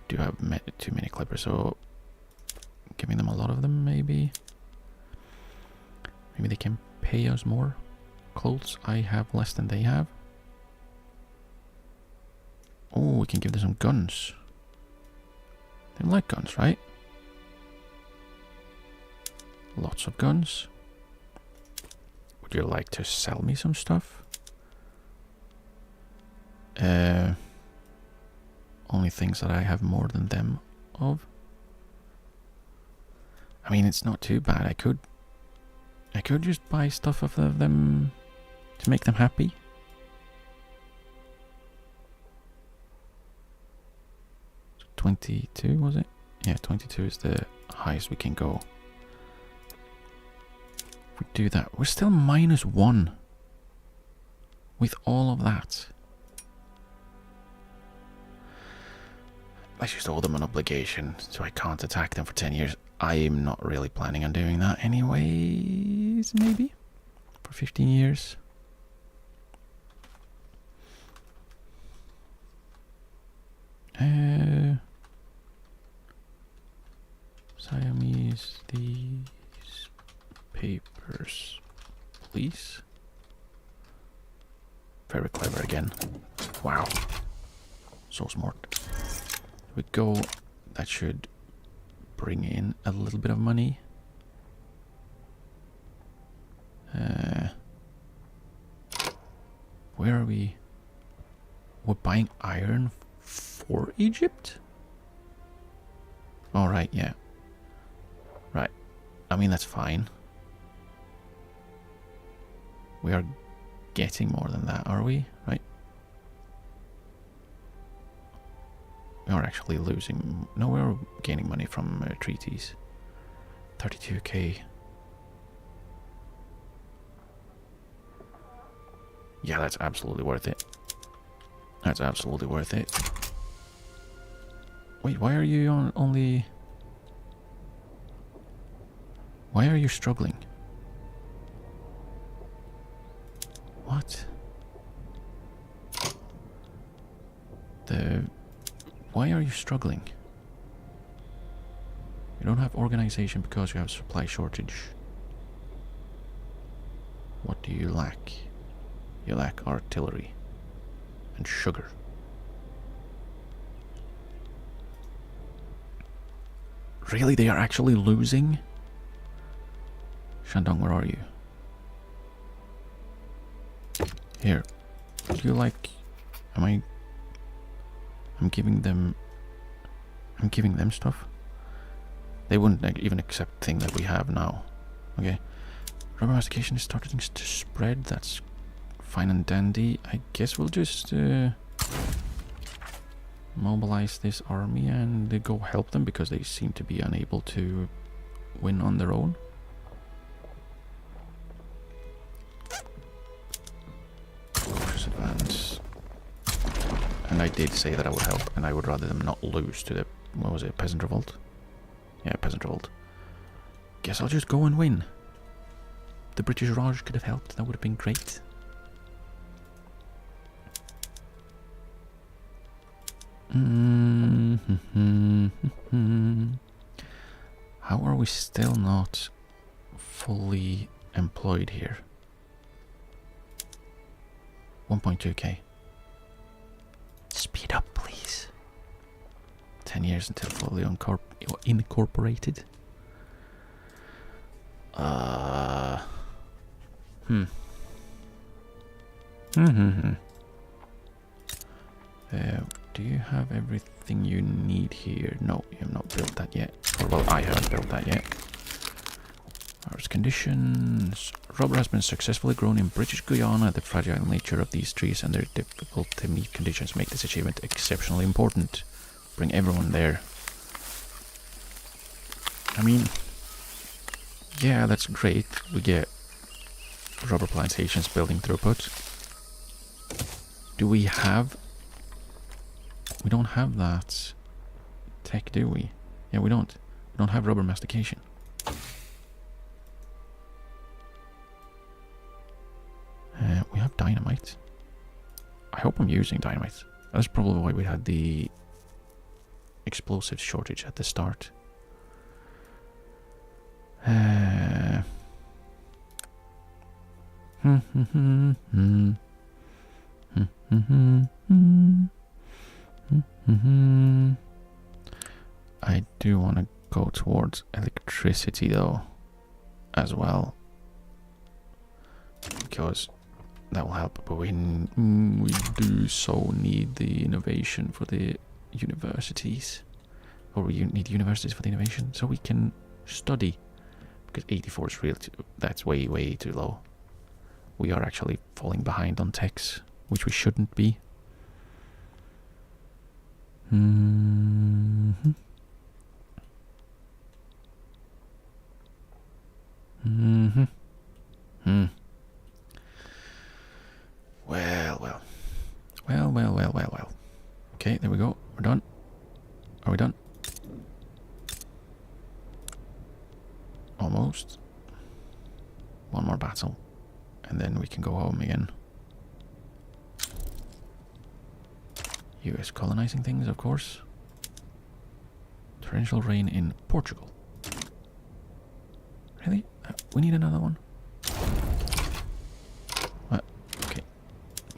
do have too many clippers, so giving them a lot of them, maybe. Maybe they can pay us more. Clothes, I have less than they have. Oh, we can give them some guns. They like guns, right? Lots of guns. Would you like to sell me some stuff? Only things that I have more than them of. I mean, it's not too bad. I could just buy stuff of them to make them happy. So 22 was it? Yeah, 22 is the highest we can go. If we do that, we're still -1 with all of that. Let's just owe them an obligation, so I can't attack them for 10 years. I'm not really planning on doing that anyways, maybe? For 15 years. Siamese, these papers, please. Very clever again. Wow. So smart. We go, that should bring in a little bit of money. Where are we? We're buying iron for Egypt? All right, yeah. Right. I mean, that's fine. We are getting more than that, are we? Right. We are actually losing. No, we're gaining money from treaties. 32k. Yeah, that's absolutely worth it. That's absolutely worth it. Wait, why are you on only... Why are you struggling? What? Why are you struggling? You don't have organization because you have supply shortage. What do you lack? You lack artillery and sugar. Really? They are actually losing? Shandong, where are you? Here. Do you like... I'm giving them stuff. They wouldn't even accept the thing that we have now. Okay. Rubber mastication is starting to spread. That's fine and dandy. I guess we'll just mobilize this army and go help them because they seem to be unable to win on their own. Cautious advance. And I did say that I would help, and I would rather them not lose to the, what was it, peasant revolt? Yeah, peasant revolt. Guess I'll just go and win. The British Raj could have helped, that would have been great. How are we still not fully employed here? 1.2k. Speed up, please. 10 years until fully incorporated. Do you have everything you need here? No, you have not built that yet. Or, well, I haven't built that yet. Harvest conditions. Rubber has been successfully grown in British Guyana. The fragile nature of these trees and their difficult to meet conditions make this achievement exceptionally important. Bring everyone there. I mean, yeah, that's great. We get rubber plantations building throughput. Do we have... We don't have that tech, do we? Yeah, we don't. We don't have rubber mastication. We have dynamite. I hope I'm using dynamite. That's probably why we had the explosive shortage at the start. I do want to go towards electricity though, as well, because that will help. But we do so need the innovation for the universities, or we need universities for the innovation so we can study. Because 84 is real. That's way too low. We are actually falling behind on techs, which we shouldn't be. Well. Okay, there we go. We're done. Are we done? Almost. One more battle, and then we can go home again. US colonizing things, of course. Torrential rain in Portugal. Really? We need another one? What? Okay.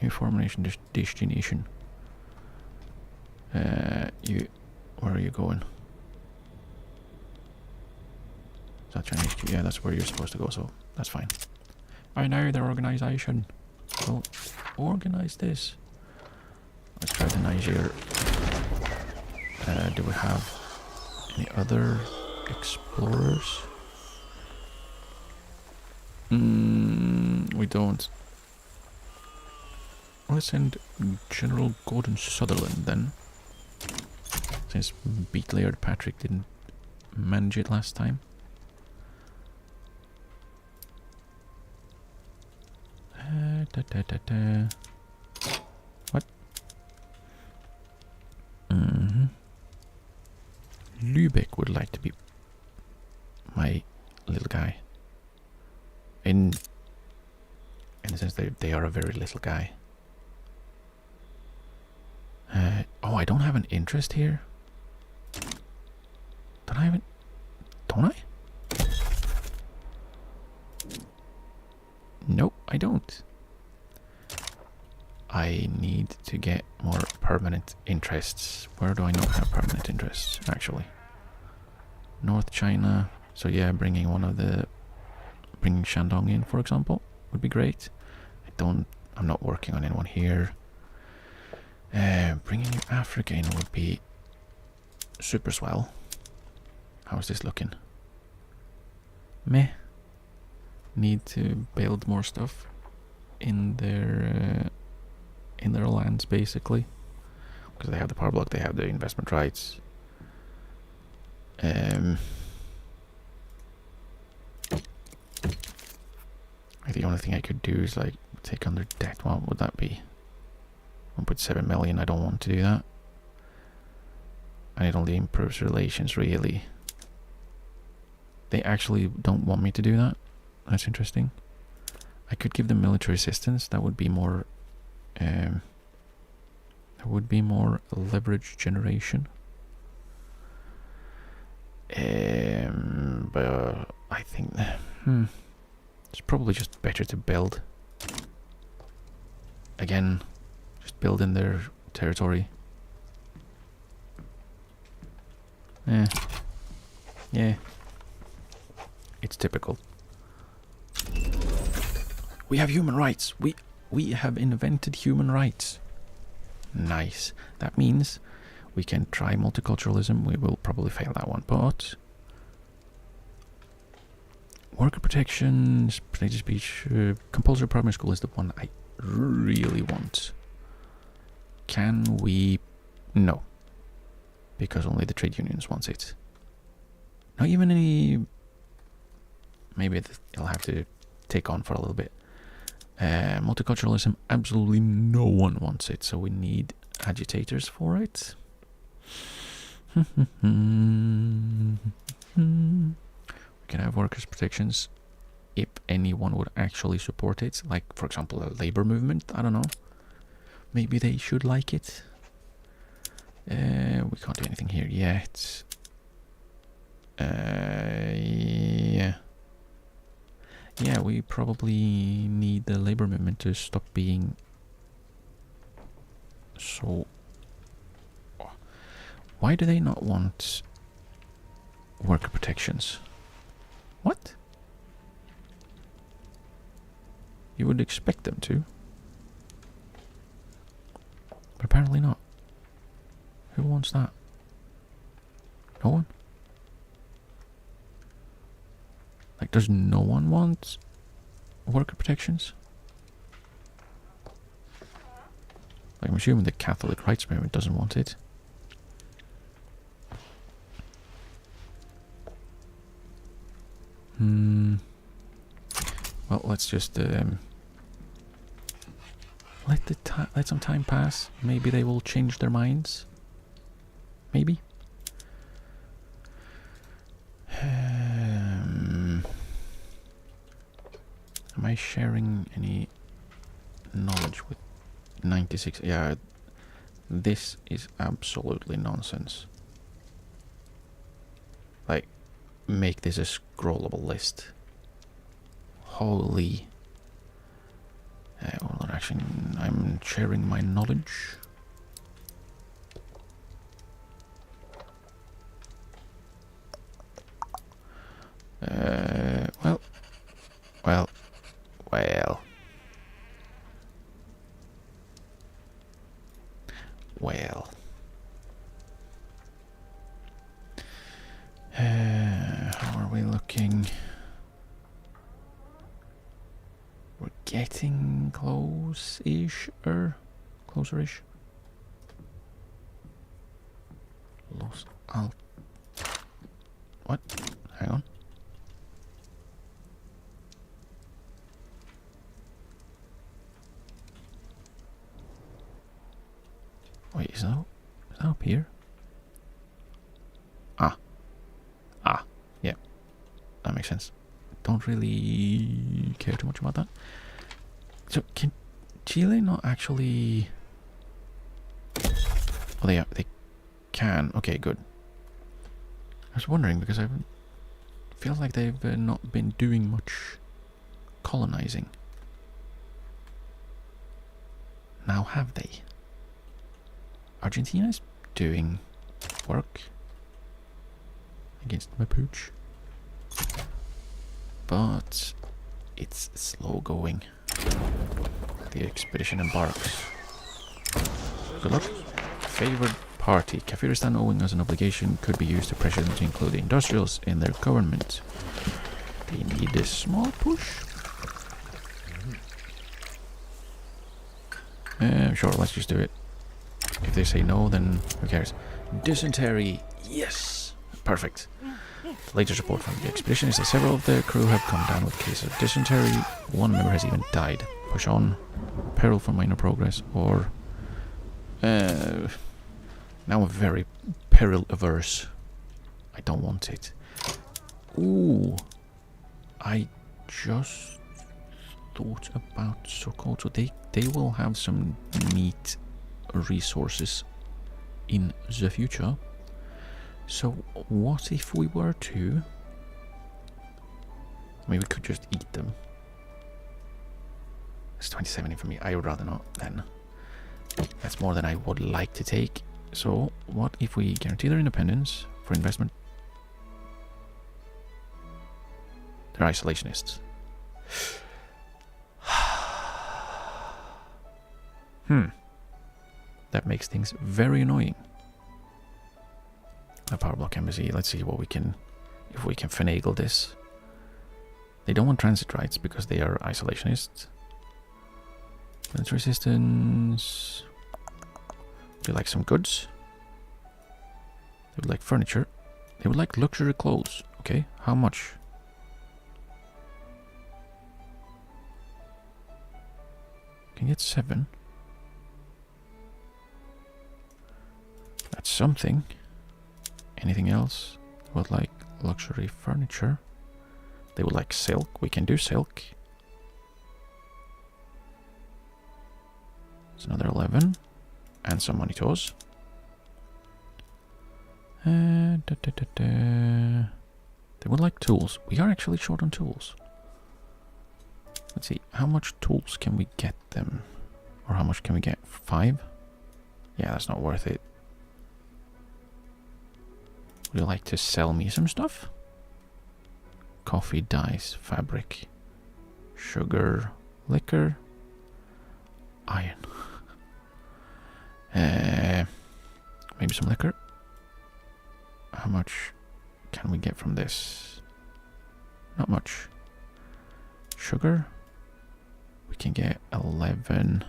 New formation destination. Where are you going? Is that Chinese HQ? Yeah, that's where you're supposed to go, so that's fine. I know their organization. So organize this. Let's try the Niger. Do we have any other explorers? We don't. Let's send General Gordon Sutherland then. Since Beat Laird Patrick didn't manage it last time. What? Lübeck would like to be my little guy. In the sense they are a very little guy. Oh, I don't have an interest here. Don't I have it? Don't I? Nope, I don't. I need to get more permanent interests. Where do I not have permanent interests, actually? North China. So yeah, bringing Shandong in, for example, would be great. I'm not working on anyone here. Bringing Africa in would be super swell. How's this looking? Meh. Need to build more stuff in their lands, basically, because they have the power block, they have the investment rights. The only thing I could do is like take on their debt. What would that be? 1.7 million. I don't want to do that. And it only improves relations, really. They actually don't want me to do that. That's interesting. I could give them military assistance. That would be more leverage generation. But I think it's probably just better to build. Again, just build in their territory. Yeah. It's typical. We have human rights. We have invented human rights. Nice. That means we can try multiculturalism. We will probably fail that one, but worker protections, protected speech, compulsory primary school is the one I really want. Can we? No, because only the trade unions wants it. Not even any. Maybe it'll have to take on for a little bit. Multiculturalism, absolutely no one wants it, so we need agitators for it. We can have workers' protections if anyone would actually support it, like for example a labor movement. I don't know, maybe they should like it. We can't do anything here yet. Yeah. Yeah, we probably need the labor movement to stop being so... Why do they not want worker protections? What? You would expect them to. But apparently not. Who wants that? No one? Like, does no one want worker protections? Like, I'm assuming the Catholic rights movement doesn't want it. Well, let's just let some time pass. Maybe they will change their minds. Maybe. Am I sharing any knowledge with 96? Yeah, this is absolutely nonsense. Like, make this a scrollable list. Holy. Well, actually, I'm sharing my knowledge. Well. How are we looking? We're getting close-ish, closer-ish. What? Hang on. Wait, is that up here? Yeah. That makes sense. Don't really care too much about that. So, can Chile not actually... Oh, they can. Okay, good. I was wondering because I feel like they've not been doing much colonizing. Now have they? Argentina is doing work against Mapuche, but it's slow going. The expedition embarks. Good luck. Favored party. Kafiristan, owing us an obligation, could be used to pressure them to include the industrials in their government. They need a small push. Sure, let's just do it. If they say no, then who cares? Dysentery. Yes! Perfect. The latest report from the expedition is that several of the crew have come down with cases of dysentery. One member has even died. Push on. Peril for minor progress. Or... now I'm very peril averse. I don't want it. Ooh. I just thought about Sokoto. They will have some neat resources in the future. So what if we were to... I mean, we could just eat them. It's 27 for me. I would rather not then. That's more than I would like to take. So what if we guarantee their independence for investment? They're isolationists. That makes things very annoying. A power block embassy. Let's see what we can, if we can finagle this. They don't want transit rights because they are isolationists. Military assistance. They like some goods. They would like furniture. They would like luxury clothes. Okay, how much? Can you get 7? That's something. Anything else? They would like luxury furniture. They would like silk. We can do silk. It's another 11. And some money to us. They would like tools. We are actually short on tools. Let's see, how much tools can we get them? Or how much can we get? 5? Yeah, that's not worth it. Would you like to sell me some stuff? Coffee, dyes, fabric, sugar, liquor, iron. Maybe some liquor. How much can we get from this? Not much. Sugar. We can get 11.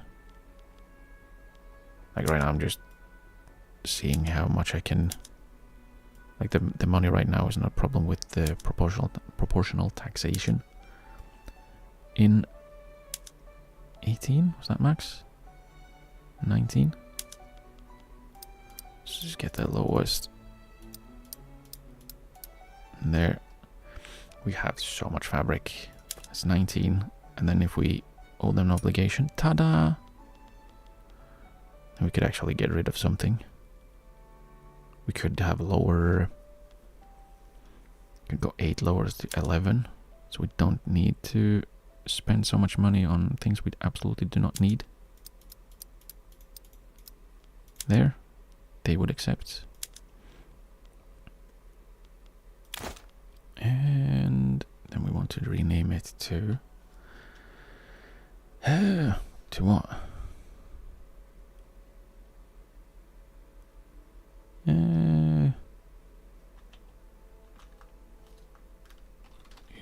Like right now I'm just seeing how much I can... Like the money right now is not a problem with the proportional taxation. In 18? Was that max? 19? Let's just get the lowest. And there. We have so much fabric. That's 19. And then if we owe them an obligation, ta-da! Then we could actually get rid of something. We could have lower... Could go 8 lowers to 11. So we don't need to spend so much money on things we absolutely do not need. There. They would accept. And then we want to rename it to... to what?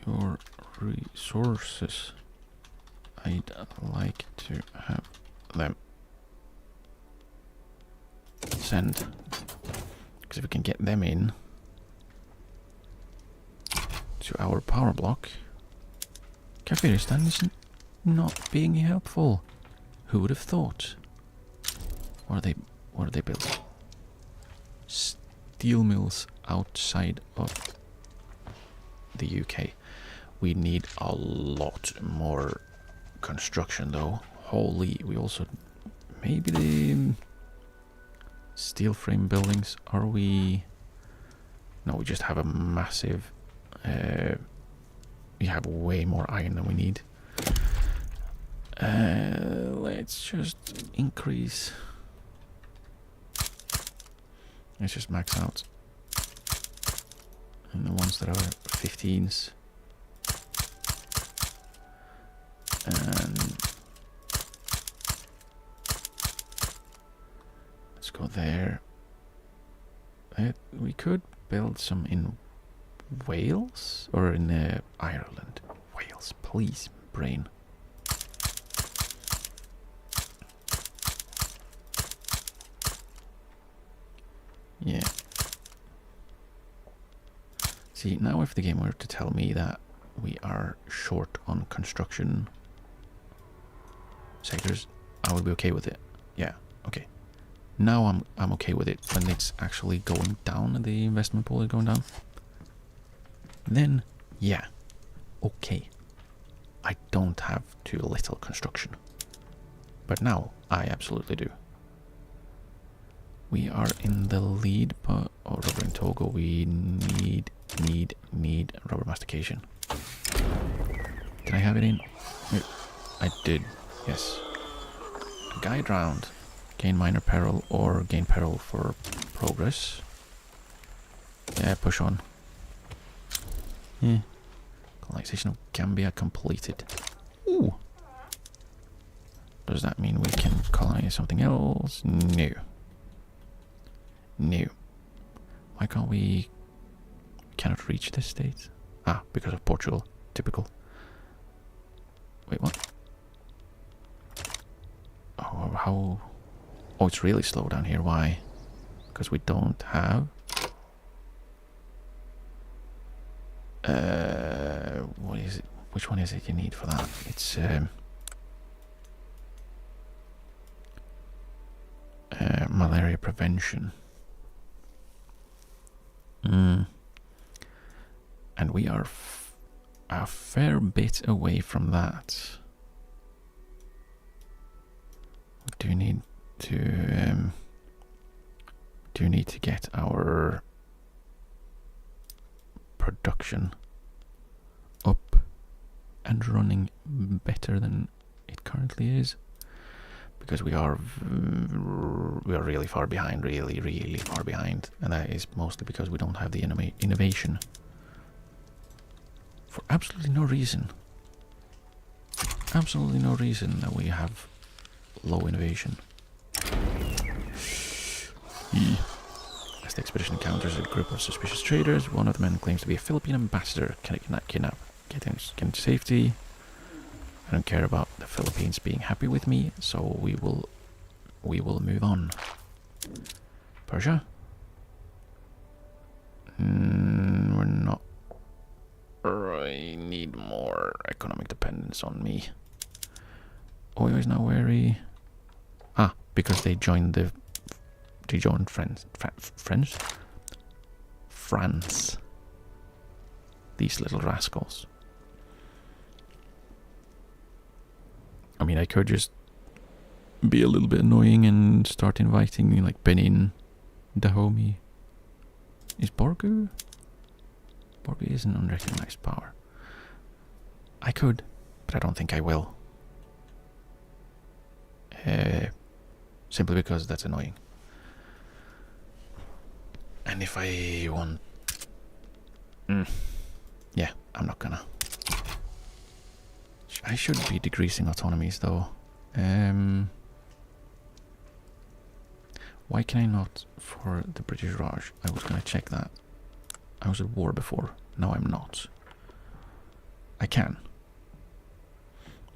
Your resources. I'd like to have them. Send. Because if we can get them in to our power block, Kafiristan isn't not being helpful. Who would have thought? What are they building? Steel mills outside of the UK. We need a lot more construction though. Holy, we also... Maybe the steel frame buildings, are we... No, we just have a massive... we have way more iron than we need. Let's just increase... Let's just max out. And the ones that are 15s. And let's go there. We could build some in Wales or in Ireland. Wales, please, brain. Yeah. See, now if the game were to tell me that we are short on construction sectors, I would be okay with it. Yeah, okay. Now I'm okay with it when it's actually going down and the investment pool is going down. Then, yeah, okay. I don't have too little construction. But now, I absolutely do. We are in the lead, but over in Togo we need rubber mastication. Did I have it in? I did, yes. A guy drowned. Gain minor peril or gain peril for progress. Yeah, push on. Yeah. Colonization of Gambia completed. Ooh. Does that mean we can colonize something else? No. No. Why can't we... cannot reach this state? Ah, because of Portugal. Typical. Wait, what? Oh, how... Oh, it's really slow down here. Why? Because we don't have... what is it? Which one is it you need for that? It's... malaria prevention. And we are a fair bit away from that. Do you need to get our production up and running better than it currently is, because we are really far behind, really far behind, and that is mostly because we don't have the innovation for absolutely no reason. Absolutely no reason that we have low innovation. As the expedition encounters a group of suspicious traders, one of the men claims to be a Philippine ambassador. Can I kidnap? Get into safety. I don't care about the Philippines being happy with me, so we will move on. Persia? We're not. I need more economic dependence on me. Oyo is now wary. Ah, because they joined France. These little rascals. I mean, I could just be a little bit annoying and start inviting, like, Benin, Dahomey. Is Borgu? Borgu is an unrecognized power. I could, but I don't think I will. Simply because that's annoying. And if I want... yeah, I'm not gonna. I should be decreasing autonomies, though. Why can I not for the British Raj? I was gonna check that. I was at war before. Now I'm not. I can.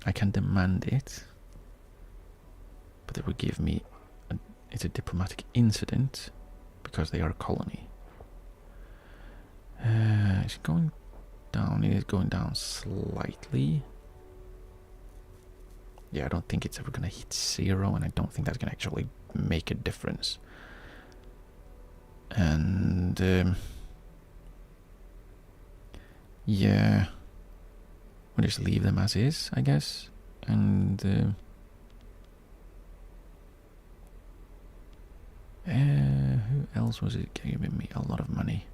I can demand it. But it would give me... it's a diplomatic incident because they are a colony. Is it going down? It is going down slightly. Yeah, I don't think it's ever going to hit 0, and I don't think that's going to actually make a difference. And yeah, we'll just leave them as is, I guess. And who else was it giving me a lot of money?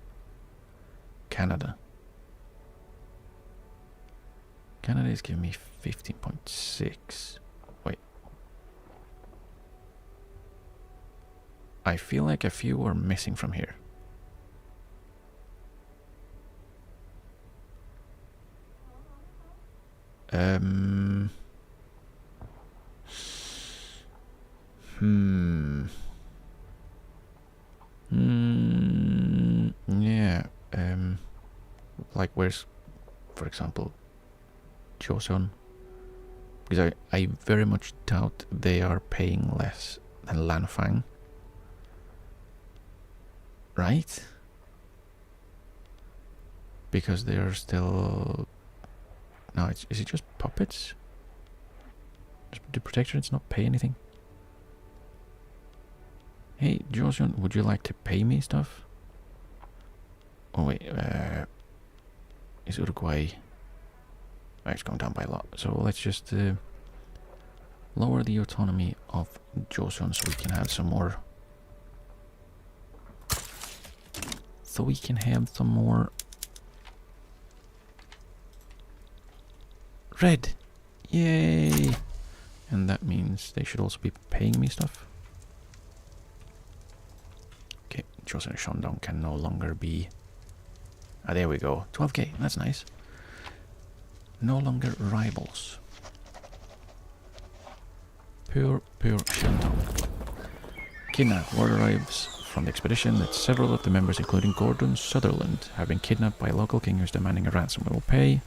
Canada. Canada is giving me 15.6. Wait. I feel like a few are missing from here. Yeah. Like, where's, for example, Joseon? Because I very much doubt they are paying less than Lanfang. Right? Because they are still... No, is it just puppets? The Protectorates not pay anything? Hey, Joseon, would you like to pay me stuff? Oh wait, is Uruguay... Oh, it's going down by a lot. So let's just lower the autonomy of Joseon so we can have some more... Red! Yay! And that means they should also be paying me stuff. Okay, Joseon and Shandong can no longer be... Ah, there we go. 12k, that's nice. No longer rivals. Pure Shandong. Kidnapped. Word arrives from the expedition that several of the members, including Gordon Sutherland, have been kidnapped by a local king who's demanding a ransom. We will pay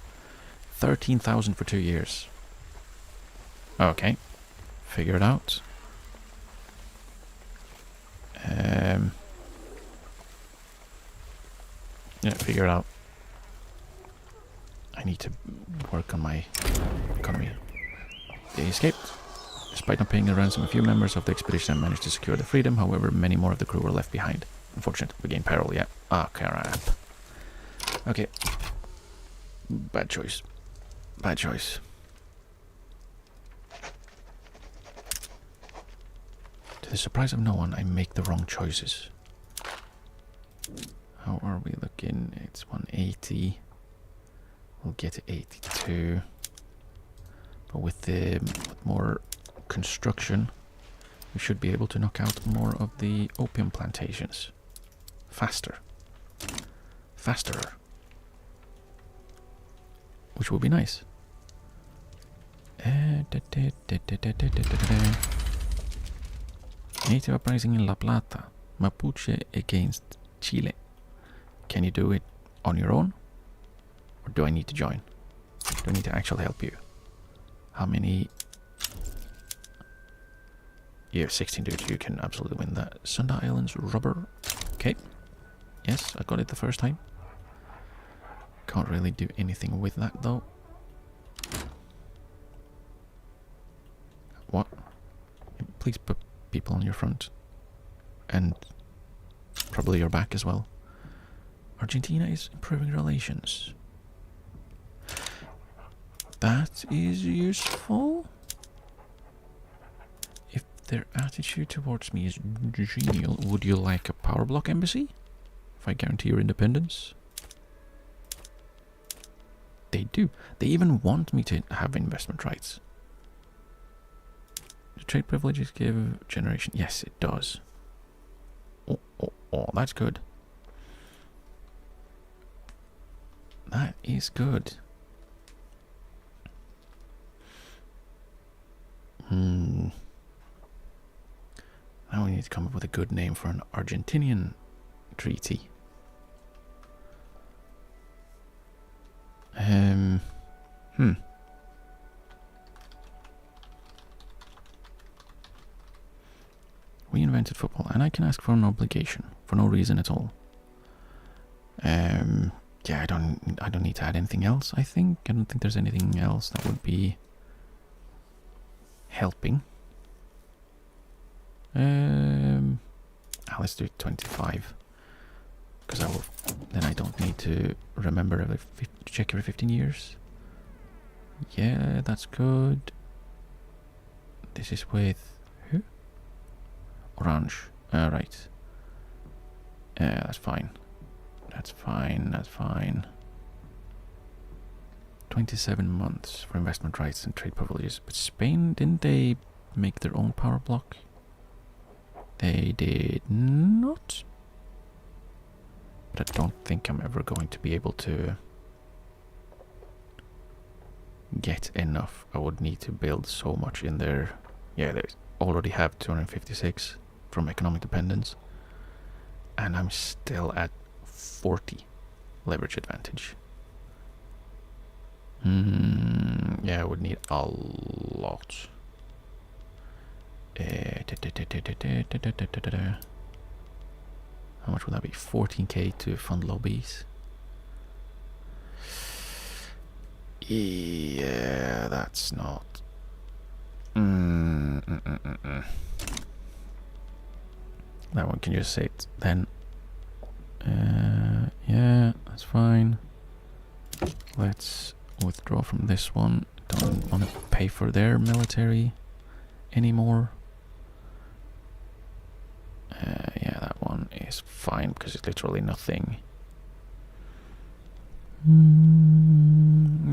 13,000 for 2 years. Okay. Figure it out. Yeah, figure it out. I need to work on my economy. They escaped. Despite not paying a ransom, a few members of the expedition managed to secure the freedom. However, many more of the crew were left behind. Unfortunate. We gained peril, yeah. Ah, crap. Okay. Bad choice. Bad choice. To the surprise of no one, I make the wrong choices. How are we looking? It's 180. We'll get to 82. But with the more construction, we should be able to knock out more of the opium plantations. Faster. Faster. Which would be nice. Native uprising in La Plata. Mapuche against Chile. Can you do it on your own? Or do I need to join? Do I need to actually help you? How many? Yeah, 16 dudes. You can absolutely win that. Sunda Islands rubber. Okay. Yes, I got it the first time. Can't really do anything with that though. What? Please put people on your front. And probably your back as well. Argentina is improving relations. That is useful. If their attitude towards me is genial, would you like a power block embassy? If I guarantee your independence? They do. They even want me to have investment rights. Do trade privileges give generation? Yes, it does. Oh, that's good. That is good. Now we need to come up with a good name for an Argentinian treaty. We invented football, and I can ask for an obligation for no reason at all. Yeah, I don't need to add anything else. I don't think there's anything else that would be helping. Let's do 25, because then I don't need to remember check every 15 years. Yeah, that's good. This is with who? Orange. Right. That's fine. That's fine. That's fine. 27 months for investment rights and trade privileges. But Spain, didn't they make their own power block? They did not. But I don't think I'm ever going to be able to get enough. I would need to build so much in there. Yeah, they already have 256 from economic dependence. And I'm still at 40 leverage advantage. Yeah, I would need a lot. How much would that be? 14k to fund lobbies. Yeah, that's not. That one can just say it then. Yeah, that's fine. Let's withdraw from this one. Don't want to pay for their military anymore. Yeah, that one is fine because it's literally nothing.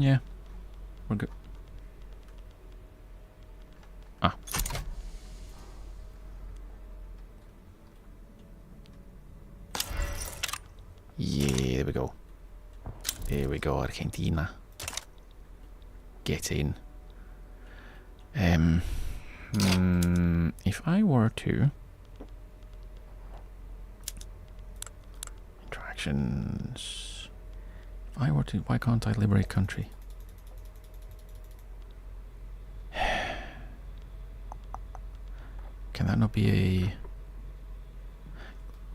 Yeah, we're good. Yeah, there we go. There we go, Argentina. Get in. If I were to interactions, if I were to, why can't I liberate country? Can that not be a?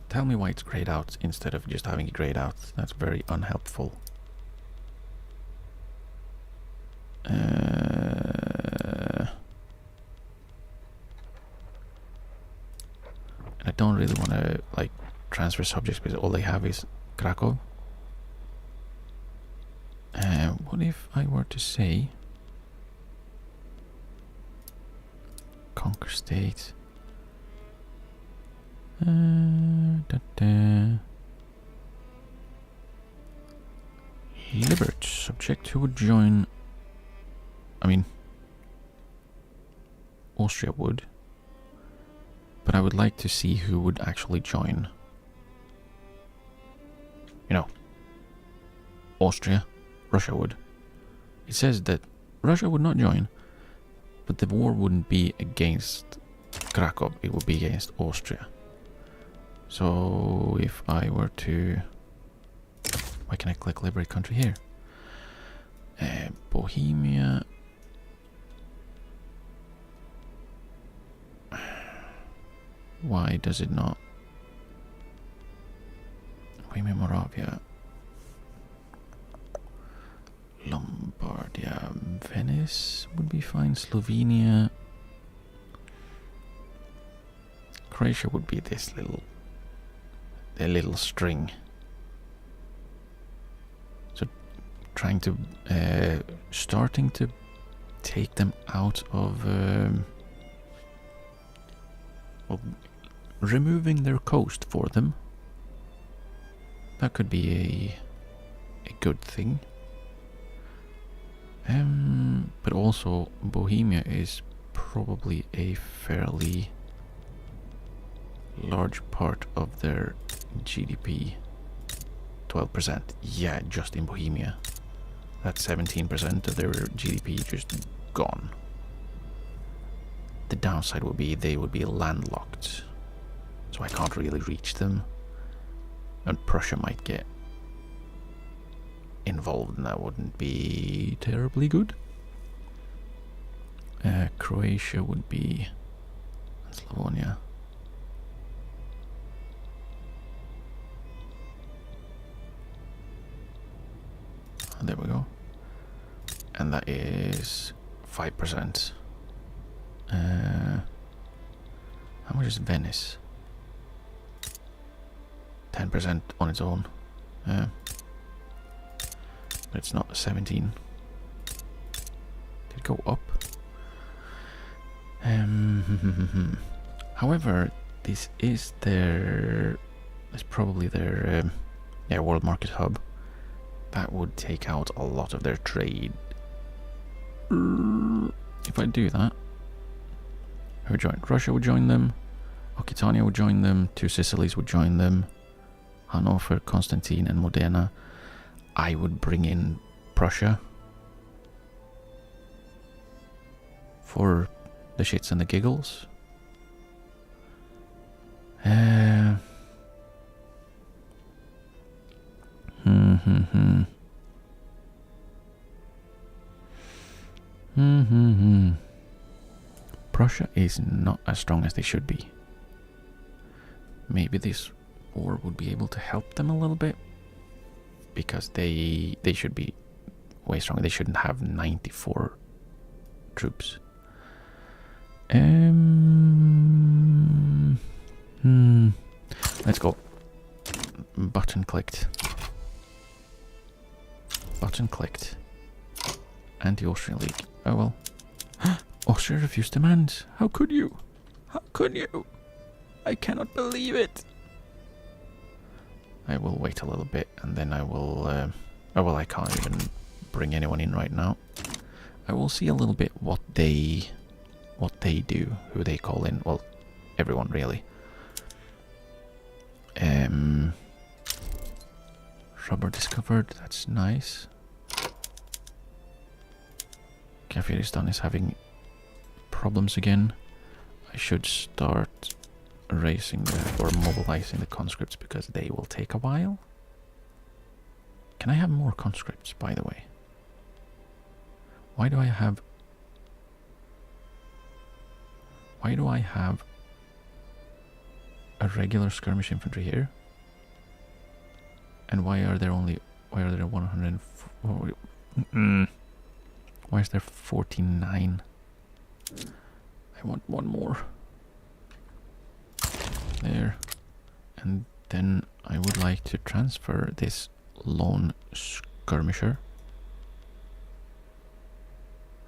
Tell me why it's grayed out instead of just having it grayed out. That's very unhelpful. And I don't really want to like transfer subjects because all they have is Krakow. What if I were to say conquer state? Libert, subject who would join... I mean... Austria would. But I would like to see who would actually join. You know, Austria, Russia would. It says that Russia would not join, but the war wouldn't be against Krakow, it would be against Austria. So if I were to... Why can I click liberate country here? Bohemia... Why does it not? Bohemia, Moravia, Lombardia, Venice would be fine. Slovenia, Croatia would be this little string. So trying to starting to take them out of well, removing their coast for them. That could be a good thing. But also Bohemia is probably a fairly large part of their GDP. 12%. Yeah, just in Bohemia. That's 17% of their GDP just gone. The downside would be they would be landlocked. So I can't really reach them. And Prussia might get involved, and that wouldn't be terribly good. Croatia would be Slavonia. There we go. And that is 5%. How much is Venice? 10% on its own. But it's not 17. Did it go up? However, this is their... It's probably their world market hub. That would take out a lot of their trade. If I do that, who would join? Russia would join them. Occitania would join them. Two Sicilies would join them. Hanover, Constantine, and Modena. I would bring in Prussia for the shits and the giggles. Prussia is not as strong as they should be. Maybe this war would be able to help them a little bit, because they should be way stronger. They shouldn't have 94 troops. Let's go. Button clicked. Button clicked. Anti-Austrian League. Oh well. Austria refused demands. How could you? How could you? I cannot believe it. I will wait a little bit, and then I will... oh well, I can't even bring anyone in right now. I will see a little bit what they do, who they call in. Well, everyone really. Rubber discovered. That's nice. Kafiristan is having problems again. I should start raising or mobilizing the conscripts, because they will take a while. Can I have more conscripts, by the way? Why do I have a regular skirmish infantry here? And why are there 104? Why is there 49? I want one more. There. And then I would like to transfer this lone skirmisher.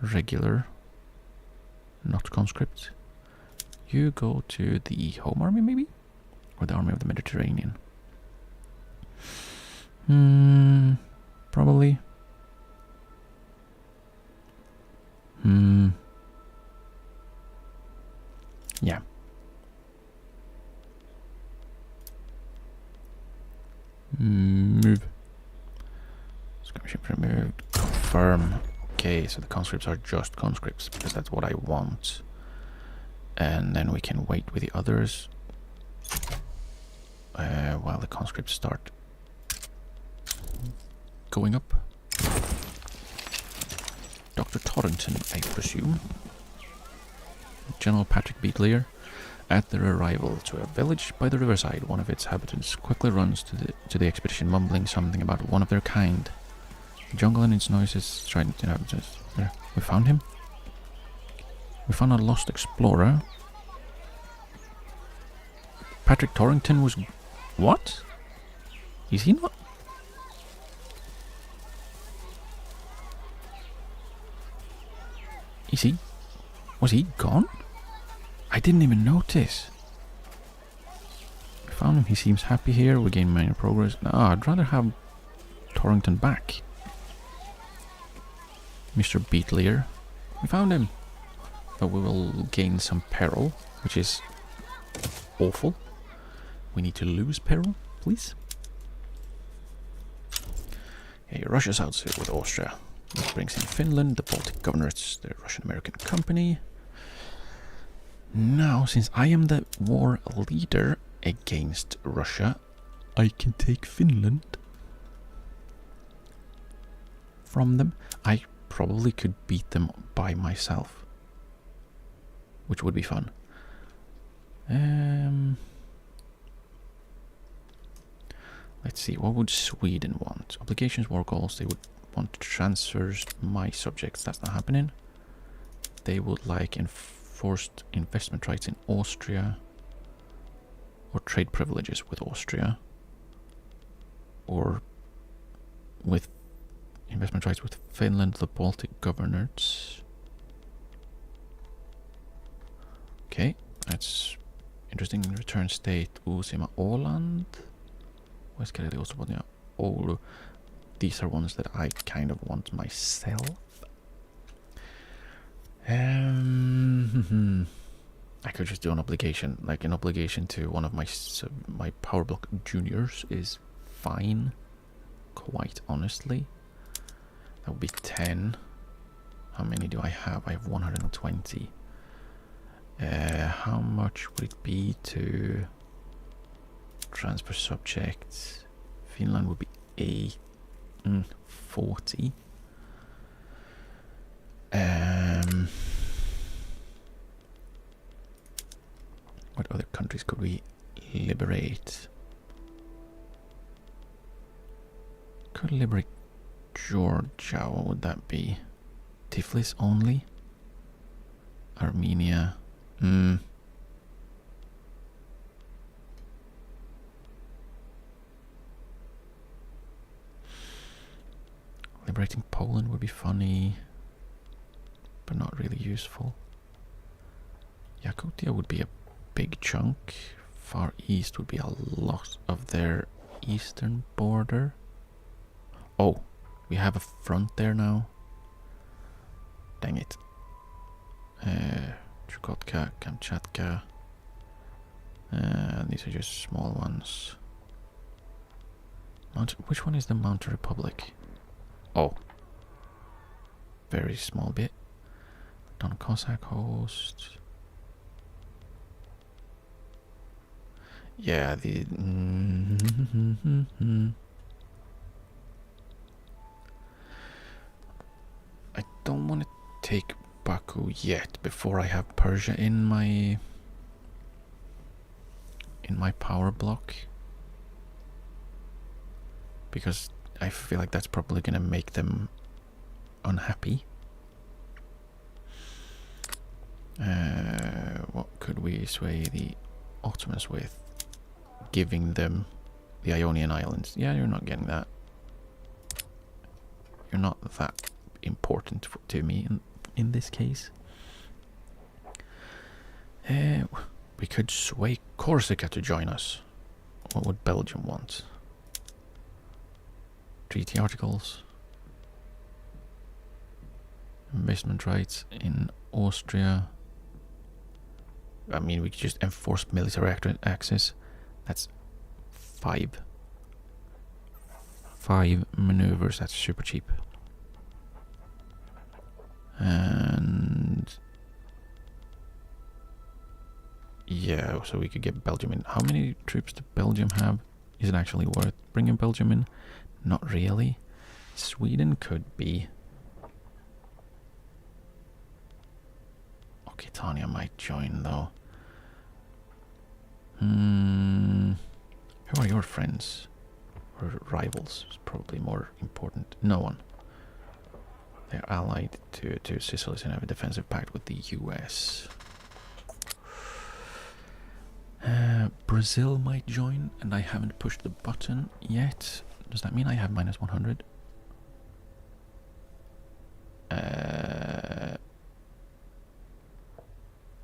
Regular. Not conscript. You go to the home army, maybe? Or the army of the Mediterranean. probably. Yeah. Move. Skirmishing removed. Confirm. Okay, so the conscripts are just conscripts because that's what I want. And then we can wait with the others while the conscripts start going up. Dr. Torrington, I presume. General Patrick Beetlier. At their arrival to a village by the riverside, one of its inhabitants quickly runs to the expedition, mumbling something about one of their kind. The jungle and its noises trying to inhabitants. There, we found him. We found a lost explorer. Patrick Torrington was... What? Is he not? Is he... Was he gone? I didn't even notice. We found him. He seems happy here. We gain minor progress. No, I'd rather have Torrington back. Mr. Beetlier. We found him. But we will gain some peril, which is awful. We need to lose peril, please. Okay, Russia's out with Austria. This brings in Finland, the Baltic governorates, the Russian-American company. Now, since I am the war leader against Russia, I can take Finland from them. I probably could beat them by myself, which would be fun. Let's see, what would Sweden want? Obligations, war goals, they would want to transfer my subjects. That's not happening. They would like enforced investment rights in Austria, or trade privileges with Austria, or with investment rights with Finland, the Baltic governorates. Okay, that's interesting. Return state, Uusimaa, Åland, West Karelia, Ostrobothnia, Oulu. These are ones that I kind of want myself. I could just do an obligation, like an obligation to one of my power block juniors is fine, quite honestly. That would be 10. How many do I have? I have 120. How much would it be to transfer subjects? Finland would be 40. What other countries could we liberate? Could liberate Georgia. What would that be? Tiflis only? Armenia. Liberating Poland would be funny, but not really useful. Yakutia would be a big chunk. Far East would be a lot of their eastern border. Oh, we have a front there now. Dang it. Chukotka, Kamchatka. These are just small ones. Which one is the Mountain Republic? Oh. Very small bit. Don Cossack host. Yeah, the... I don't want to take Baku yet before I have Persia in my power block, because I feel like that's probably gonna make them unhappy. What could we sway the Ottomans with? Giving them the Ionian Islands. Yeah, you're not getting that. You're not that important to me in this case. We could sway Corsica to join us. What would Belgium want? Treaty articles. Investment rights in Austria. I mean, we could just enforce military access. That's 5 maneuvers. That's super cheap. And yeah, so we could get Belgium in. How many troops does Belgium have? Is it actually worth bringing Belgium in? Not really. Sweden could be. Occitania might join though. Who are your friends? Or rivals is probably more important. No one. They're allied to Sicily and have a defensive pact with the US. Brazil might join, and I haven't pushed the button yet. Does that mean I have minus 100?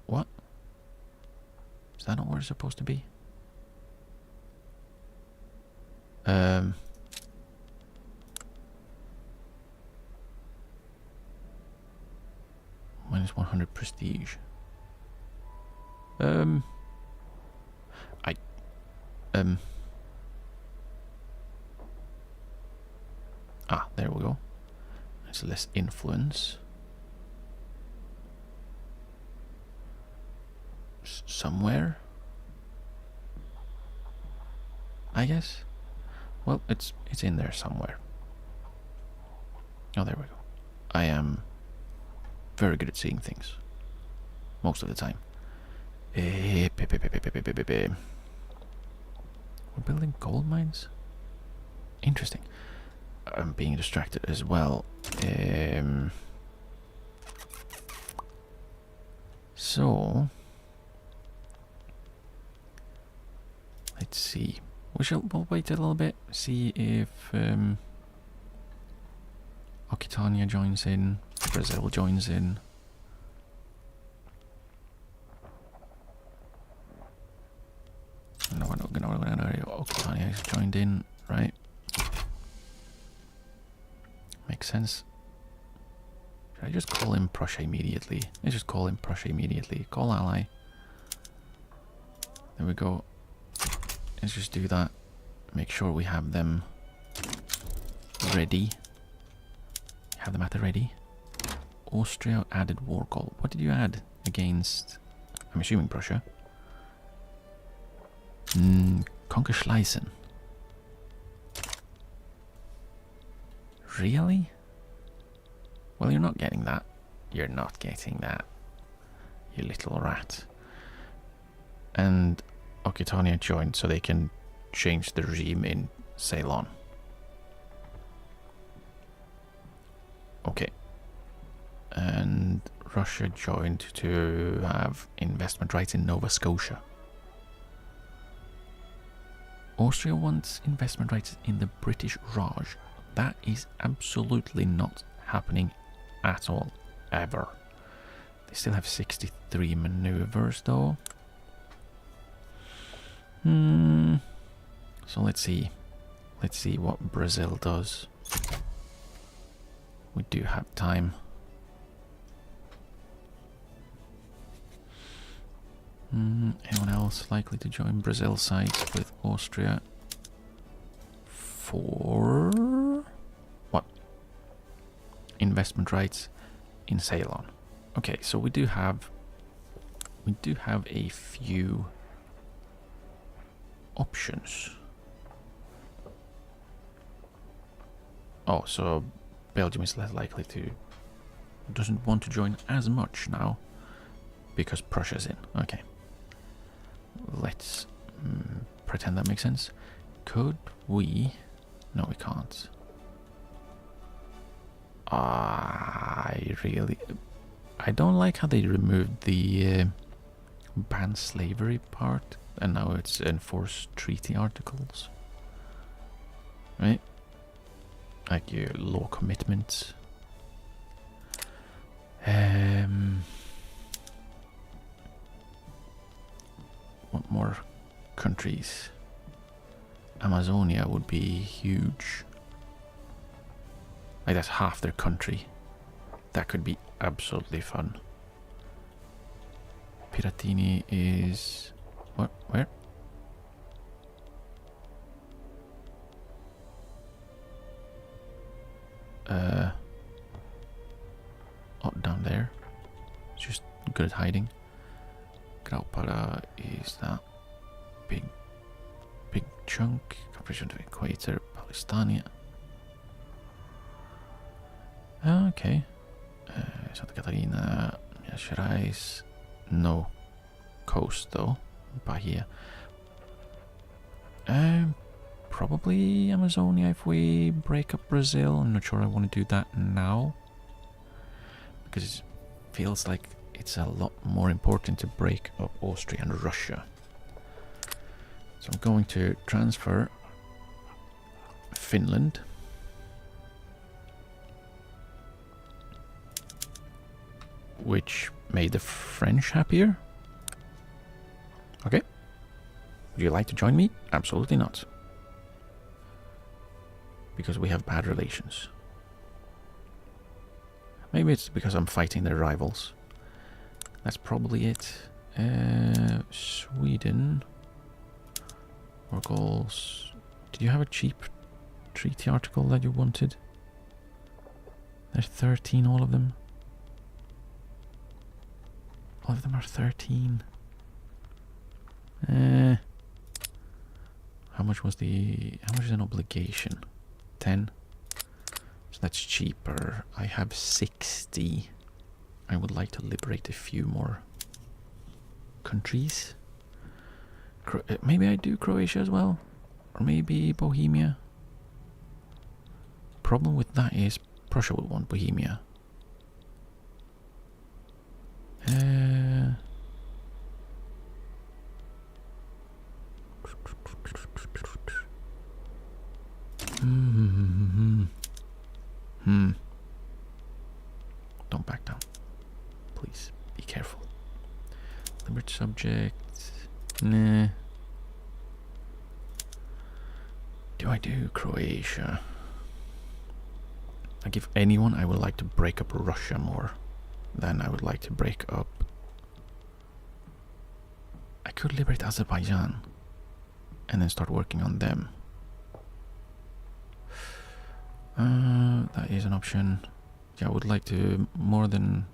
What? Is that not where it's supposed to be? Minus 100 prestige. There we go. It's less influence. Somewhere, I guess. Well, it's in there somewhere. Oh, there we go. I am very good at seeing things most of the time. We're building gold mines. Interesting. I'm being distracted as well. So let's see. We'll wait a little bit. See if Occitania joins in. Brazil joins in. No, Occitania has joined in, right? Makes sense. Should I just call in Prussia immediately? Let's just call in Prussia immediately. Call ally. There we go. Let's just do that. Make sure we have them ready. Have them at the ready. Austria added war goal. What did you add against? I'm assuming Prussia. Conquer Schlesien. Really? Well, you're not getting that. You're not getting that. You little rat. And Occitania joined so they can change the regime in Ceylon. Okay. And Russia joined to have investment rights in Nova Scotia. Austria wants investment rights in the British Raj. That is absolutely not happening at all, ever. They still have 63 maneuvers though. So let's see. Let's see what Brazil does. We do have time. Anyone else likely to join Brazil's side with Austria? For what? Investment rights in Ceylon. Okay, so we do have a few options. Oh, so Belgium is less likely to, doesn't want to join as much now because Prussia's in. Okay. Let's pretend that makes sense. Could we? No, we can't. I don't like how they removed the ban slavery part and now it's enforced treaty articles. Right? Like your law commitments. What more countries? Amazonia would be huge. Like that's half their country. That could be absolutely fun. Piratini is... What? Where? Oh, down there. It's just good at hiding. Graupara is that big chunk. Compression to Equator, Palestania. Okay. Santa Catarina, Minas Gerais. No coast though. Bahia. Probably Amazonia if we break up Brazil. I'm not sure I want to do that now. Because it feels like it's a lot more important to break up Austria and Russia. So I'm going to transfer Finland. Which made the French happier. Okay. Would you like to join me? Absolutely not. Because we have bad relations. Maybe it's because I'm fighting their rivals. That's probably it. Sweden. Or goals. Did you have a cheap treaty article that you wanted? There's 13, all of them. All of them are 13. How much is an obligation? 10. So that's cheaper. I have 60. I would like to liberate a few more countries. Maybe I do Croatia as well. Or maybe Bohemia. Problem with that is Prussia would want Bohemia. Don't back down. Please, be careful. Liberate subject. Nah. Do I do Croatia? Like if anyone, I would like to break up Russia more than I would like to break up. I could liberate Azerbaijan and then start working on them. That is an option. Yeah, I would like to more than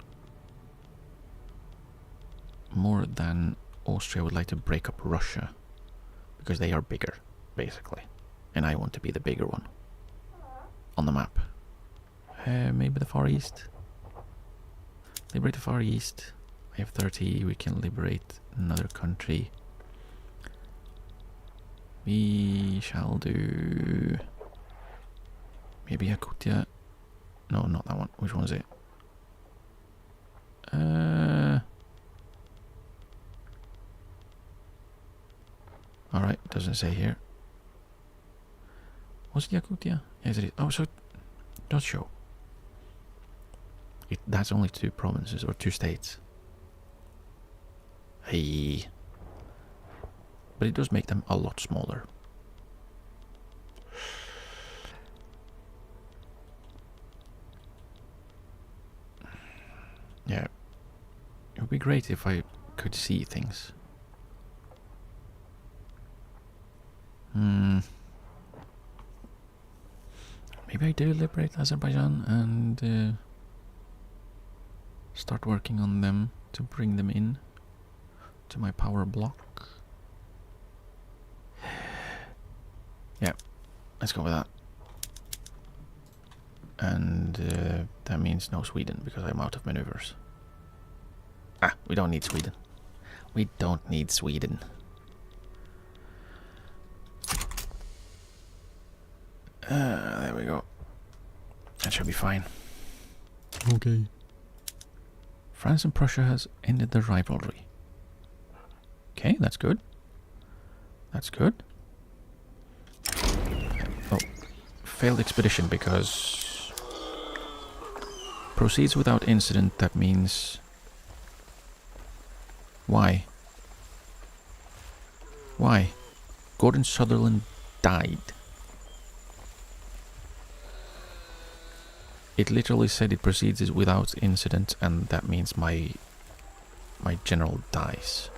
Austria. I would like to break up Russia because they are bigger, basically, and I want to be the bigger one on the map. Maybe the Far East. Liberate the Far East. I have 30. We can liberate another country. We shall do maybe Yakutia. No, not that one. Which one is it? Alright, doesn't say here. Was it Yakutia? Yes, it is. Oh, so it does show. That's only 2 provinces or 2 states. Hey. But it does make them a lot smaller. Yeah. It would be great if I could see things. Maybe I do liberate Azerbaijan and start working on them to bring them in to my power block. Yeah, let's go with that. And that means no Sweden because I'm out of maneuvers. Ah, we don't need Sweden. We don't need Sweden. There we go. That should be fine. Okay. France and Prussia has ended the rivalry. Okay, that's good. That's good. Oh, failed expedition because proceeds without incident. That means why? Why? Gordon Sutherland died. It literally said it proceeds without incident, and that means my general dies.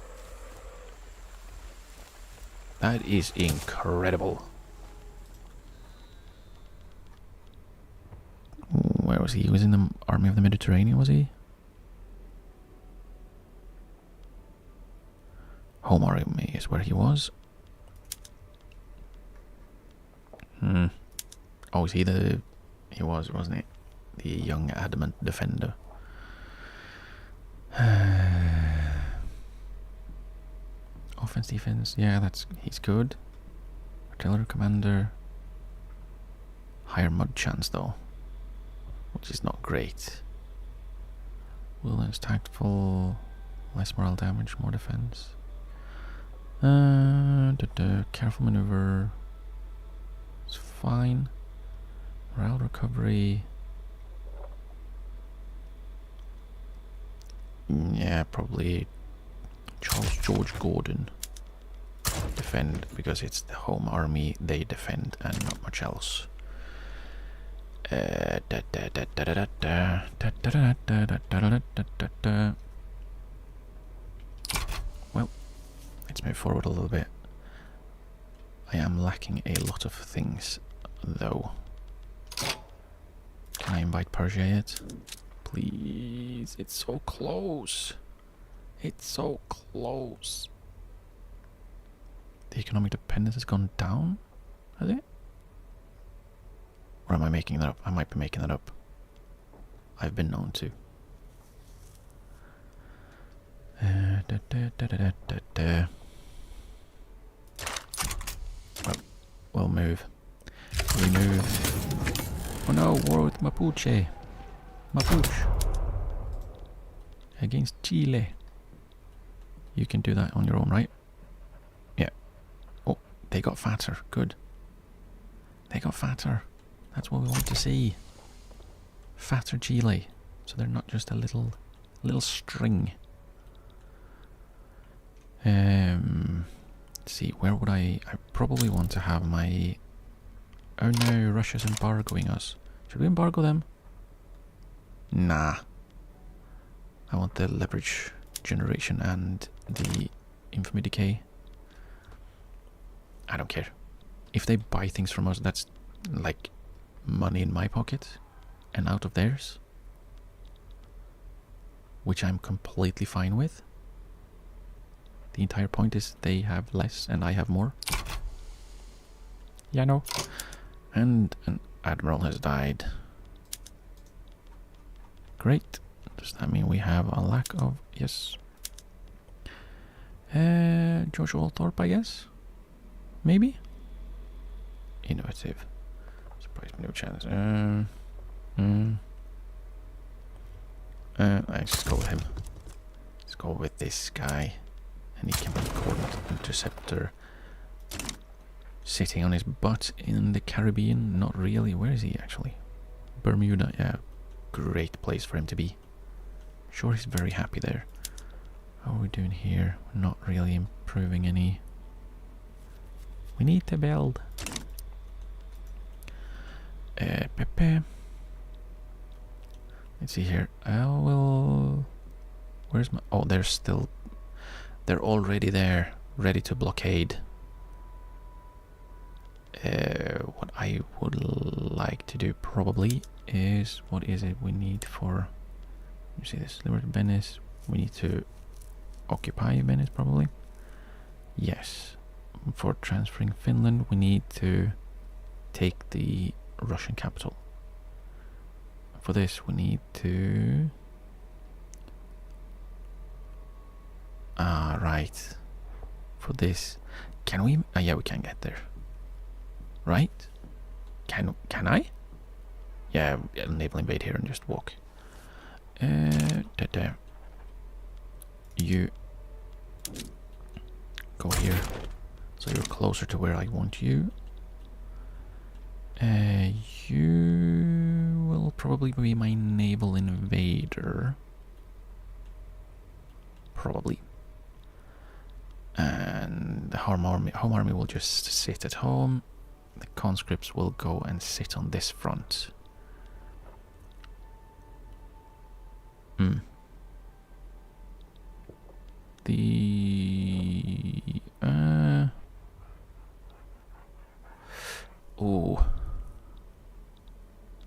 That is incredible. Where was he? He was in the Army of the Mediterranean, was he? Home Army is where he was. Oh, is he the... He was, wasn't he? The young adamant defender. Offense, defense, yeah, he's good. Artillery commander. Higher mud chance though, which is not great. Wilderness tactful, less morale damage, more defense. Careful maneuver. It's fine. Morale recovery. Yeah, probably Charles George Gordon. Defend, because it's the home army, they defend and not much else. Well, let's move forward a little bit. I am lacking a lot of things, though. Can I invite Persia yet? Please, it's so close. It's so close. The economic dependence has gone down, has it? Or am I making that up? I might be making that up. I've been known to. We'll move. We move. Oh no, war with Mapuche. Mapuche. Against Chile. You can do that on your own, right? Yeah. Oh, they got fatter. Good. They got fatter. That's what we want to see. Fatter Chile. So they're not just a little string. Let's see, where would I probably want to have my... Oh no, Russia's embargoing us. Should we embargo them? Nah. I want the leverage generation and the infamy decay. I don't care. If they buy things from us, that's like money in my pocket and out of theirs, which I'm completely fine with. The entire point is they have less and I have more. Yeah, no. And an admiral has died. Great. Does that mean we have a lack of... Yes. George Walthorpe, I guess? Maybe? Innovative. Surprise me, no chance. Let's just go with him. Let's go with this guy. And he can be coordinate interceptor. Sitting on his butt in the Caribbean. Not really. Where is he actually? Bermuda. Yeah. Great place for him to be. Sure, he's very happy there. How are we doing here? We're not really improving any. We need to build. Pepe. Let's see here. I will... Where's my... Oh, they're still... They're already there, ready to blockade. What I would like to do probably is... What is it we need for... You see this? Liberty Venice. We need to occupy Venice probably. Yes. For transferring Finland, we need to take the Russian capital. For this, we need to... Ah, right. For this, can we? Yeah, we can get there. Right? Can I? Yeah, enable invade here and just walk. You go here, so you're closer to where I want you. You will probably be my naval invader. Probably. And the home army will just sit at home. The conscripts will go and sit on this front. The oh,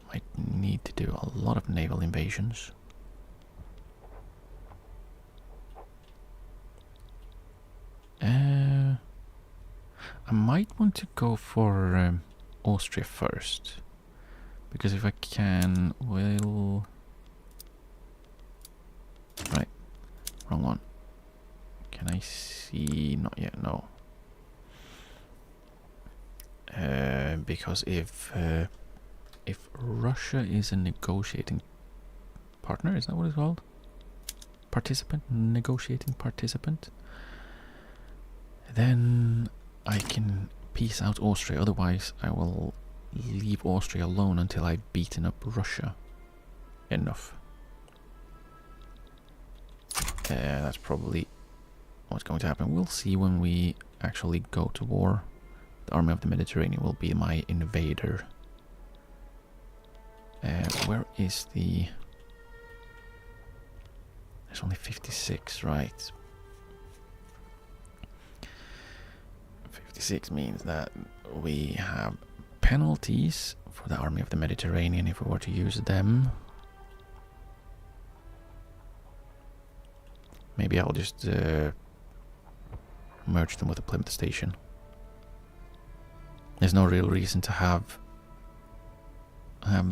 might need to do a lot of naval invasions. I might want to go for Austria first, because if I can, well, right, wrong one. Can I see? Not yet, no. Because if Russia is a negotiating partner, is that what it's called? Participant, negotiating participant. Then I can peace out Austria. Otherwise, I will leave Austria alone until I've beaten up Russia enough. That's probably what's going to happen. We'll see when we actually go to war. The Army of the Mediterranean will be my invader. Where is the... There's only 56, right. 56 means that we have penalties for the Army of the Mediterranean if we were to use them. Maybe I'll just merge them with the Plymouth station. There's no real reason to have a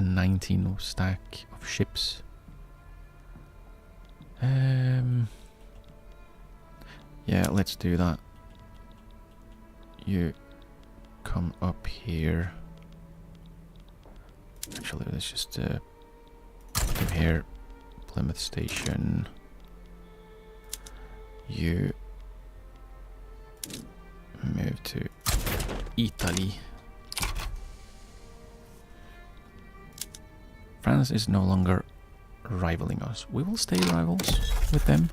19 stack of ships. Yeah, let's do that. You come up here. Actually, let's just come here. Plymouth station. You move to Italy. France is no longer rivaling us. We will stay rivals with them.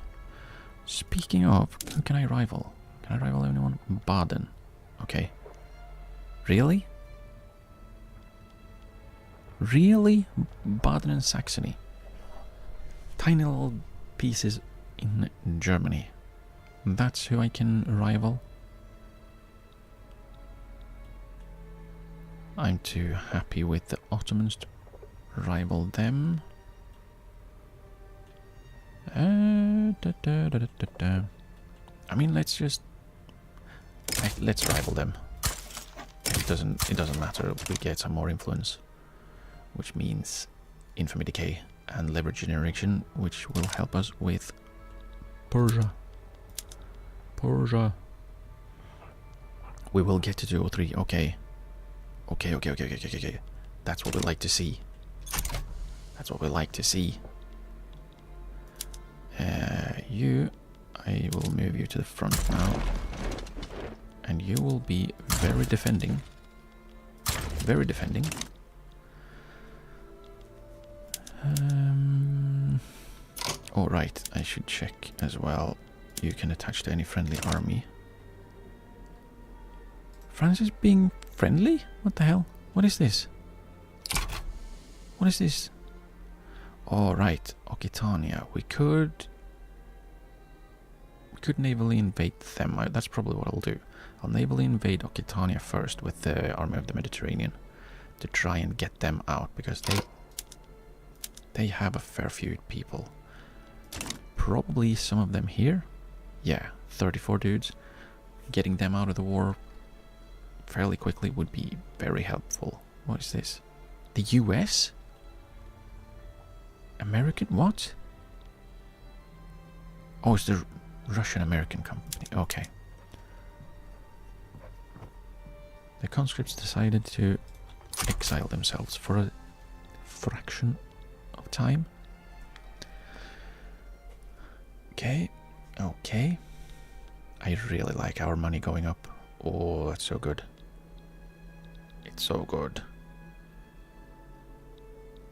Speaking of, who can I rival? Can I rival anyone? Baden. Okay. Really? Really? Baden and Saxony. Tiny little pieces in Germany. That's who I can rival. I'm too happy with the Ottomans to rival them. I mean, let's rival them. It doesn't matter. We get some more influence, which means infamy decay and leverage generation, which will help us with Persia. We will get to 203. Okay. That's what we like to see. That's what we like to see. I will move you to the front now. And you will be very defending. Very defending. Oh, right. I should check as well. You can attach to any friendly army. France is being friendly? What the hell? What is this? What is this? Oh, right. Occitania. We could navally invade them. That's probably what I'll do. I'll navally invade Occitania first with the Army of the Mediterranean to try and get them out, because they have a fair few people. Probably some of them here. Yeah, 34 dudes. Getting them out of the war fairly quickly would be very helpful. What is this? The US? American what? Oh, it's the Russian-American company. Okay. The conscripts decided to exile themselves for a fraction of time. Okay. I really like our money going up. Oh, that's so good. It's so good.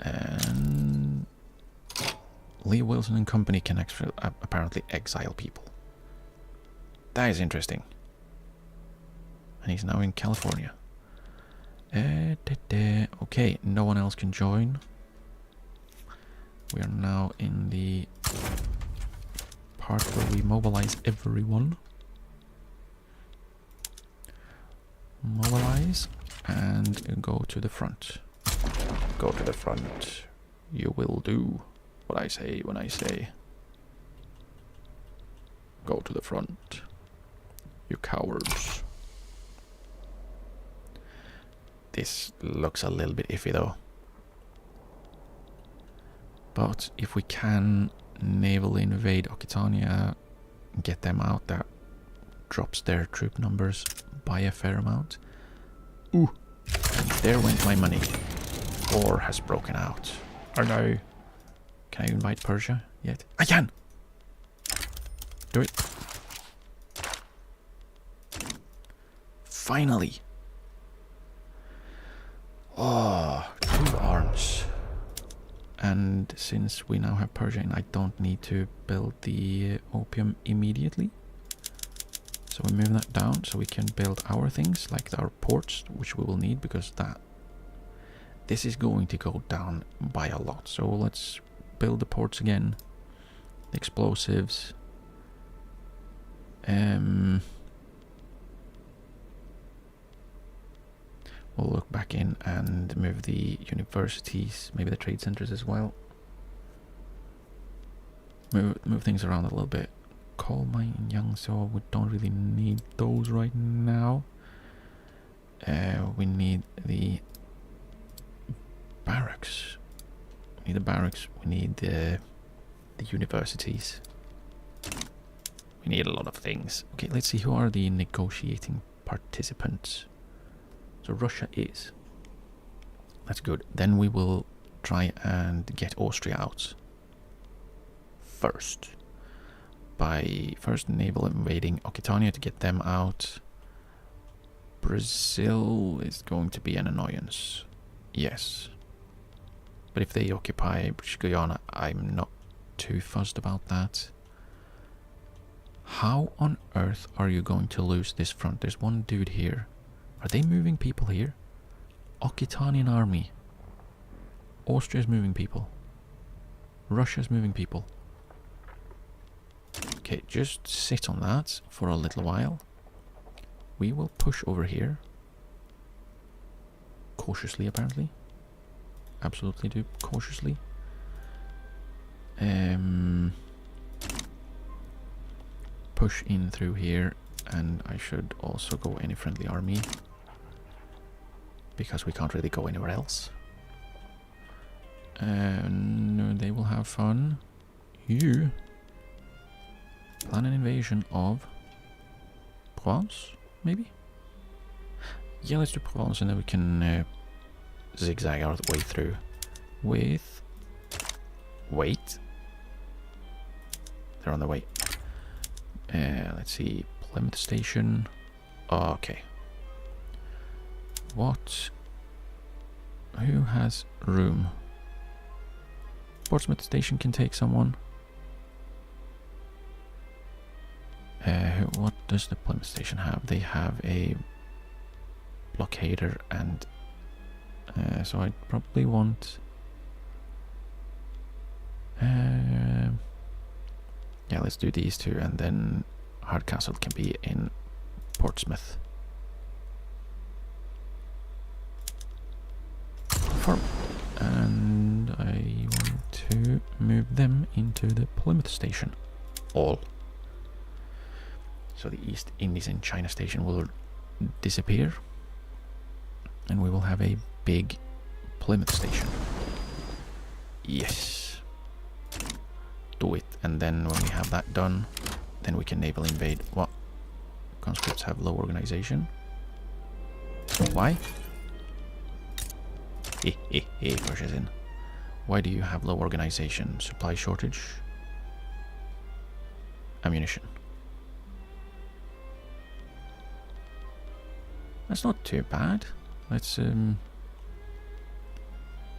And Lee Wilson and company can actually apparently exile people. That is interesting. And he's now in California. Okay, no one else can join. We are now in the part where we mobilize everyone. Mobilize and go to the front. Go to the front. You will do what I say when I say go to the front. You cowards. This looks a little bit iffy though. But if we can naval invade Occitania, get them out, that drops their troop numbers by a fair amount. Ooh, and there went my money. War has broken out. Oh no. Can I invite Persia yet? I can! Do it. Finally! Oh, 2 arms. And since we now have Persia, I don't need to build the opium immediately. So we move that down so we can build our things, like our ports, which we will need because this is going to go down by a lot. So let's build the ports again. The explosives. We'll look back in and move the universities, maybe the trade centers as well. Move things around a little bit. Coal mine in Yangzhou, we don't really need those right now. We need the barracks. We need the barracks. We need the universities. We need a lot of things. Okay, let's see who are the negotiating participants. So Russia is. That's good. Then we will try and get Austria out first. By first naval invading Occitania to get them out. Brazil is going to be an annoyance. Yes. But if they occupy British Guiana, I'm not too fussed about that. How on earth are you going to lose this front? There's one dude here. Are they moving people here? Occitanian army. Austria's moving people. Russia's moving people. Okay, just sit on that for a little while. We will push over here. Cautiously, apparently. Absolutely do cautiously. Push in through here, and I should also go any friendly army. Because we can't really go anywhere else. And they will have fun. You plan an invasion of Provence, maybe? Yeah, let's do Provence and then we can zigzag our way through with... Wait. They're on the way. Let's see. Plymouth Station. Okay. What? Who has room? Portsmouth Station can take someone. What does the Plymouth Station have? They have a blockader and so I'd probably want yeah, let's do these two and then Hardcastle can be in Portsmouth. And I want to move them into the Plymouth Station. All. So the East Indies and China Station will disappear. And we will have a big Plymouth Station. Yes. Do it. And then when we have that done, then we can naval invade. What? Conscripts have low organization. Why? Russia's in. Why do you have low organization? Supply shortage? Ammunition. That's not too bad. Let's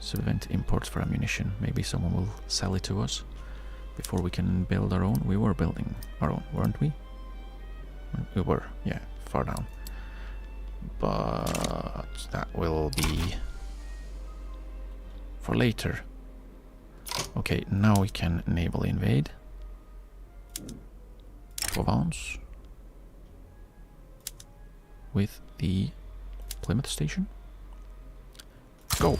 prevent imports for ammunition. Maybe someone will sell it to us before we can build our own. We were building our own, weren't we? We were, yeah, far down. But that will be for later. Okay, now we can navally invade. Provence. With the Plymouth station. Go!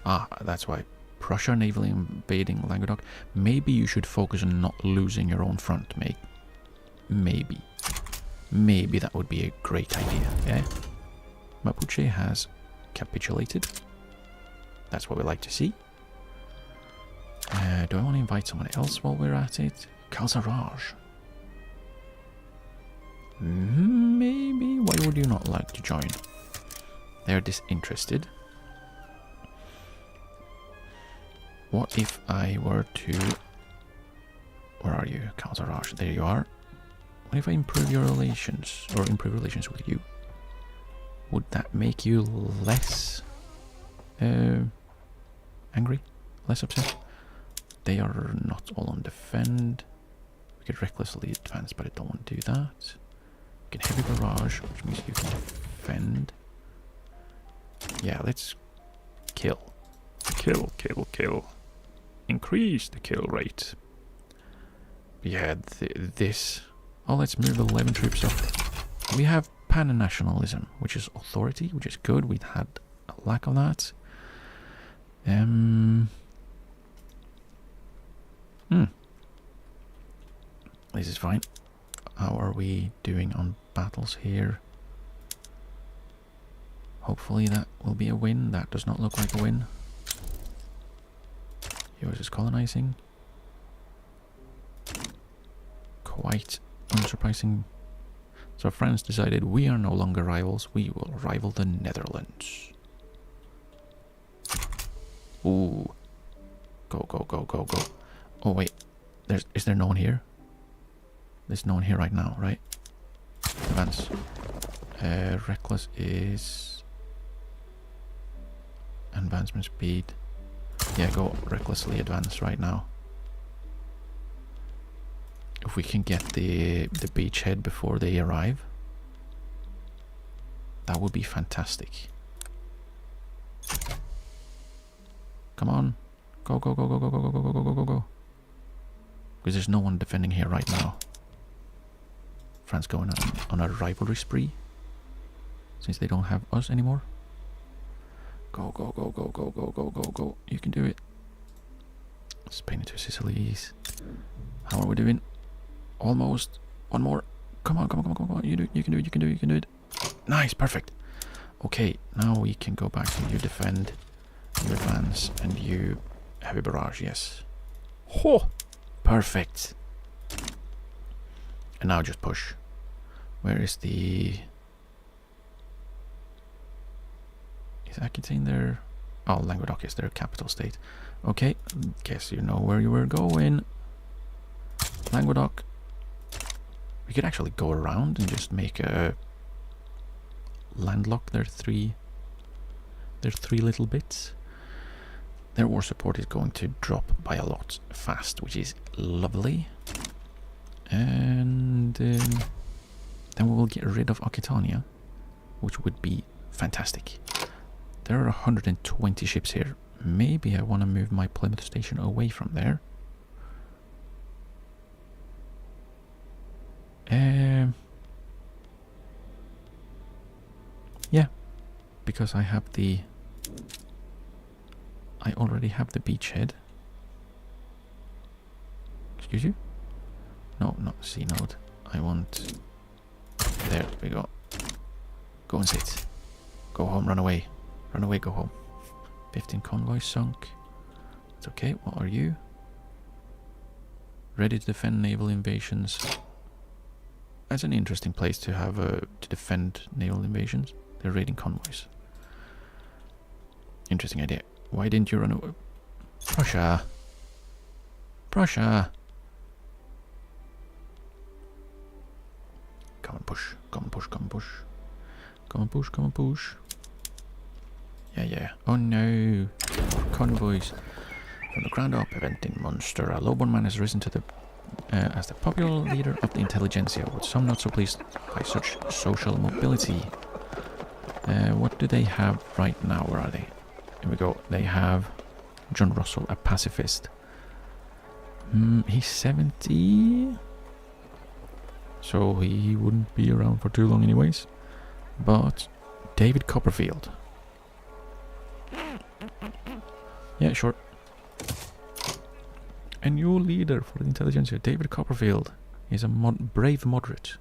Ah, that's why. Prussia navally invading Languedoc. Maybe you should focus on not losing your own front, mate. Maybe. Maybe that would be a great idea, yeah? Mapuche has capitulated. That's what we like to see. Do I want to invite someone else while we're at it? Calzarage. Maybe. Why would you not like to join? They're disinterested. What if I were to... Where are you, Calzarage? There you are. What if I improve your relations, or improve relations with you? Would that make you less angry? Less upset? They are not all on defend. We could recklessly advance, but I don't want to do that. You can heavy barrage, which means you can defend. Yeah, let's kill. Kill, kill, kill. Increase the kill rate. Yeah, this... Oh, let's move 11 troops up. We have pan-nationalism, which is authority, which is good. We'd had a lack of that. This is fine. How are we doing on battles here? Hopefully that will be a win. That does not look like a win. Yours is colonizing. Quite unsurprising. So France decided we are no longer rivals. We will rival the Netherlands. Ooh. Go, go, go, go, go. Oh wait. Is there no one here? There's no one here right now, right? Advance. Reckless is... Advancement speed. Yeah, go recklessly advance right now. If we can get the beachhead before they arrive, that would be fantastic. Come on. Go, go, go, go, go, go, go, go, go, go, go, go. Because there's no one defending here right now. France going on a rivalry spree. Since they don't have us anymore. Go, go, go, go, go, go, go, go, go. You can do it. Spain into Sicilies. How are we doing? Almost. One more. Come on, come on, come on, come on. You do it, you can do it, you can do it, you can do it. Nice, perfect. Okay, now we can go back to you defend, you advance, and you heavy barrage, yes. Ho! Perfect. And now just push. Where is the... Is Aquitaine there? Oh, Languedoc is their capital state. Okay, guess you know where you were going. Languedoc. We could actually go around and just make a landlock their three little bits. Their war support is going to drop by a lot fast, which is lovely. And then we will get rid of Aquitania, which would be fantastic. There are 120 ships here. Maybe I want to move my Plymouth station away from there. Yeah, because I already have the beachhead. Excuse you? No, not C node. I want... There we go. Go and sit. Go home, run away. Run away, go home. 15 convoys sunk. It's okay, what are you? Ready to defend naval invasions. That's an interesting place to have to defend naval invasions. They're raiding convoys. Interesting idea. Why didn't you run away? Prussia! Prussia! Come and push, come and push, come and push. Come and push, come and push. Yeah, yeah. Oh no! Convoys. From the ground up, event in Munster, a lowborn man has risen to the as the popular leader of the intelligentsia, with some not so pleased by such social mobility. What do they have right now? Where are they? Here we go. They have John Russell, a pacifist. He's 70, so he wouldn't be around for too long anyways. But David Copperfield. Yeah, sure. A new leader for the intelligentsia, David Copperfield. He's a brave moderate.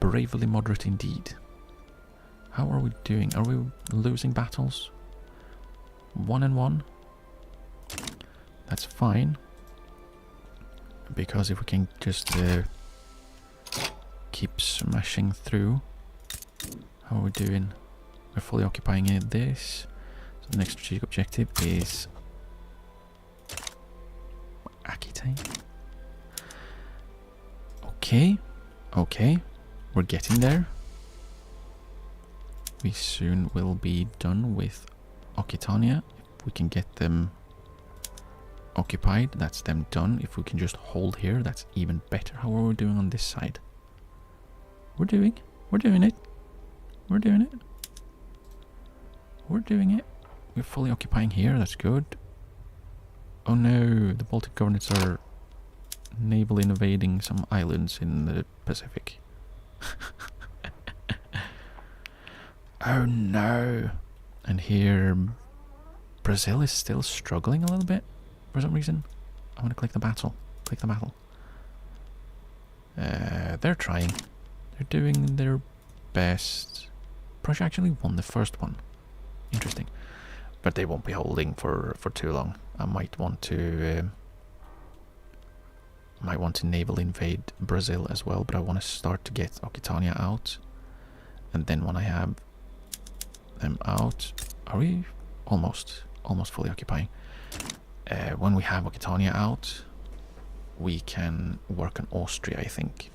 Bravely moderate indeed. How are we doing? Are we losing battles? 1-1. That's fine. Because if we can just keep smashing through. How are we doing? We're fully occupying this. So the next strategic objective is Aquitaine. Okay. Okay. We're getting there. We soon will be done with Occitania. If we can get them occupied, that's them done. If we can just hold here, that's even better. How are we doing on this side? We're doing it. We're doing it. We're doing it. We're fully occupying here, that's good. Oh no, the Baltic governments are naval invading some islands in the Pacific. Oh no. And here Brazil is still struggling a little bit for some reason. I want to click the battle. Click the battle. They're trying. They're doing their best. Prussia actually won the first one. Interesting. But they won't be holding for too long. I might want to naval invade Brazil as well, but I want to start to get Occitania out. And then when I have them out, are we almost fully occupying? When we have Occitania out, we can work on Austria, I think,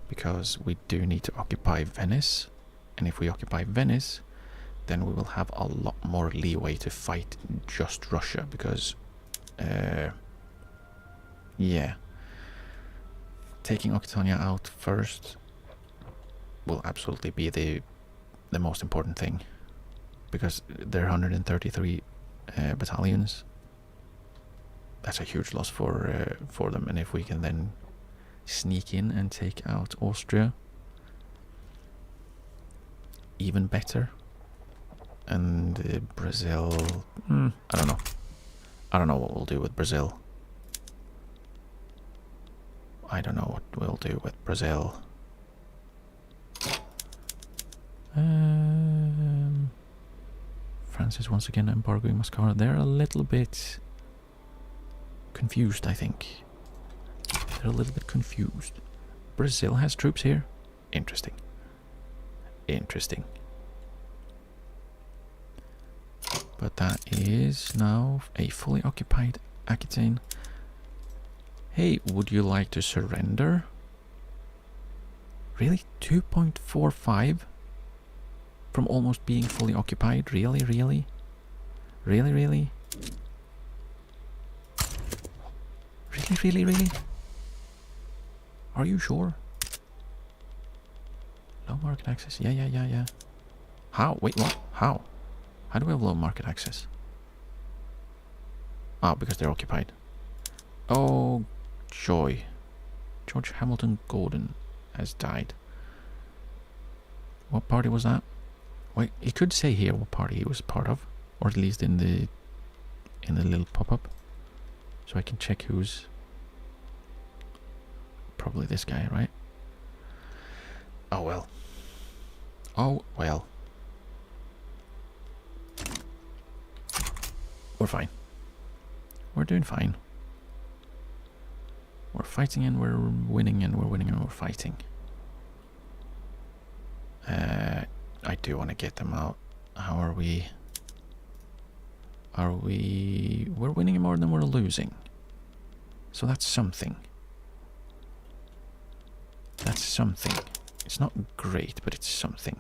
because we do need to occupy Venice, and if we occupy Venice, then we will have a lot more leeway to fight just Russia, because yeah, taking Occitania out first will absolutely be the most important thing, because there are 133 battalions. That's a huge loss for them, and if we can then sneak in and take out Austria, even better. And Brazil, I don't know. I don't know what we'll do with Brazil. I don't know what we'll do with Brazil. France is once again embargoing Moscow. They're a little bit confused, I think. They're a little bit confused. Brazil has troops here. Interesting. Interesting. But that is now a fully occupied Aquitaine. Hey, would you like to surrender? Really? 2.45? From almost being fully occupied? Really? Really? Really? Really? Really? Really? Really? Are you sure? Low market access? Yeah. How? Wait, what? How? How do we have low market access? Oh, because they're occupied. Oh, joy. George Hamilton Gordon has died. What party was that? Wait, he could say here what party he was part of, or at least in the little pop-up, so I can check who's. Probably this guy, right? Oh well. Oh well. We're fine. We're doing fine. We're fighting and we're winning and we're winning and we're fighting. I do want to get them out. How are we? We're winning more than we're losing. So that's something. That's something. It's not great, but it's something.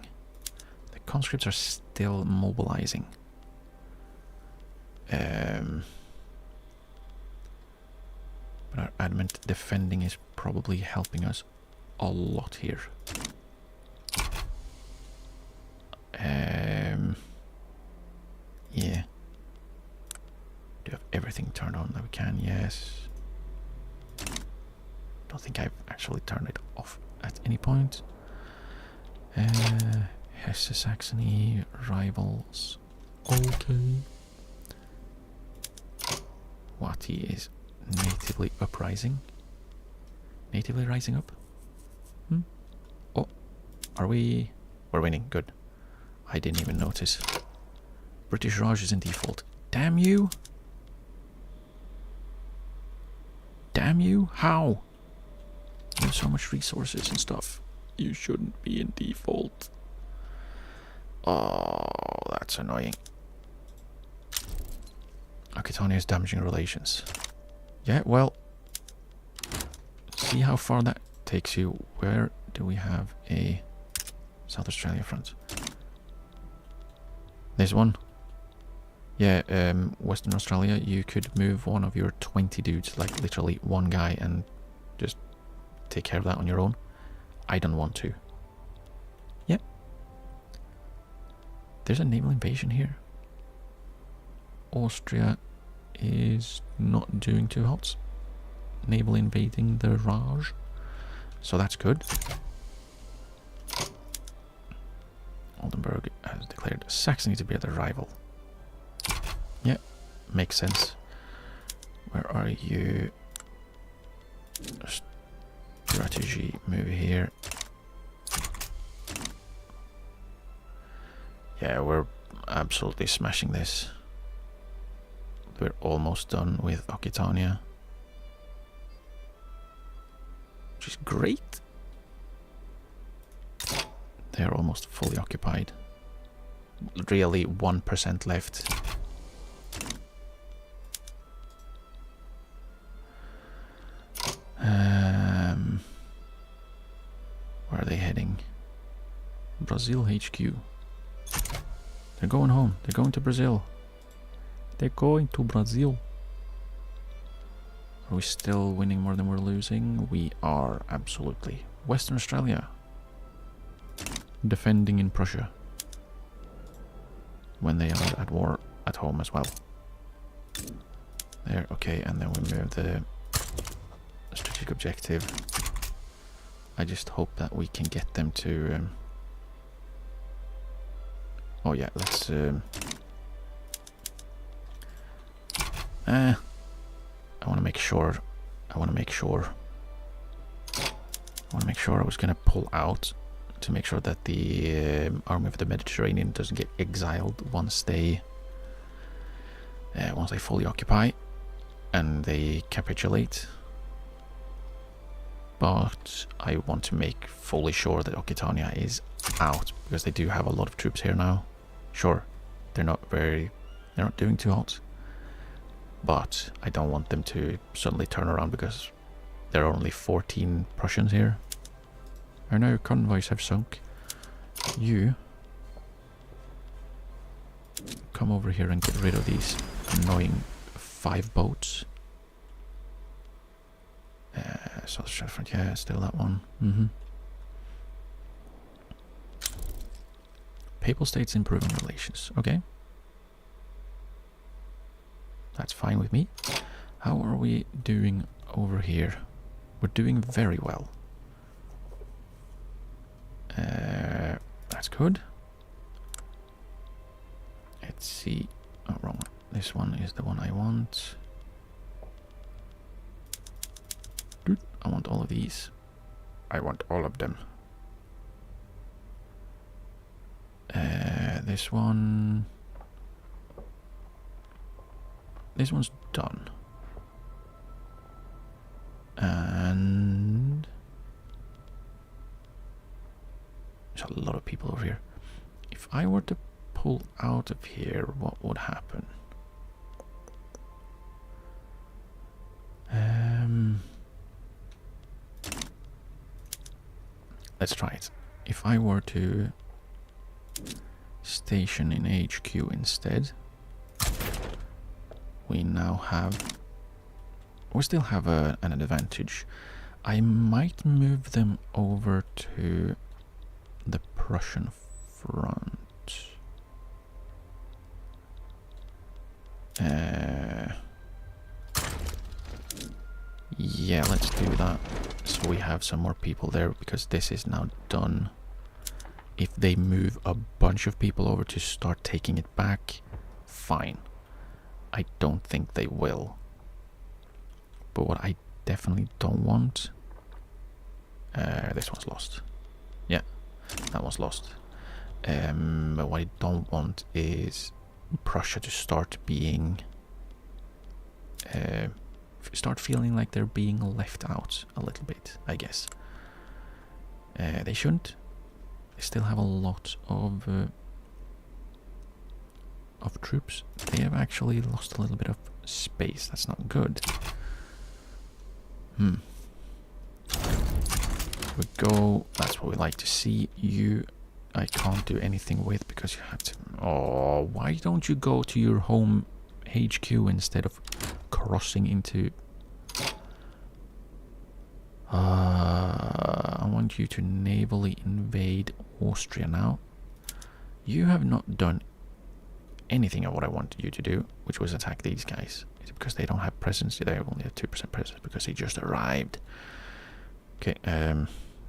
The conscripts are still mobilizing. But our adamant defending is probably helping us a lot here. everything turned on that we can? Yes. Don't think I've actually turned it off at any point. Hesse-Saxony, rivals. Okay. Wati is natively uprising. Natively rising up? Oh, are we... We're winning, good. I didn't even notice. British Raj is in default. Damn you! Damn you! How? You have so much resources and stuff. You shouldn't be in default. Oh, that's annoying. Aquitania is damaging relations. Yeah, well, see how far that takes you. Where do we have a South Australia front? There's one. Yeah, Western Australia, you could move one of your 20 dudes, like literally one guy, and just take care of that on your own. I don't want to. Yep. There's a naval invasion here. Austria is not doing too hot. Naval invading the Raj. So that's good. Oldenburg has declared Saxony to be their rival. Yeah, makes sense. Where are you? Strategy, move here. Yeah, we're absolutely smashing this. We're almost done with Aquitania, which is great. They're almost fully occupied. Really 1% left. Where are they heading? Brazil HQ. They're going home. They're going to Brazil. They're going to Brazil. Are we still winning more than we're losing? We are, absolutely. Western Australia. Defending in Prussia. When they are at war at home as well. There, okay, and then we move the strategic objective. I just hope that we can get them to... oh yeah, let's... I want to make sure... I want to make sure I was going to pull out to make sure that the Army of the Mediterranean doesn't get exiled once they fully occupy and they capitulate. But I want to make fully sure that Aquitania is out, because they do have a lot of troops here now. Sure, they're not doing too hot, but I don't want them to suddenly turn around because there are only 14 Prussians here. I know convoys have sunk. You come over here and get rid of these annoying 5 boats. South Australia front, yeah, still that one. Papal States improving relations, okay. That's fine with me. How are we doing over here? We're doing very well. That's good. Let's see. Oh, wrong one. This one is the one I want. I want all of these. I want all of them. This one... This one's done. And... there's a lot of people over here. If I were to pull out of here, what would happen? Let's try it. If I were to station in HQ instead, we now have... we still have an advantage. I might move them over to the Prussian front. Yeah, let's do that. So we have some more people there, because this is now done. If they move a bunch of people over to start taking it back, fine. I don't think they will. But what I definitely don't want... this one's lost. Yeah, that one's lost. But what I don't want is Prussia to start being... start feeling like they're being left out a little bit, I guess. They shouldn't. They still have a lot of troops. They have actually lost a little bit of space. That's not good. We go. That's what we like to see. You, I can't do anything with because you have to. Oh, why don't you go to your home HQ instead of crossing into... I want you to navally invade Austria now. You have not done anything of what I wanted you to do, which was attack these guys. Is it because they don't have presence? They only have 2% presence because they just arrived. Okay,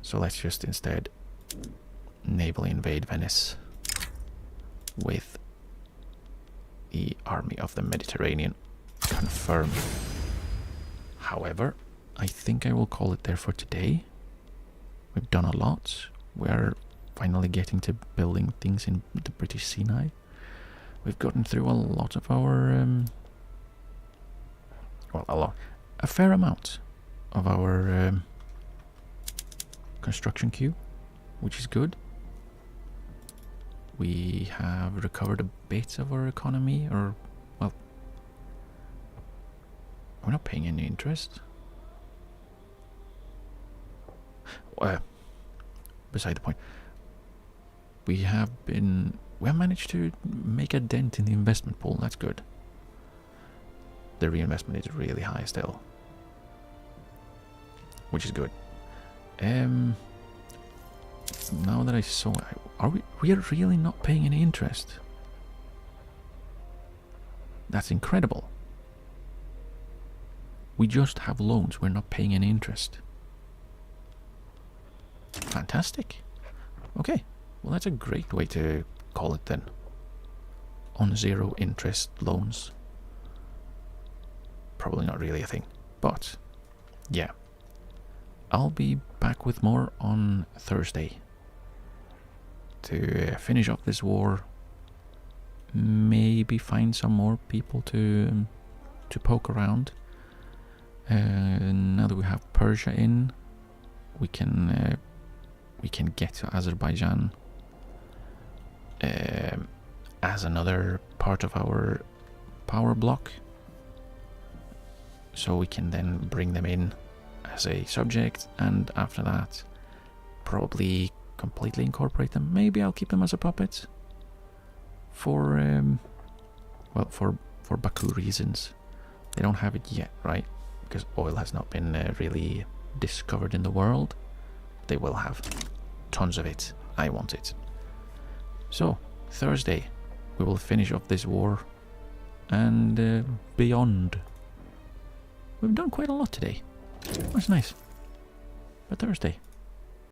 so let's just instead navally invade Venice with the army of the Mediterranean. Confirm. However, I think I will call it there for today. We've done a lot. We're finally getting to building things in the British Sinai. We've gotten through a lot of our... a fair amount of our construction queue, which is good. We have recovered a bit of our economy, or, well, we're not paying any interest. Beside the point, we have managed to make a dent in the investment pool. That's good. The reinvestment is really high still, which is good. Now that I saw, we are really not paying any interest. That's incredible. We just have loans. We're not paying any interest. Fantastic. Okay, well that's a great way to call it then. On zero interest loans. Probably not really a thing, but yeah. I'll be back with more on Thursday to finish off this war. Maybe find some more people to poke around. Now that we have Persia in, we can get to Azerbaijan as another part of our power block, so we can then bring them in as a subject, and after that probably completely incorporate them. Maybe I'll keep them as a puppet for for Baku reasons. They don't have it yet, right? Because oil has not been really discovered in the world. They will have tons of it. I want it. So, Thursday, we will finish off this war and beyond. We've done quite a lot today. That's nice. But Thursday.